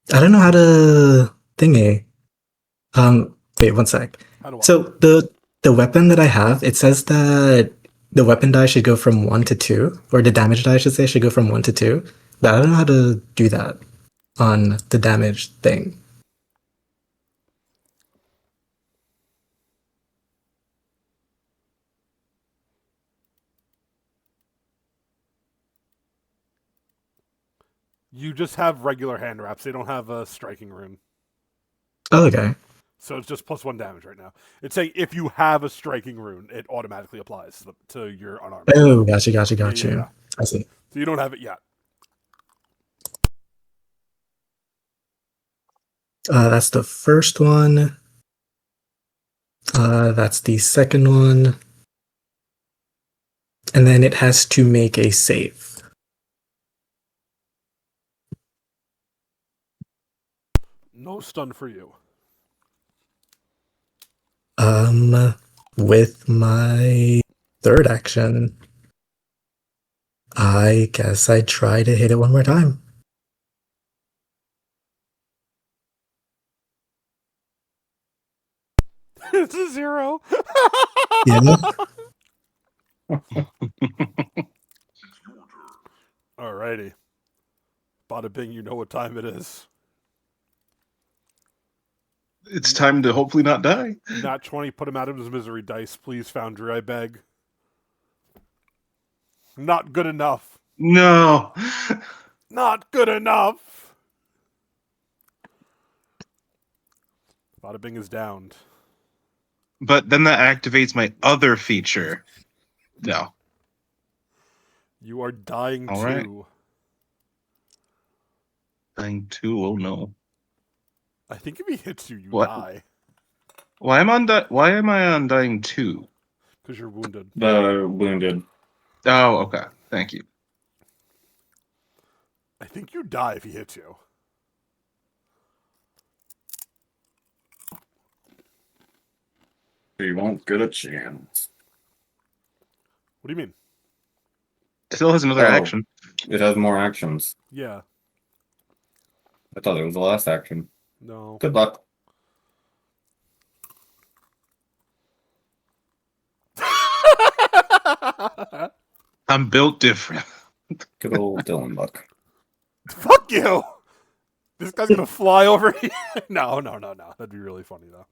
don't know how to thingy. Wait 1 sec. How do I? So the weapon that I have, it says that the weapon die should go from 1 to 2, or the damage die, I should say, should go from 1 to 2. But I don't know how to do that on the damage thing. You just have regular hand wraps. They don't have a striking rune. Oh, okay. So it's just +1 damage right now. It's saying if you have a striking rune, it automatically applies to your unarmed. Oh, gotcha. Yeah. I see. So you don't have it yet. That's the first one. That's the second one. And then it has to make a save. No stun for you. With my third action, I guess I try to hit it one more time. It's a 0. Yeah. Alrighty. Bada bing, you know what time it is. It's time to hopefully not die. Not 20, put him out of his misery dice, please, Foundry, I beg. Not good enough. No. Not good enough. Bada bing is downed. But then that activates my other feature. No. You are dying All too. right. Dying 2, oh no. I think if he hits you, you What? die. Why am I on dying 2? Because you're wounded. The wounded. Oh, okay. Thank you. I think you die if he hits you. You won't get a chance. What do you mean? It still has another Oh. action. It has more actions. Yeah. I thought it was the last action. No. Good luck. I'm built different. Good old Dylan luck. Fuck you! This guy's gonna fly over here. No. That'd be really funny, though.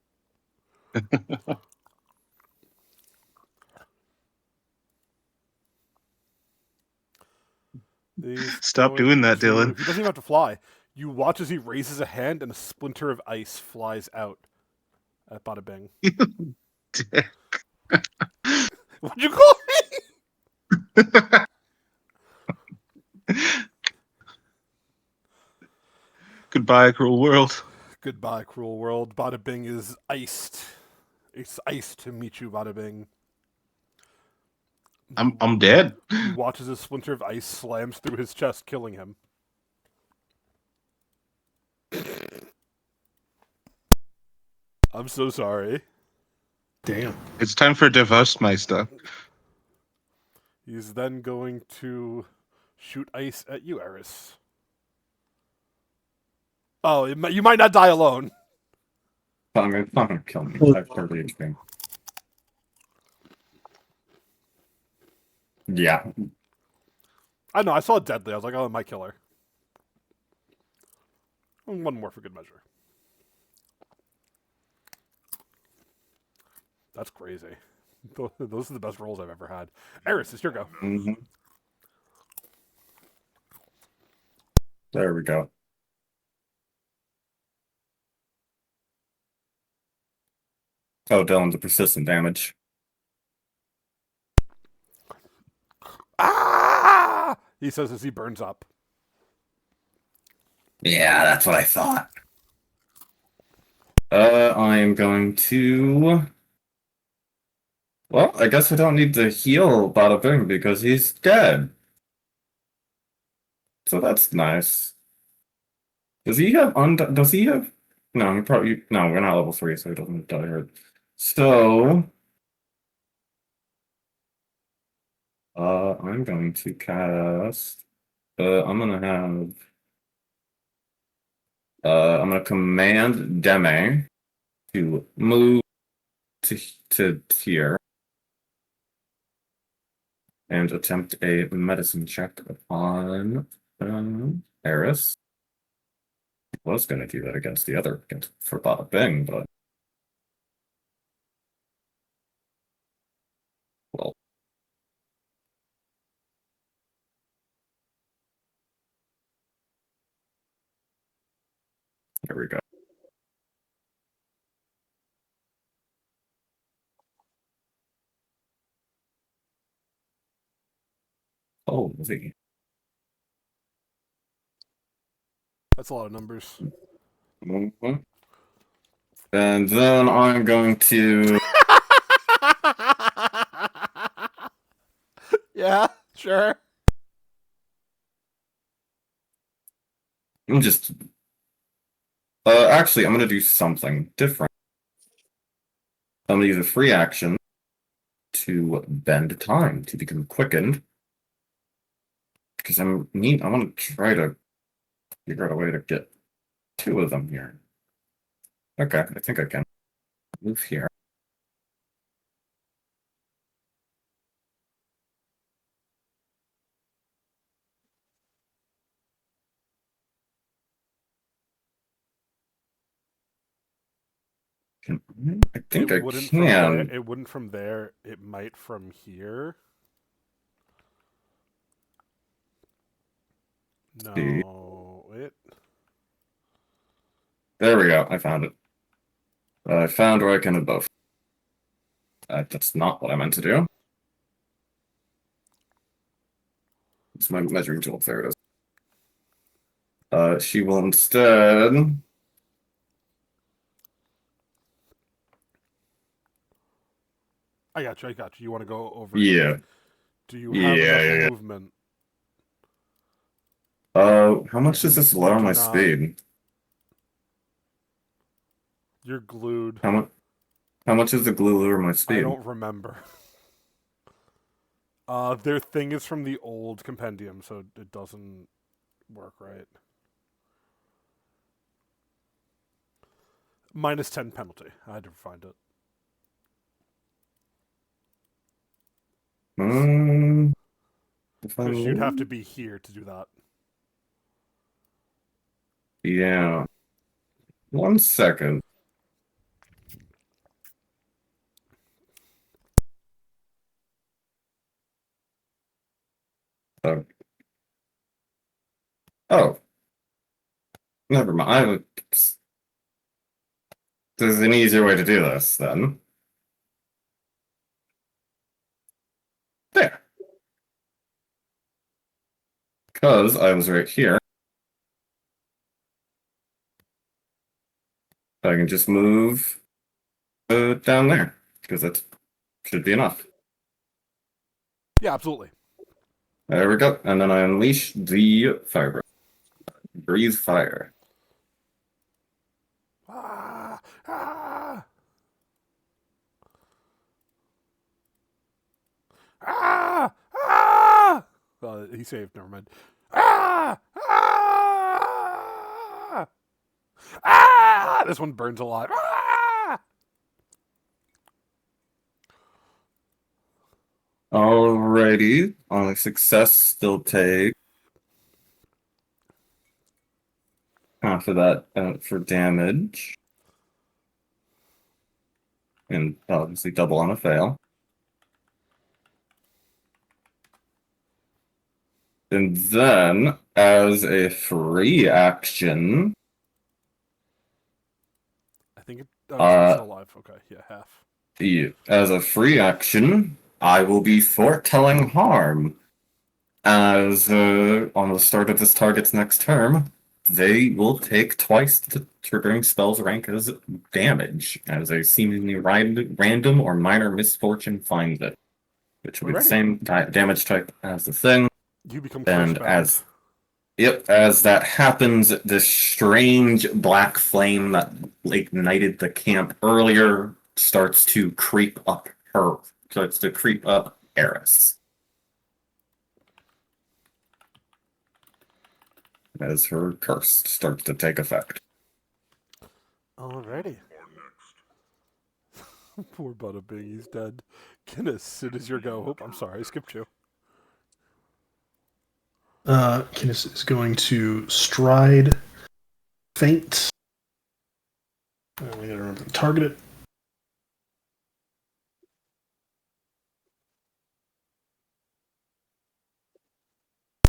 Stop doing that, Dylan. He doesn't even have to fly. You watch as he raises a hand and a splinter of ice flies out at Bada Bing. What'd you call me? Goodbye, cruel world. Goodbye, cruel world. Bada Bing is iced. It's iced to meet you, Bada Bing. I'm dead. He watches a splinter of ice slams through his chest, killing him. I'm so sorry. Damn. It's time for Devastmeister. He's then going to shoot ice at you, Eris. Oh, you might not die alone. It's not gonna kill me. I have 30 HP. Yeah. I know, I saw it deadly. I was like, oh, it might kill her. One more for good measure. That's crazy. Those are the best rolls I've ever had. Eris, it's your go. Mm-hmm. There we go. Oh, Dylan, the persistent damage. Ah! He says as he burns up. Yeah, that's what I thought. I am going to... Well, I guess I don't need to heal Bada Bing because he's dead. So that's nice. Does he have Does he have... No, he probably... No, we're not level 3, so he doesn't die hard. So... I'm going to cast... I'm gonna have... I'm gonna command Deme to move to here and attempt a medicine check upon Eris. Was gonna do that against the other for Bada Bing, but well. Here we go. Oh, Z. That's a lot of numbers. Mhm. And then I'm going to... Yeah, sure. I'm just... actually, I'm gonna do something different. I'm gonna use a free action to bend time to become quickened. Because I want to try to figure out a way to get 2 of them here. Okay, I think I can move here. I think I wouldn't can. From there, it wouldn't from there. It might from here. See. No, it. There we go. I found it. I found where I can do both. That's not what I meant to do. It's my measuring tool. There it is. She will instead. I got you. You want to go over? Yeah. Do you have enough Yeah. movement? How much does this lower my not. speed? You're glued. How much is the glue lower my speed? I don't remember. Their thing is from the old compendium, so it doesn't work right. -10 penalty. I had to find it. Because you'd have to be here to do that. Yeah. 1 second. Oh. Never mind. There's an easier way to do this, then. There. Because I was right here. can just move down there because that should be enough. Yeah, absolutely. There we go. And then I unleash the fire breath. Breathe fire. Ah, ah, ah, ah. He saved. Never mind. Ah, ah, ah. This one burns a lot. Ah! Alrighty. On a success, still take half of that for damage. And obviously double on a fail. And then, as a free action, I think it. Oh, it's still alive. Okay, yeah, half. as a free action, I will be foretelling harm. As on the start of this target's next turn, they will take twice the triggering spell's rank as damage, as a seemingly random or minor misfortune finds it, which will be the Alrighty. same damage type as the thing. You become And cursed. as that happens, this strange black flame that ignited the camp earlier starts to creep up Eris. As her curse starts to take effect. Alrighty. Poor Bada Bing, he's dead. Guinness, it is your go. Oh, I'm sorry, I skipped you. Kenneth is going to stride, feint. We gotta remember to target it.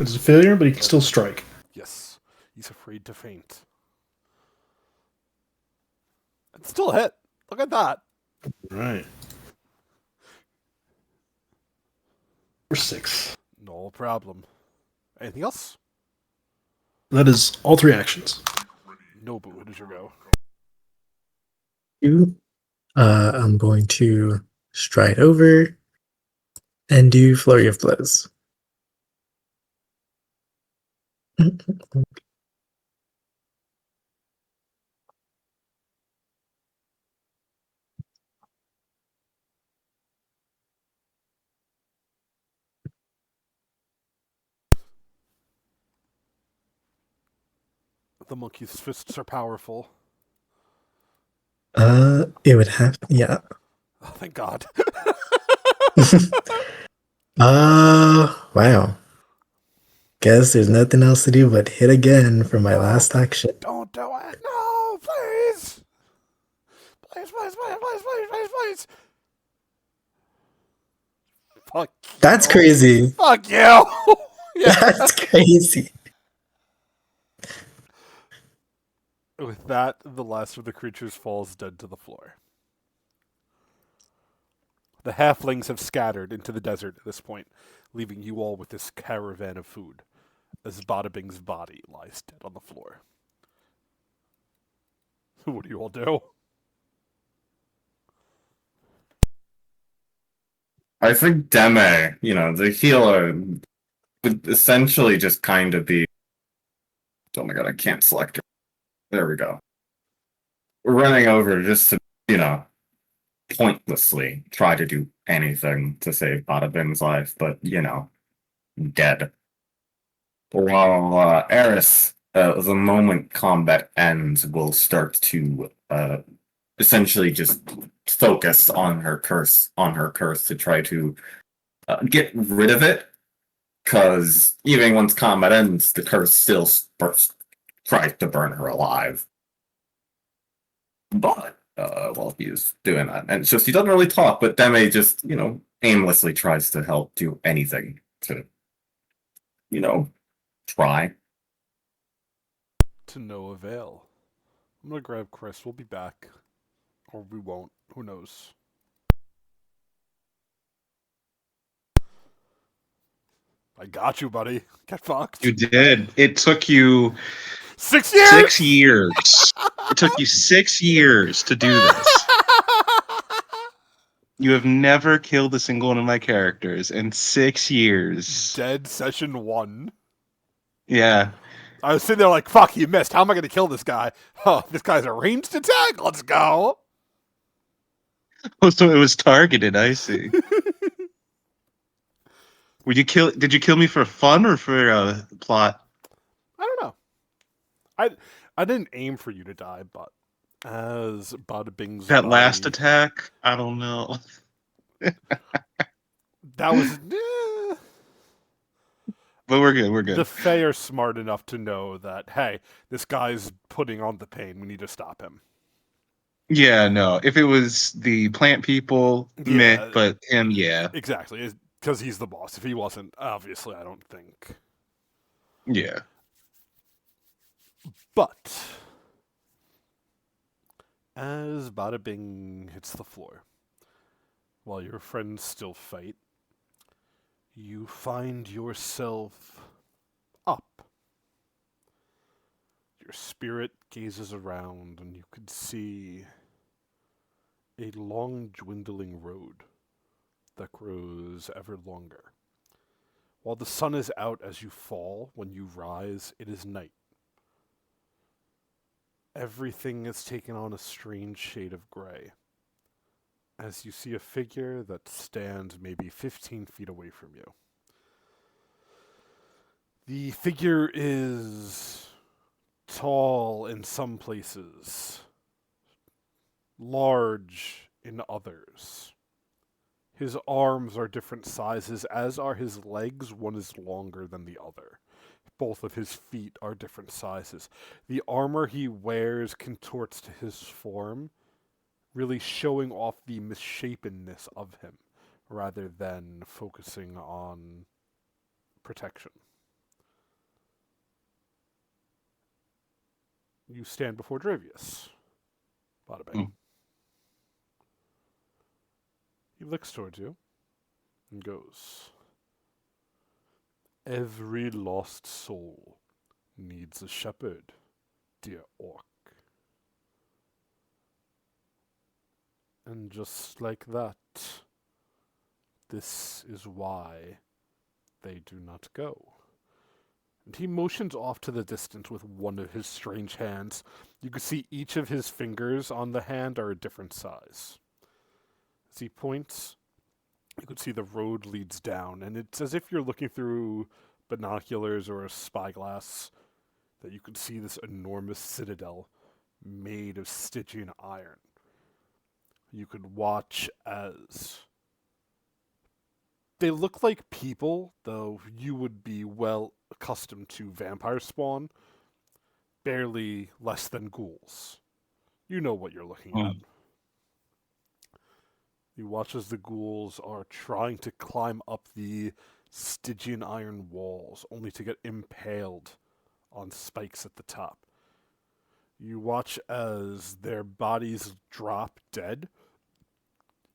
It's a failure, but he can still strike. Yes, he's afraid to faint. It's still a hit. Look at that. Right. For 6. No problem. Anything else? That is all 3 actions. Nobu, it is your go. I'm going to stride over and do Flurry of Blows. The monkey's fists are powerful. It would have, yeah. Oh, thank God. Wow. Guess there's nothing else to do but hit again for my last action. Don't do it. No, please. Please, please, please, please, please, please, please. Fuck. That's you. crazy. Fuck you. Yeah. That's crazy. With that, the last of the creatures falls dead to the floor. The halflings have scattered into the desert at this point, leaving you all with this caravan of food, as Bada Bing's body lies dead on the floor. What do you all do? I think Deme, the healer, would essentially just kind of be. Oh my god, I can't select her. There we go. We're running over just to, pointlessly try to do anything to save Bada Bing's life, but, dead. While Eris, the moment combat ends, will start to essentially just focus on her curse to try to get rid of it, because even once combat ends, the curse still tries to burn her alive. But while he's doing that, and so she doesn't really talk, but Deme just aimlessly tries to help do anything to try. To no avail. I'm gonna grab Chris. We'll be back. Or we won't. Who knows? I got you, buddy. Get fucked. You did. It took you 6 years? 6 years. It took you 6 years to do this. You have never killed a single one of my characters in 6 years. Dead session 1. Yeah. I was sitting there like, fuck, he missed. How am I going to kill this guy? Oh, this guy's a ranged attack. Let's go. Oh, so it was targeted. I see. Did you kill me for fun or for plot? I don't know. I didn't aim for you to die, but as Bada Bing's That body, last attack? I don't know. that was. But we're good. We're good. The Fae are smart enough to know that, hey, this guy's putting on the pain. We need to stop him. Yeah, no. If it was the plant people, meh, Yeah. but him, yeah. Exactly, because he's the boss. If he wasn't, obviously, I don't think. Yeah. But as Bada Bing hits the floor, while your friends still fight, you find yourself up. Your spirit gazes around, and you could see a long, dwindling road that grows ever longer. While the sun is out as you fall, when you rise, it is night. Everything has taken on a strange shade of gray, as you see a figure that stands maybe 15 feet away from you. The figure is tall in some places, large in others. His arms are different sizes, as are his legs. One is longer than the other. Both of his feet are different sizes. The armor he wears contorts to his form, really showing off the misshapenness of him, rather than focusing on protection. You stand before Dravius. Bada Bing. Mm. He looks towards you and goes, "Every lost soul needs a shepherd, dear orc." And just like that, this is why they do not go. And he motions off to the distance with one of his strange hands. You can see each of his fingers on the hand are a different size. As he points, you can see the road leads down, and it's as if you're looking through binoculars or a spyglass, that you can see this enormous citadel made of Stygian iron. You could watch as they look like people, though you would be well accustomed to vampire spawn, barely less than ghouls. You know what you're looking at. You watch as the ghouls are trying to climb up the Stygian iron walls, only to get impaled on spikes at the top. You watch as their bodies drop dead,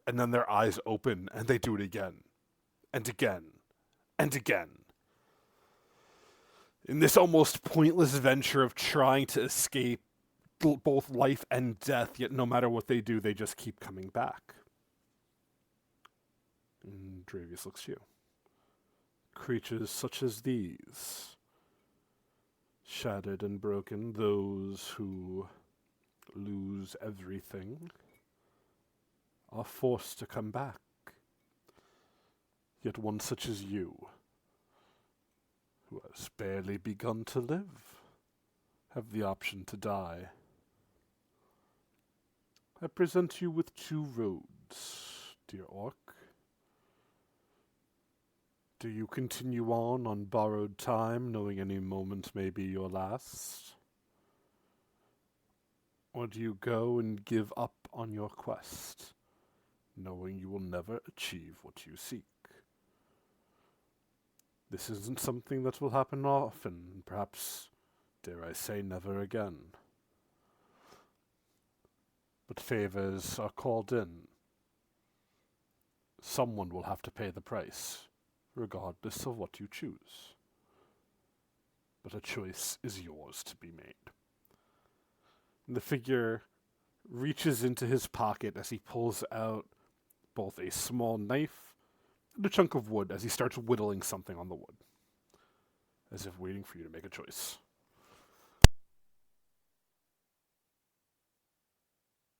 and then their eyes open, and they do it again, and again, and again. In this almost pointless venture of trying to escape both life and death, yet no matter what they do, they just keep coming back. And Dravius looks to you. Creatures such as these, shattered and broken, those who lose everything, are forced to come back. Yet one such as you, who has barely begun to live, have the option to die. I present you with two roads, dear orc. Do you continue on borrowed time, knowing any moment may be your last? Or do you go and give up on your quest, knowing you will never achieve what you seek? This isn't something that will happen often, perhaps, dare I say, never again. But favors are called in. Someone will have to pay the price, regardless of what you choose. but a choice is yours to be made. The figure reaches into his pocket as he pulls out both a small knife and a chunk of wood as he starts whittling something on the wood, as if waiting for you to make a choice.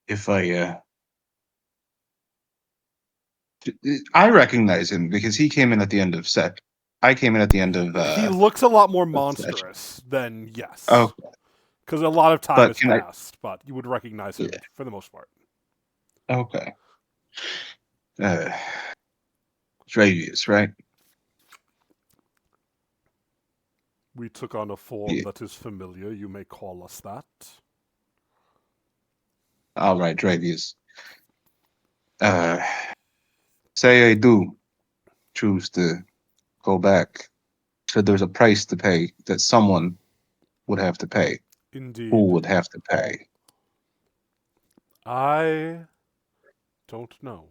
If I recognize him because he came in at the end of set. I came in at the end of He looks a lot more session. monstrous than yes. Oh, Because a lot of time But has can I- passed, but you would recognize him Yeah. for the most part. okay. Dravius, right? We took on a form Yeah. that is familiar. You may call us that. All right, Dravius. Say I do choose to go back. So there's a price to pay that someone would have to pay. Indeed. Who would have to pay? I don't know.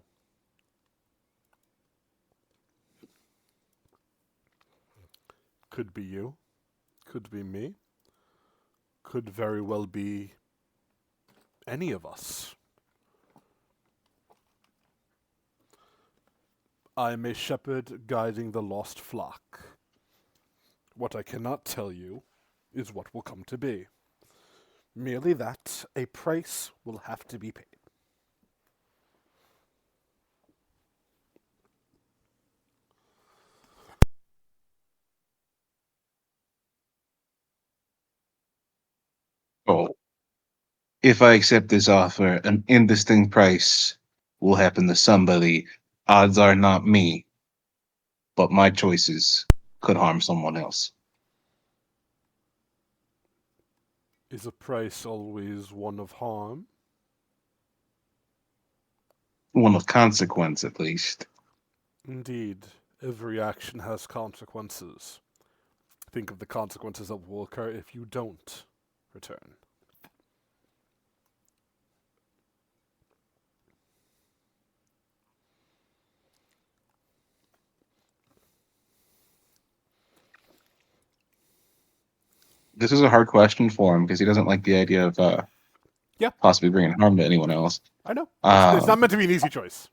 Could be you. Could be me. Could very well be any of us. I am a shepherd guiding the lost flock. What I cannot tell you is what will come to be. Merely that a price will have to be paid. Oh, if I accept this offer, an indistinct price will happen to somebody. Odds are not me, but my choices could harm someone else. Is a price always one of harm? One of consequence, at least. Indeed, every action has consequences. Think of the consequences that will occur if you don't return. This is a hard question for him because he doesn't like the idea of Yeah. possibly bringing harm to anyone else. I know. It's not Um, meant to be an easy choice.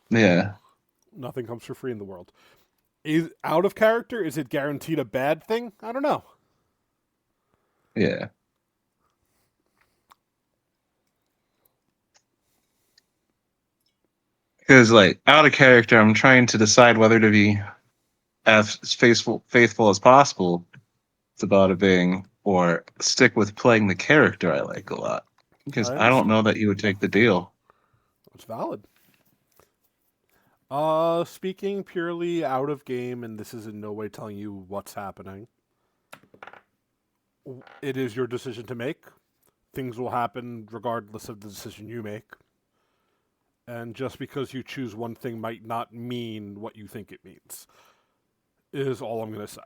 Yeah. Nothing comes for free in the world. Is out of character? Is it guaranteed a bad thing? I don't know. Yeah. Because like out of character, I'm trying to decide whether to be as faithful as possible to Bada Bing or stick with playing the character I like a lot. Because I I don't understand. know that you would take the deal. It's valid. Speaking purely out of game, and this is in no way telling you what's happening. It is your decision to make. Things will happen regardless of the decision you make. And just because you choose one thing might not mean what you think it means, is all I'm going to say.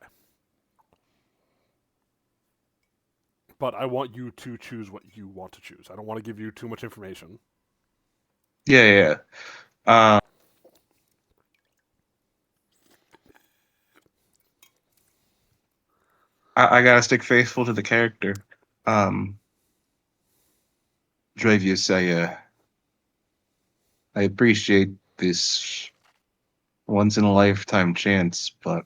But I want you to choose what you want to choose. I don't want to give you too much information. Yeah. I gotta stick faithful to the character. Dravius, I appreciate this once in a lifetime chance, but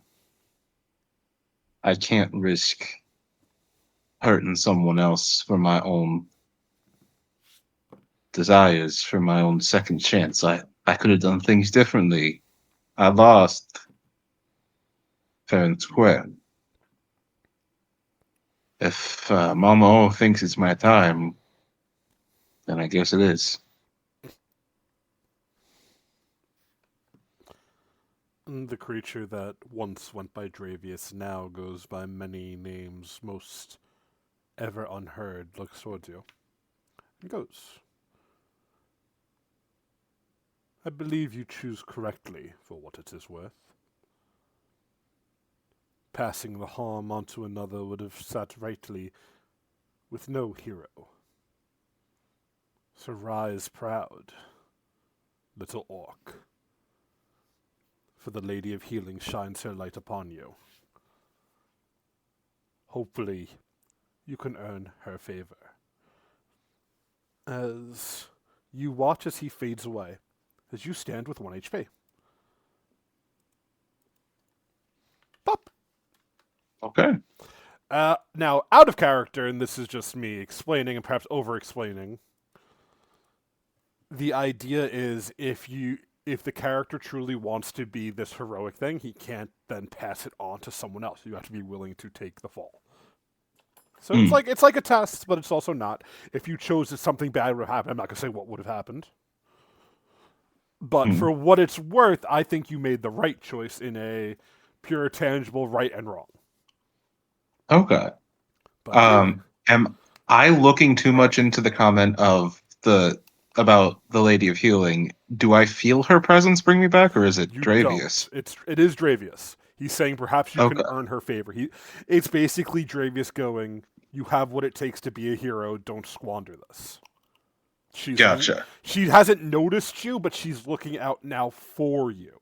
I can't risk hurting someone else for my own desires, for my own second chance. I could have done things differently. I lost fair and square. If Mama O thinks it's my time, then I guess it is. The creature that once went by Dravius now goes by many names, most ever unheard, looks towards you and goes. I believe you choose correctly for what it is worth. Passing the harm onto another would have sat rightly with no hero. So rise proud, little orc, for the Lady of Healing shines her light upon you. hopefully you can earn her favor. As you watch as he fades away, as you stand with 1 HP. Pop! Okay. Now, out of character, and this is just me explaining and perhaps over-explaining, the idea is if the character truly wants to be this heroic thing, he can't then pass it on to someone else. You have to be willing to take the fall. So it's like a test, but it's also not. If you chose that something bad would happen, I'm not gonna say what would have happened. But for what it's worth, I think you made the right choice in a pure, tangible right and wrong. Okay. But Am I looking too much into the comment of about the Lady of Healing? Do I feel her presence bring me back, or is it you Dravius? don't. It is Dravius. He's saying perhaps you can Okay. earn her favor. It's basically Dravius going, "You have what it takes to be a hero. Don't squander this." Gotcha. She hasn't noticed you, but she's looking out now for you.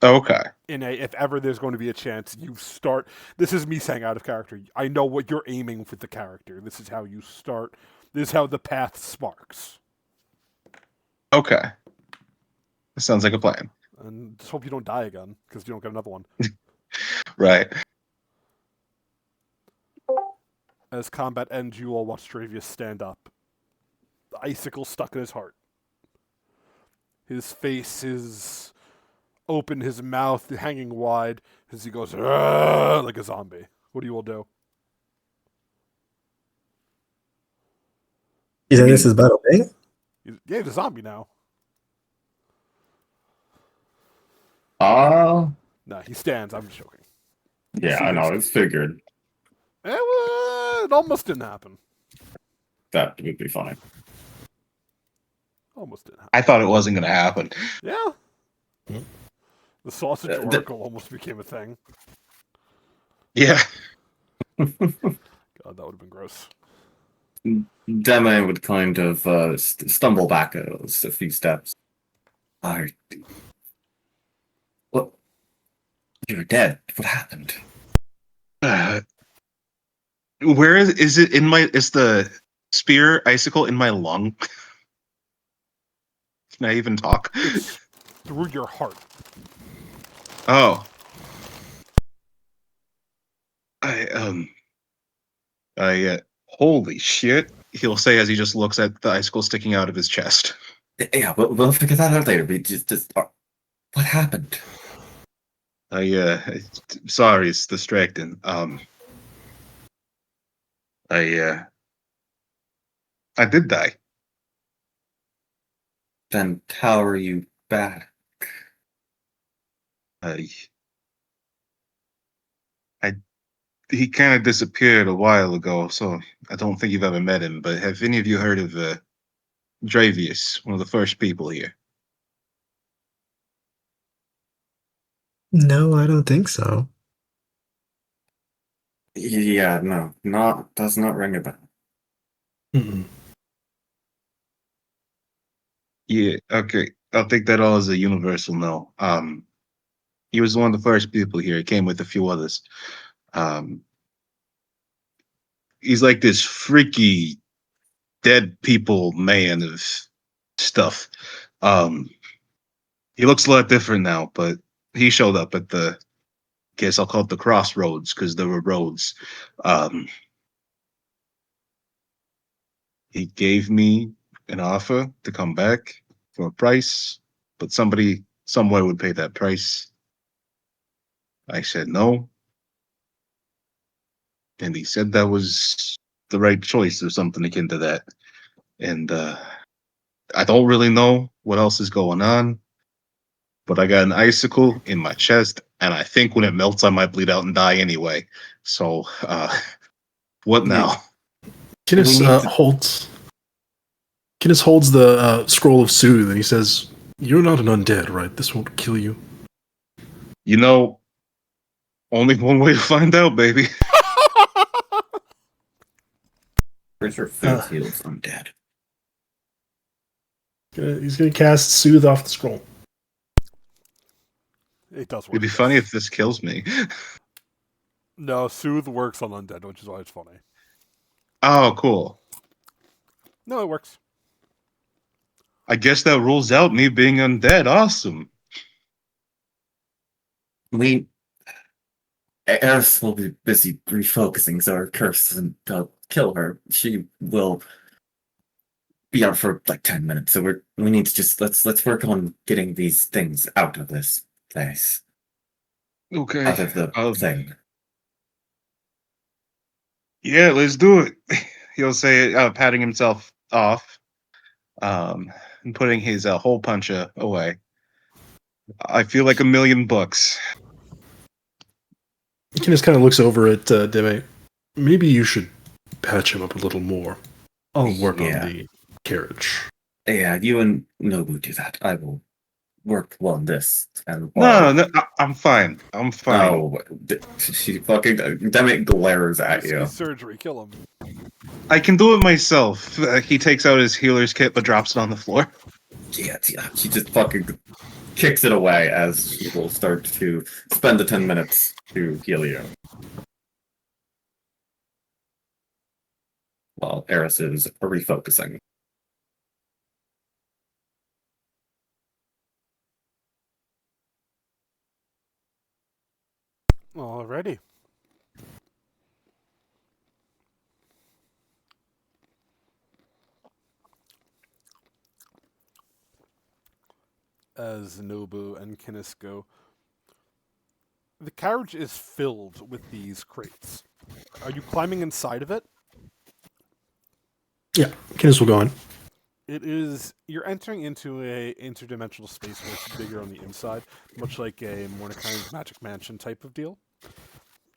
Okay. If ever there's going to be a chance, you start. This is me saying out of character. I know what you're aiming with the character. This is how you start. This is how the path sparks. Okay. That sounds like a plan. And just hope you don't die again, because you don't get another one. Right. As combat ends, you all watch Dravius stand up. The icicle stuck in his heart. His face is open, his mouth hanging wide as he goes like a zombie. What do you all do? You think this is Battle Bay? He's a zombie now. Uh, Nah, he stands. I'm just joking. yeah, I know. It's figured It almost didn't happen. that would be fine. Almost didn't happen. I thought it wasn't going to happen. Yeah. The sausage oracle almost became a thing. Yeah. God, that would have been gross. Deme would kind of stumble back a few steps. What? You're dead. What happened? Where is it in my? Is the spear icicle in my lung? Can I even talk? It's through your heart. Oh. Holy shit! He'll say as he just looks at the icicle sticking out of his chest. Yeah, we'll figure that out later. We just what happened? Sorry, it's distracting. I did die. Then how are you back? He kind of disappeared a while ago, so I don't think you've ever met him. But have any of you heard of Dravius, one of the first people here? No, I don't think so. Yeah, no, does not ring a bell. Mm-mm. Yeah, okay. I'll take that all as a universal no. He was one of the first people here. He came with a few others. He's like this freaky dead people man of stuff. He looks a lot different now, but he showed up at the, guess I'll call it the crossroads, because there were roads. He gave me an offer to come back for a price, but somebody somewhere would pay that price. I said no. And he said that was the right choice or something akin to that. And I don't really know what else is going on, but I got an icicle in my chest, and I think when it melts, I might bleed out and die anyway. So, what now? Kinnis We need to- holds the scroll of soothe, and he says, "You're not an undead, right? This won't kill you." You know, only one way to find out, baby. Pretty sure food heals undead. He's gonna cast soothe off the scroll. It does work. It'd be funny if this kills me. No, soothe works on undead, which is why it's funny. Oh, cool. No, it works. I guess that rules out me being undead. Awesome. We Eris will be busy refocusing, so her curse doesn't kill her. She will be out for like 10 minutes. So we need to just let's work on getting these things out of this place. Okay. Out of the thing. Yeah, let's do it. He'll say, patting himself off, and putting his hole puncher away. I feel like $1,000,000. He just kind of looks over at Deme. Maybe you should patch him up a little more. I'll work Yeah. on the carriage. Yeah, you and Nobu do that. I will work on this. And No, I'm fine. I'm fine. Oh, she fucking Demic glares at Risky you. surgery, kill him. I can do it myself. He takes out his healer's kit but drops it on the floor. Yeah, she just fucking kicks it away as she will start to spend the 10 minutes to heal you. While Eris is refocusing. Alrighty. As Nobu and Kinnis go, the carriage is filled with these crates. Are you climbing inside of it? Yeah, Kenneth will go in. It is. You're entering into a interdimensional space where it's bigger on the inside, much like a Mordecai's Magic Mansion type of deal.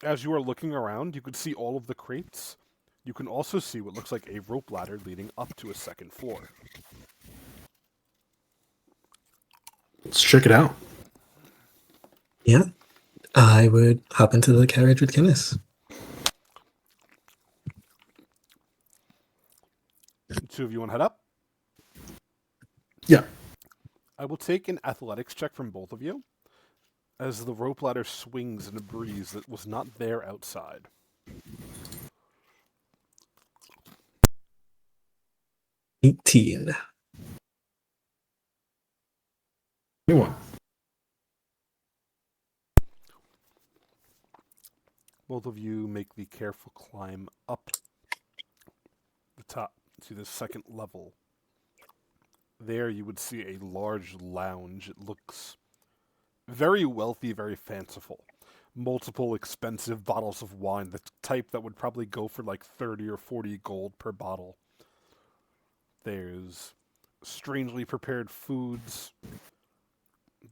As you are looking around, you can see all of the crates. You can also see what looks like a rope ladder leading up to a second floor. Let's check it out. Yeah, I would hop into the carriage with Kenneth. The two of you want to head up? Yeah. I will take an athletics check from both of you as the rope ladder swings in a breeze that was not there outside. 18. 21. Both of you make the careful climb up the top to the second level. There you would see a large lounge. It looks very wealthy, very fanciful. Multiple expensive bottles of wine, the type that would probably go for like 30 or 40 gold per bottle. There's strangely prepared foods.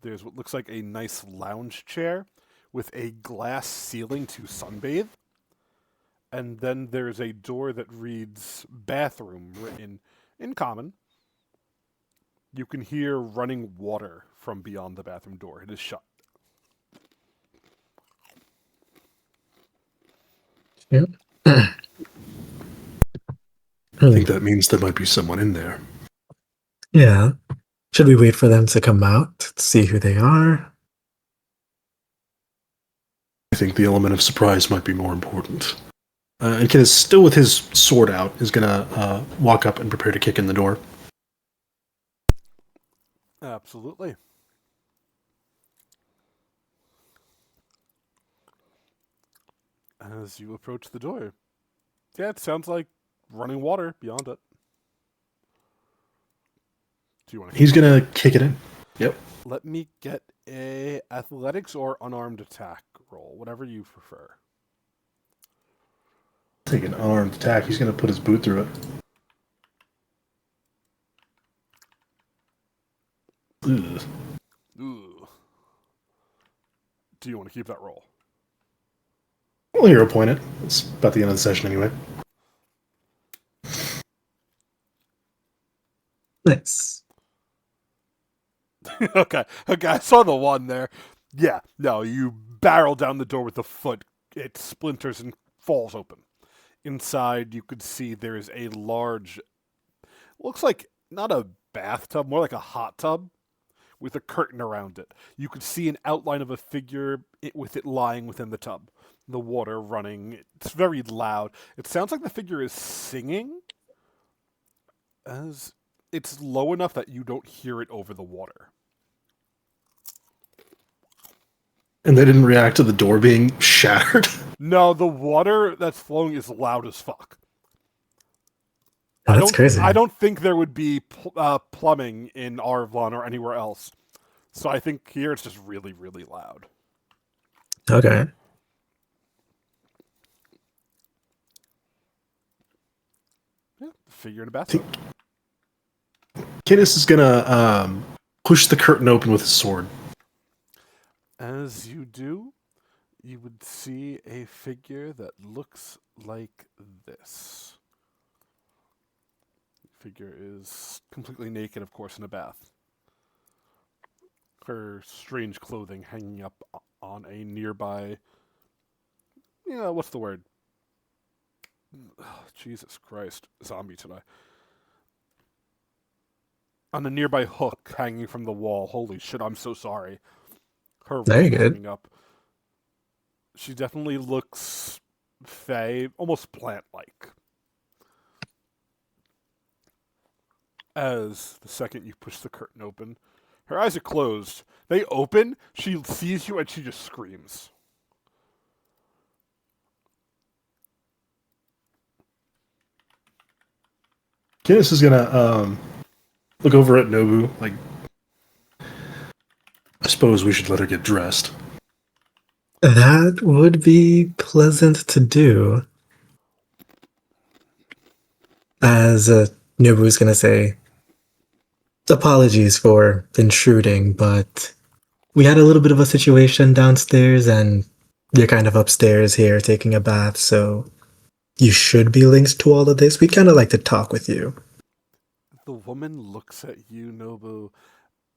There's what looks like a nice lounge chair with a glass ceiling to sunbathe. And then there's a door that reads bathroom written in common. You can hear running water from beyond the bathroom door. It is shut. Yeah. I think that means there might be someone in there. Yeah. Should we wait for them to come out to see who they are? I think the element of surprise might be more important. And Kenneth, still with his sword out, is going to walk up and prepare to kick in the door. Absolutely. As you approach the door. Yeah, it sounds like running water beyond it. Do you want to? He's going to kick it in. Yep. Let me get a athletics or unarmed attack roll, whatever you prefer. Take an unarmed attack. He's going to put his boot through it. Ugh. Ooh. Do you want to keep that roll? We'll hero point it. It's about the end of the session anyway. Nice. Okay, I saw the one there. Yeah, no, you barrel down the door with the foot. It splinters and falls open. Inside, you could see there is a large, looks like not a bathtub, more like a hot tub, with a curtain around it. You could see an outline of a figure with it lying within the tub. The water running. It's very loud. It sounds like the figure is singing, as it's low enough that you don't hear it over the water. And they didn't react to the door being shattered. No, the water that's flowing is loud as fuck. Oh, that's crazy. I don't think there would be plumbing in Arvlon or anywhere else. So I think here it's just really, really loud. Okay. Yeah, figure in a bathtub. Kidis is gonna push the curtain open with his sword. As you do, you would see a figure that looks like this. The figure is completely naked, of course, in a bath. Her strange clothing hanging up on a nearby... what's the word? Oh, Jesus Christ. Zombie today. On a nearby hook hanging from the wall. Holy shit, I'm so sorry. Her Very robe good. hanging up. She definitely looks fey, almost plant-like. As the second you push the curtain open, her eyes are closed. They open, she sees you, and she just screams. Kidis is gonna look over at Nobu, like, I suppose we should let her get dressed. That would be pleasant to do. As Nobu's gonna say, apologies for intruding, but we had a little bit of a situation downstairs, and you're kind of upstairs here taking a bath, so you should be linked to all of this. We'd kind of like to talk with you. The woman looks at you, Nobu,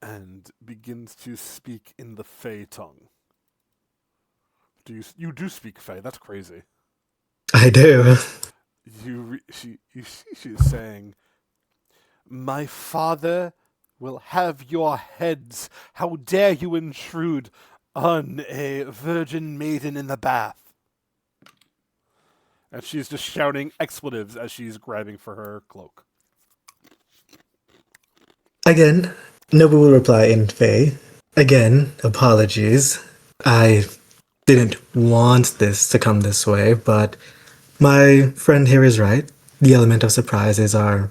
and begins to speak in the Fey tongue. You do speak Fey? That's crazy. I do. She is saying, "My father will have your heads. How dare you intrude on a virgin maiden in the bath?" And she's just shouting expletives as she's grabbing for her cloak. Again, Nobu will reply in Fey. Again, apologies. I didn't want this to come this way, but my friend here is right. The element of surprise is our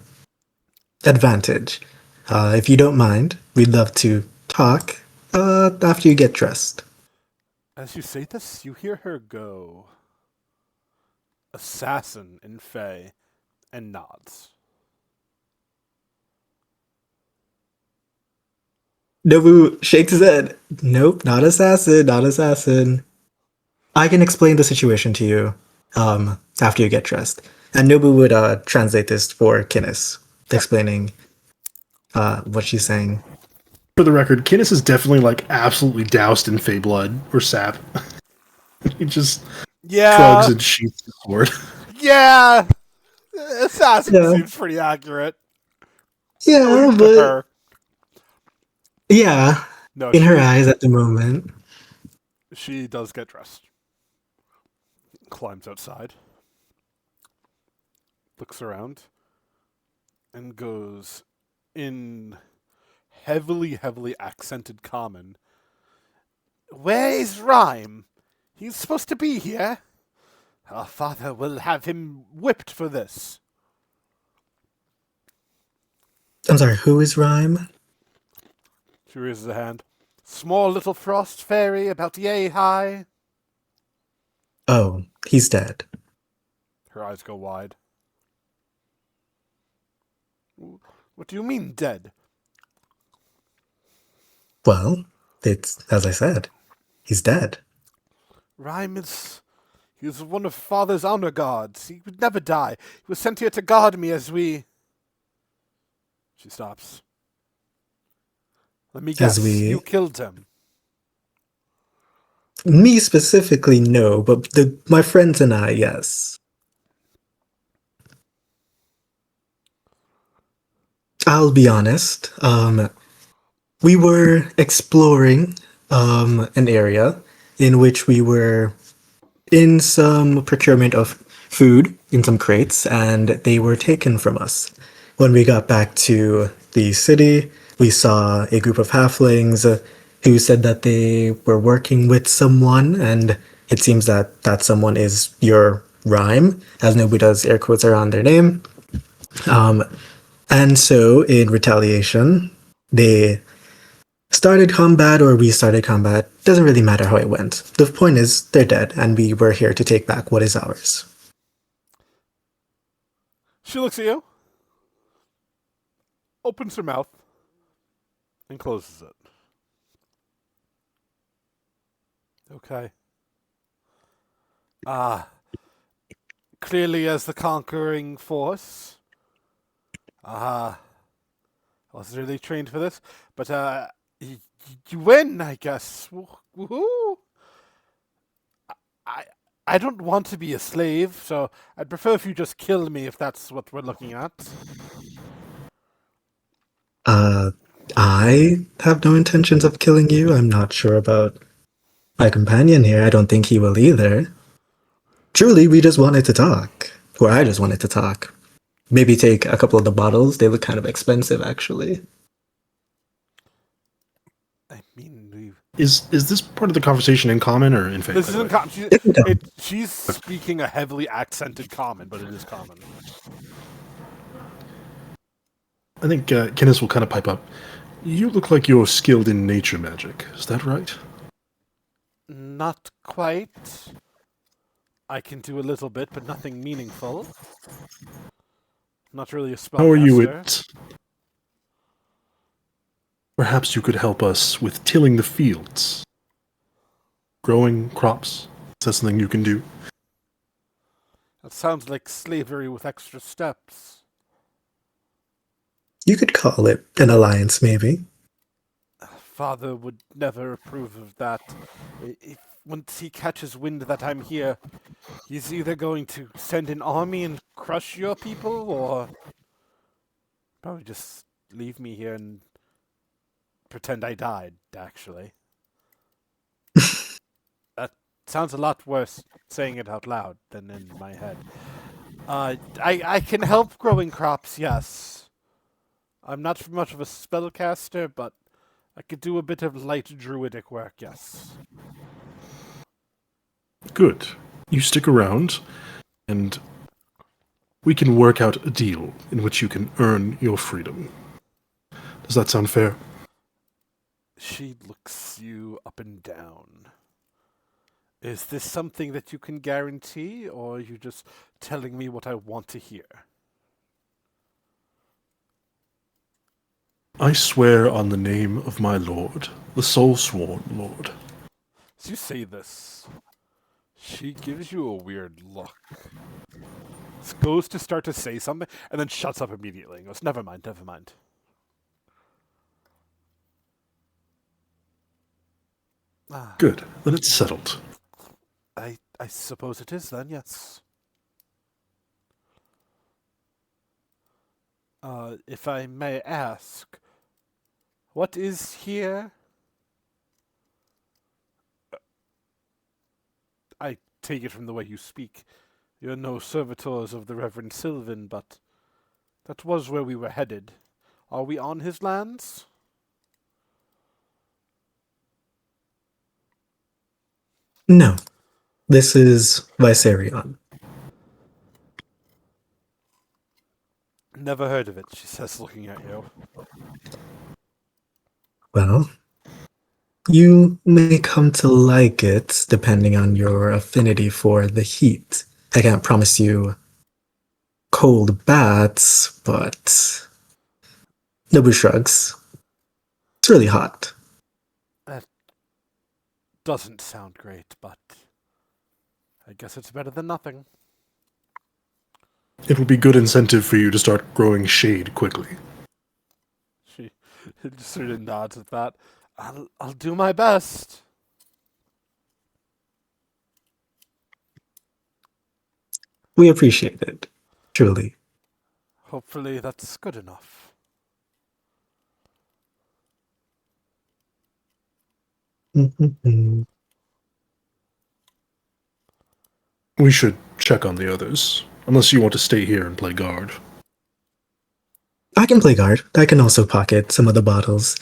advantage. If you don't mind, we'd love to talk after you get dressed. As you say this, you hear her go, "Assassin" in Fey, and nods. Nobu shakes his head. Nope, not assassin, not assassin. I can explain the situation to you after you get dressed. And Nobu would translate this for Kinnis, explaining what she's saying. For the record, Kidis is definitely like absolutely doused in Fey blood or sap. He just shrugs and sheaths the sword. Yeah! Assassin Yeah. seems pretty accurate. Yeah, According to but her. yeah, No, in her eyes at the moment. She does get dressed. Climbs outside. Looks around. And goes in heavily accented common. "Where is Rhyme? He's supposed to be here. Our father will have him whipped for this." I'm sorry, who is Rhyme? She raises a hand. "Small little frost fairy about yay high." Oh, he's dead. Her eyes go wide. "What do you mean, dead?" Well, it's as I said, he's dead. "Rhyme is... He was one of Father's honor guards. He would never die. He was sent here to guard me as we..." She stops. "Let me guess, you killed him." Me specifically, no, but my friends and I, yes. I'll be honest. We were exploring an area in which we were in some procurement of food in some crates, and they were taken from us. When we got back to the city, we saw a group of halflings who said that they were working with someone, and it seems that that someone is your rhyme, as nobody does air quotes around their name. Um, and so, in retaliation, they started combat or we started combat. Doesn't really matter how it went. The point is, they're dead, and we were here to take back what is ours. She looks at you, opens her mouth, and closes it. Okay. Clearly as the conquering force. I wasn't really trained for this, but you win, I guess. Woohoo! I don't want to be a slave, so I'd prefer if you just kill me if that's what we're looking at. I have no intentions of killing you. I'm not sure about my companion here. I don't think he will either. Truly, we just wanted to talk. Or I just wanted to talk. Maybe take a couple of the bottles. They look kind of expensive, actually. I mean, Is this part of the conversation in common or in favor? this isn't common. She's speaking a heavily accented common, but it is common. I think Kenneth will kind of pipe up. You look like you're skilled in nature magic. Is that right? Not quite. I can do a little bit, but nothing meaningful. Not really a spellcaster. How are you at... Perhaps you could help us with tilling the fields. Growing crops. Is that something you can do? That sounds like slavery with extra steps. You could call it an alliance, maybe. Father would never approve of that. Once he catches wind that I'm here, he's either going to send an army and crush your people, or probably just leave me here and pretend I died, actually. That sounds a lot worse saying it out loud than in my head. I can help growing crops, yes. I'm not much of a spellcaster, but I could do a bit of light druidic work, yes. Good. You stick around, and we can work out a deal in which you can earn your freedom. Does that sound fair? She looks you up and down. Is this something that you can guarantee, or are you just telling me what I want to hear? I swear on the name of my lord, the soul-sworn lord. As you say this, she gives you a weird look. Goes to start to say something, and then shuts up immediately and goes, never mind, never mind. Good. Then it's settled. I suppose it is then, yes. If I may ask, what is here? I take it from the way you speak. You're no servitors of the Reverend Sylvan, but that was where we were headed. Are we on his lands? No. This is Viserion. Never heard of it, she says, looking at you. Well, you may come to like it depending on your affinity for the heat. I can't promise you cold baths, but Nobu shrugs. It's really hot. That doesn't sound great, but I guess it's better than nothing. It will be good incentive for you to start growing shade quickly. She just sort of nods at that. I'll do my best. We appreciate it, truly. Hopefully that's good enough. We should check on the others, unless you want to stay here and play guard. I can play guard. I can also pocket some of the bottles.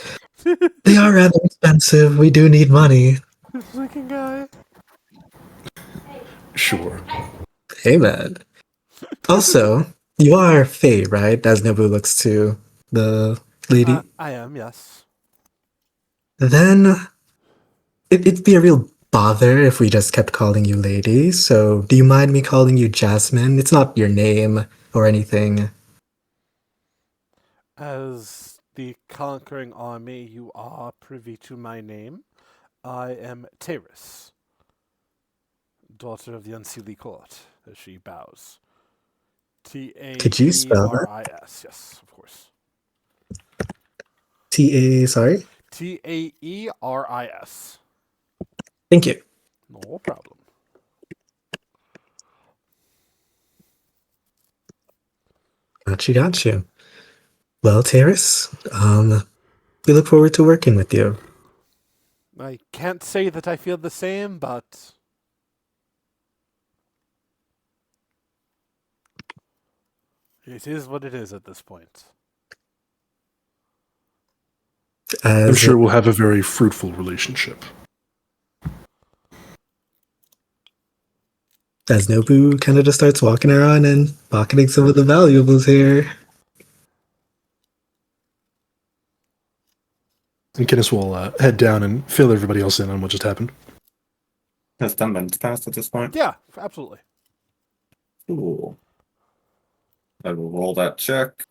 They are rather expensive. We do need money. This looking guy. Sure. Hey, man. Also, you are Faye, right? As Nobu looks to the lady. I am, yes. Then it'd be a real bother if we just kept calling you lady. So, do you mind me calling you Jasmine? It's not your name or anything. As the conquering army, you are privy to my name. I am Teris, daughter of the Unseelie Court, as she bows. Could you spell that? Taeris, yes, of course. Sorry? Taeris. Thank you. No problem. Got you. Well, Terrace, we look forward to working with you. I can't say that I feel the same, but it is what it is at this point. I'm sure we'll have a very fruitful relationship. As Nobu kind of just starts walking around and pocketing some of the valuables here. And Kenneth will head down and fill everybody else in on what just happened. Has 10 minutes passed at this point? Yeah, absolutely. Cool. I will roll that check.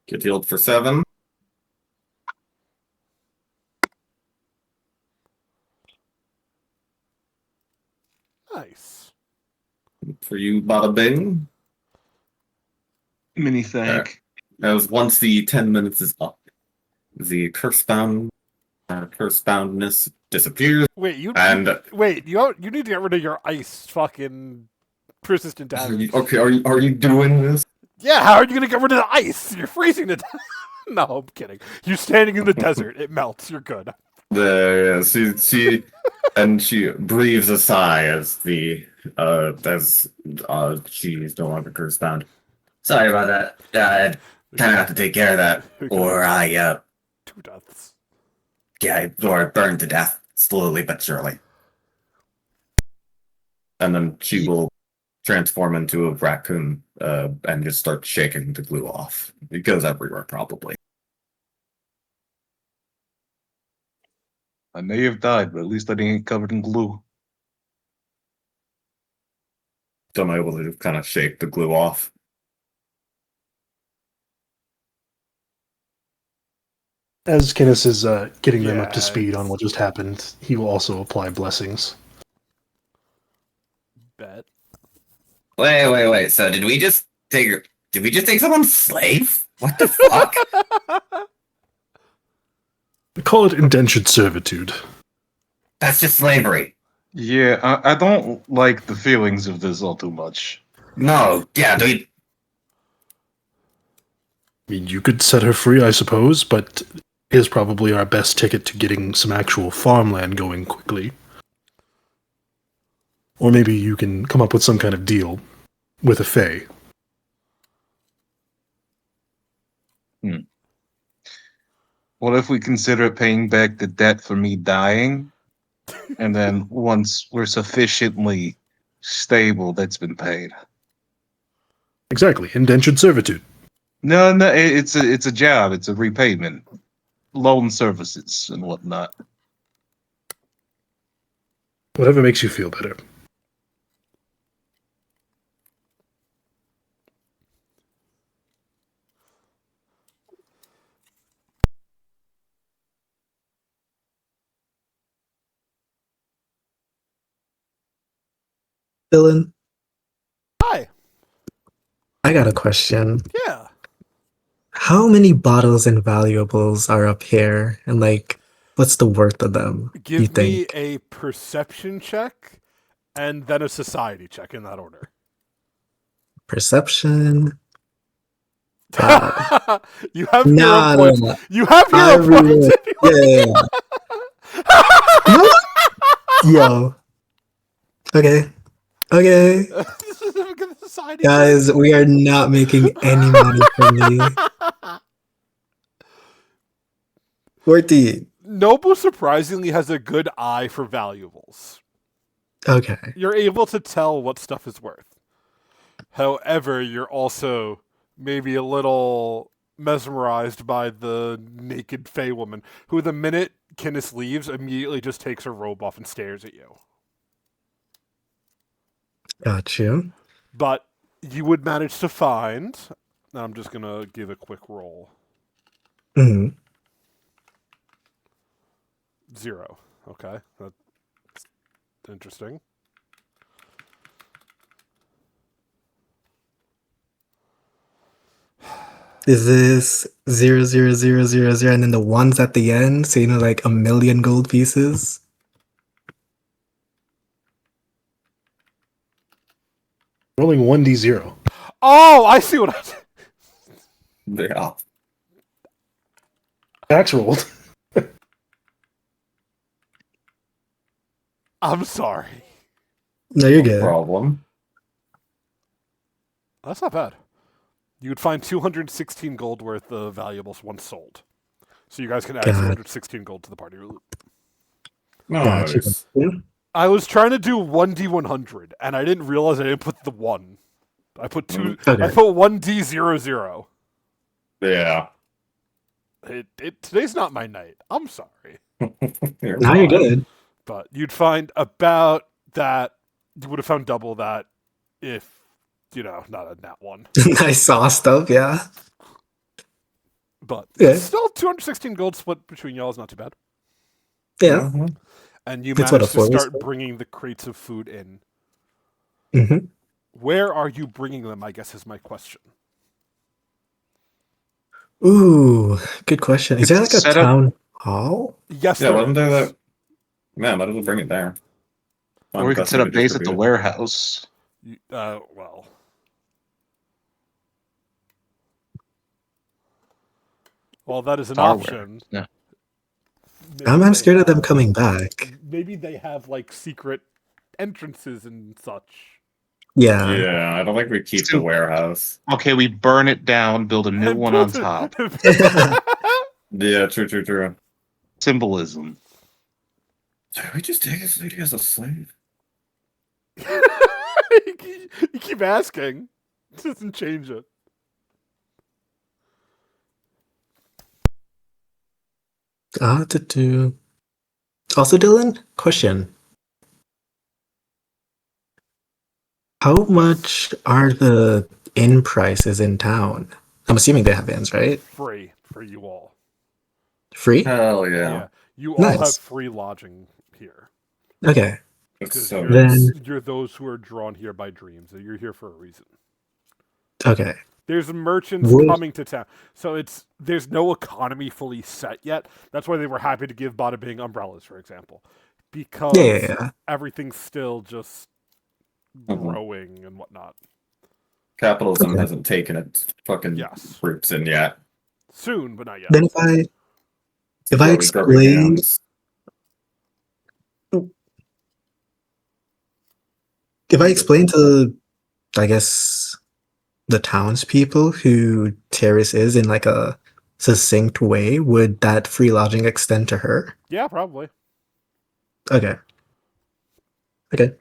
Get healed for 7. Nice. For you, bada bing. Mini thank. As once the 10 minutes is up, the curse-boundness disappears. Wait, you And you need to get rid of your ice fucking persistent damage. are you doing this? Yeah, how are you gonna get rid of the ice? You're freezing to death. No, I'm kidding. You're standing in the desert. It melts. You're good. She and she breathes a sigh as she's no longer curse-bound. Sorry about that. I kind of have to take care of that, or I 2 deaths. or I burn to death slowly but surely. And then she will transform into a raccoon and just start shaking the glue off. It goes everywhere, probably. I may have died, but at least I didn't get covered in glue. So I'm able to kind of shake the glue off. As Kenneth is getting them up to Yeah, speed on what just happened, he will also apply blessings. Bet. Wait. So did we just take someone's slave? What the fuck? We call it indentured servitude. That's just slavery. Yeah, I don't like the feelings of this all too much. No, yeah, I mean, you could set her free, I suppose, but it is probably our best ticket to getting some actual farmland going quickly. Or maybe you can come up with some kind of deal with a fae. What if we consider paying back the debt for me dying? And then once we're sufficiently stable, that's been paid. Exactly, indentured servitude. No, it's a job. It's a repayment, loan services and whatnot. Whatever makes you feel better. Dylan, Hi. I got a question. Yeah. How many bottles and valuables are up here? And, like, what's the worth of them, you Give me think? a perception check and then a society check in that order. Perception. You have hero Nah, no, points. no. You have I hero points. really- Yeah. Yo. Okay. Okay. Guys, we are not making any money from me. 14. Nobu surprisingly has a good eye for valuables. Okay. You're able to tell what stuff is worth. However, you're also maybe a little mesmerized by the naked Fey woman, who the minute Kinnis leaves, immediately just takes her robe off and stares at you. Got you. But you would manage to find... I'm just going to give a quick roll. Mhm. 0. Okay, that's interesting. Is this 00000 and then the ones at the end? So, like 1,000,000 gold pieces? Rolling 1d0. Oh, I see what I did. Yeah. Axe rolled. I'm sorry. No, you're No good. problem. That's not bad. You would find 216 gold worth of valuables once sold. So you guys can add God. 216 gold to the party. Got you. Nice. I was trying to do 1d100, and I didn't realize I didn't put the 1. I put 2. Okay. I put 1d00. Yeah. Today's not my night. I'm sorry. Now you're good. But you'd find about that. You would have found double that if, not a nat 1. I saw stuff, yeah. But Yeah. still 216 gold split between y'all is not too bad. Yeah. Mhm. And you It's what managed a to four is. start bringing the crates of food in. hmm Where are you bringing them, I guess, is my question. Ooh, good question. Is there like a Set up- town hall? Yes, Yeah, there let them do is. that. Man, might as well bring it there. Or we could Best set way up to base at the distribute it. warehouse. Well. Well, that is an Our option. yeah. Maybe I'm they scared of them have- coming back. Maybe they have, secret entrances and such. Yeah. Yeah, I don't think we keep the So- warehouse. Okay, we burn it down, build a new And one on build top. it- Yeah, true. Symbolism. Did we just take this lady as a slave? you keep asking. It doesn't change it. Also, Dylan, question. How much are the inn prices in town? I'm assuming they have inns, right? Free for you all. Free? Hell yeah. You all have Nice. free lodging here. Okay. It's Because so you're, nice. you're those who are drawn here by dreams. You're here for a reason. Okay. There's merchants Would- coming to town. So there's no economy fully set yet. That's why they were happy to give Bada Bing umbrellas, for example. Because Yeah. everything's still just Mhm. growing and whatnot. Capitalism Okay. hasn't taken its fucking Yes. roots in yet. Soon, but not yet. Then if I Where we grow explain yams. to, I guess, the townspeople who Terrace is in like a succinct way, would that free lodging extend to her? Yeah, probably. Okay. Okay.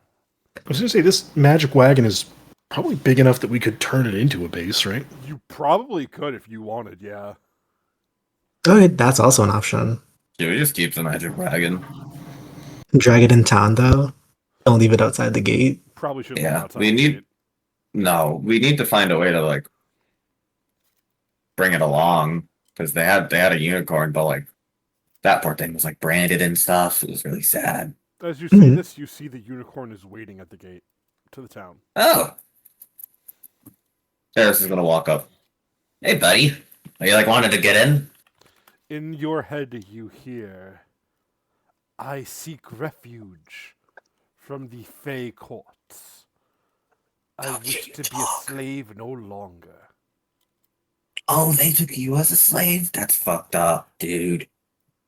I was going to say, this magic wagon is probably big enough that we could turn it into a base, right? You probably could if you wanted, yeah. Okay, that's also an option. Yeah, we just keep the magic wagon. Drag it in town though. Don't leave it outside the gate. Probably should Yeah, outside we the need- gate. No, we need to find a way to bring it along because they had a unicorn, but that poor thing was branded and stuff. It was really sad. As you see Mhm. this, you see the unicorn is waiting at the gate to the town. Oh, Harris is gonna walk up. Hey, buddy, are you wanted to get in? In your head, you hear, I seek refuge from the Fey courts. I Don't wish you to be talk. a slave no longer. Oh, they took you as a slave? That's fucked up, dude.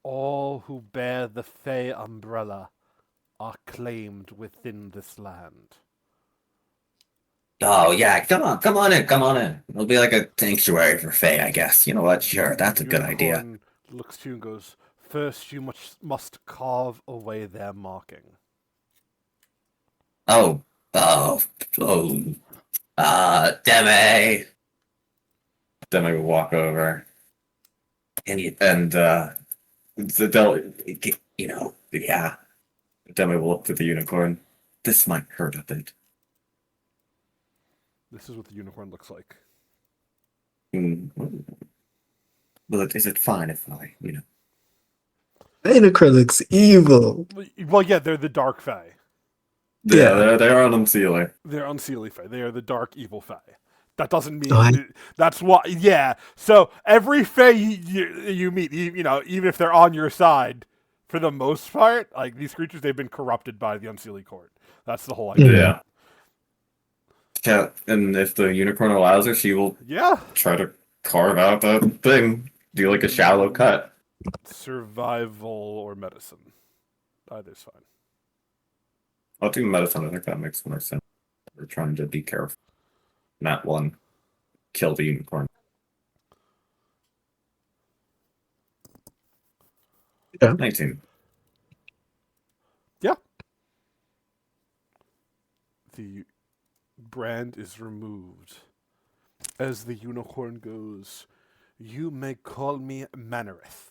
All who bear the Fey umbrella are claimed within this land. Oh yeah, come on in. It'll be like a sanctuary for Fae, I guess. You know what? Sure, that's a good idea. Unicorn looks to you and goes, "First, you must carve away their marking." Oh, oh, oh, Deme. Deme will walk over, and they'll, yeah. Deme will look at the unicorn. This might hurt a bit. This is what the unicorn looks like. But is it fine if I, Unicron looks evil. Well, yeah, they're the dark Fae. Yeah, they are unsealing. They're unseelie Fae. They are the dark evil Fae. That doesn't mean Oh, that's what. Yeah. So every Fae you meet, even if they're on your side, for the most part, like these creatures, they've been corrupted by the unseelie court. That's the whole idea. Yeah. Yeah, and if the unicorn allows her, she will Yeah. try to carve out that thing. Do like a shallow cut. Survival or medicine. Either's fine. I'll do medicine. I think that makes more sense. We're trying to be careful. Not one. Kill the unicorn. Yeah. 19. The brand is removed. As the unicorn goes, "You may call me Manareth."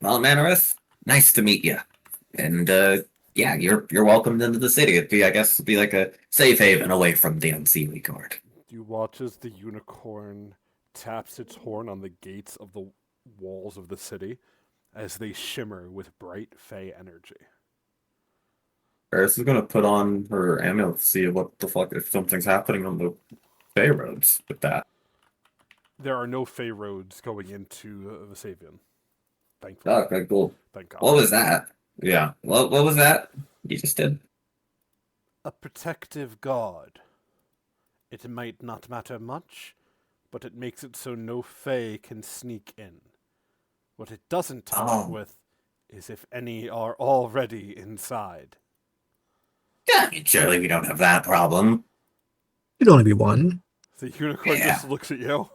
Well, Manareth, nice to meet you. And yeah, you're welcomed into the city. It'd be like a safe haven away from the unseelie court. You watch as the unicorn taps its horn on the gates of the walls of the city as they shimmer with bright Fey energy. Eris is gonna put on her amulet to see what the fuck if something's happening on the Bay roads with that. There are no Fey roads going into Vesavian. Thankfully. Oh, okay, cool. Thank God. What was that? Yeah. What was that? You just did. A protective guard. It might not matter much, but it makes it so no Fey can sneak in. What it doesn't help with is if any are already inside. Yeah, surely we don't have that problem. It'd only be one. The unicorn Yeah. just looks at you.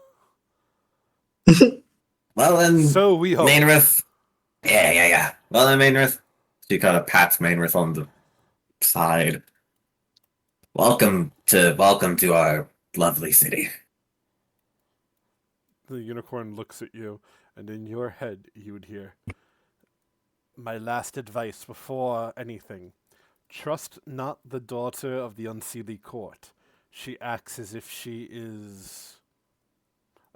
Well then, So we hope. Mainrith. Yeah. Well then, Mainrith. She kind of pats Mainrith on the side. Welcome to our lovely city. The unicorn looks at you, and in your head you would hear, "My last advice before anything. Trust not the daughter of the unseelie court. She acts as if she is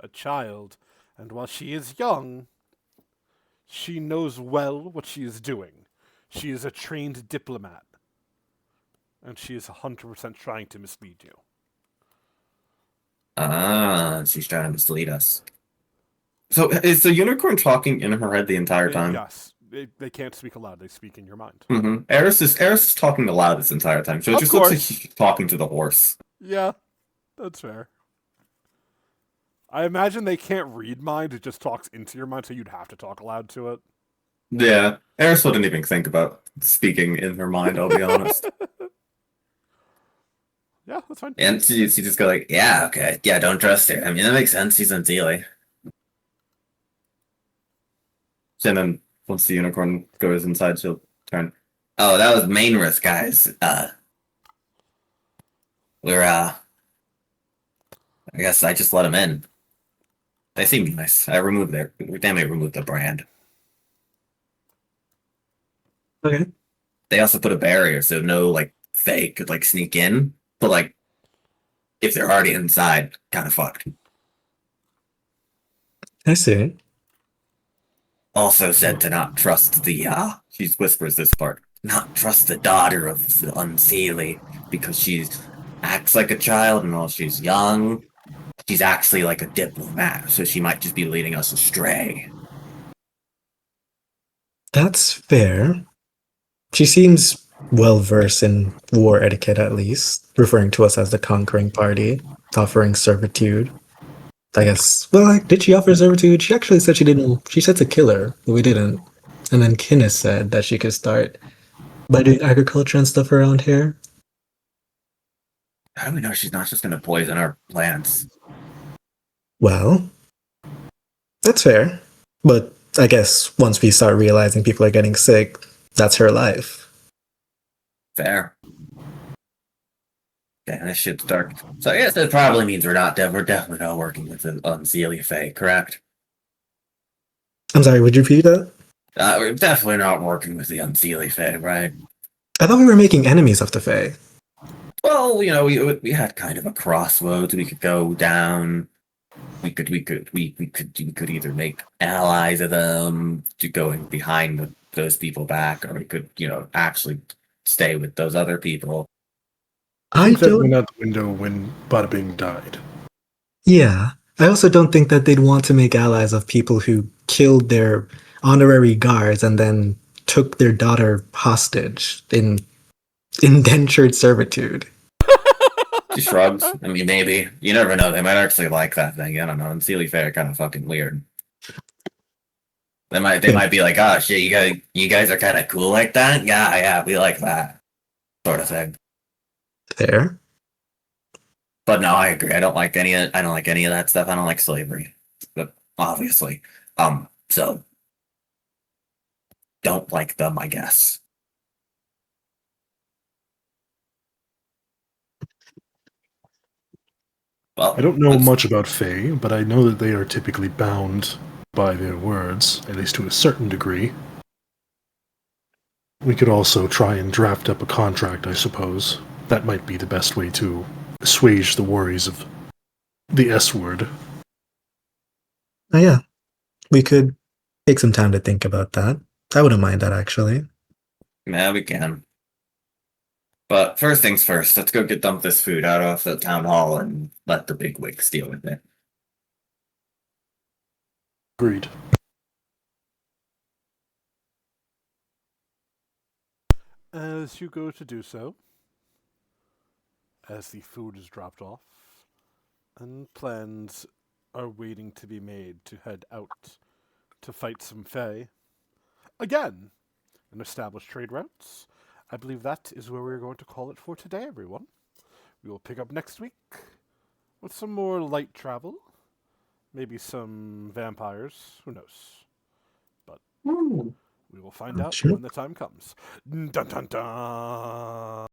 a child, and while she is young, she knows well what she is doing. She is a trained diplomat, and she is 100% trying to mislead you." She's trying to mislead us. So is the unicorn talking in her head the entire time? Yes. They can't speak aloud, they speak in your mind. Mm-hmm. Eris is talking aloud this entire time, so it Of just looks like course. she's talking to the horse. Yeah, that's fair. I imagine they can't read mind, it just talks into your mind, so you'd have to talk aloud to it. Yeah, Eris wouldn't even think about speaking in her mind, I'll be honest. Yeah, that's fine. And she just go like, yeah, okay. Yeah, don't trust her. I mean, that makes sense. She's unseelie. And then once the unicorn goes inside, she'll turn. Oh, that was Mainrith, guys. We're, I guess I just let them in. They seem nice. I removed the brand. Okay. They also put a barrier so no, like, Fae could, like, sneak in. But, like, if they're already inside, kind of fucked. I see. Also said to not trust the, she whispers this part, not trust the daughter of the unseelie, because she acts like a child and while she's young, she's actually like a diplomat, so she might just be leading us astray. That's fair. She seems well versed in war etiquette, at least, referring to us as the conquering party, offering servitude. I guess. Well, did she offer servitude? She actually said she didn't. She said to kill her, but we didn't. And then Kinnis said that she could start by doing agriculture and stuff around here. How do we know she's not just gonna poison our plants? Well, that's fair. But I guess once we start realizing people are getting sick, that's her life. Fair. Yeah, this shit's dark. So I guess that probably means we're definitely not working with the Unseelie Fae, correct? I'm sorry, would you repeat that? We're definitely not working with the Unseelie Fae, right? I thought we were making enemies of the Fae. Well, you know, we had kind of a crossroads we could go down. We could either make allies of them to going behind those people back, or we could, you know, actually stay with those other people. I think that don't. went out the window when Bada Bing died. Yeah. I also don't think that they'd want to make allies of people who killed their honorary guards and then took their daughter hostage in indentured servitude. She shrugs. I mean, maybe. You never know. They might actually like that thing. I don't know. And Sealy Fair are kind of fucking weird. They might be like, oh shit, you guys are kind of cool like that. Yeah, we like that sort of thing. Fair. But no, I agree. I don't like any of that stuff. I don't like slavery, but obviously, so don't like them, I guess. Well, I don't know let's- much about Fae, but I know that they are typically bound by their words, at least to a certain degree. We could also try and draft up a contract, I suppose. That might be the best way to assuage the worries of the S word. Oh, yeah. We could take some time to think about that. I wouldn't mind that, actually. Yeah, we can. But first things first, let's go dump this food out of the town hall and let the big wigs deal with it. Agreed. As you go to do so, as the food is dropped off, and plans are waiting to be made to head out to fight some Fae, again, and establish trade routes, I believe that is where we're going to call it for today, everyone. We will pick up next week with some more light travel, maybe some vampires, who knows. But we will find out Sure. when the time comes. Dun dun dun!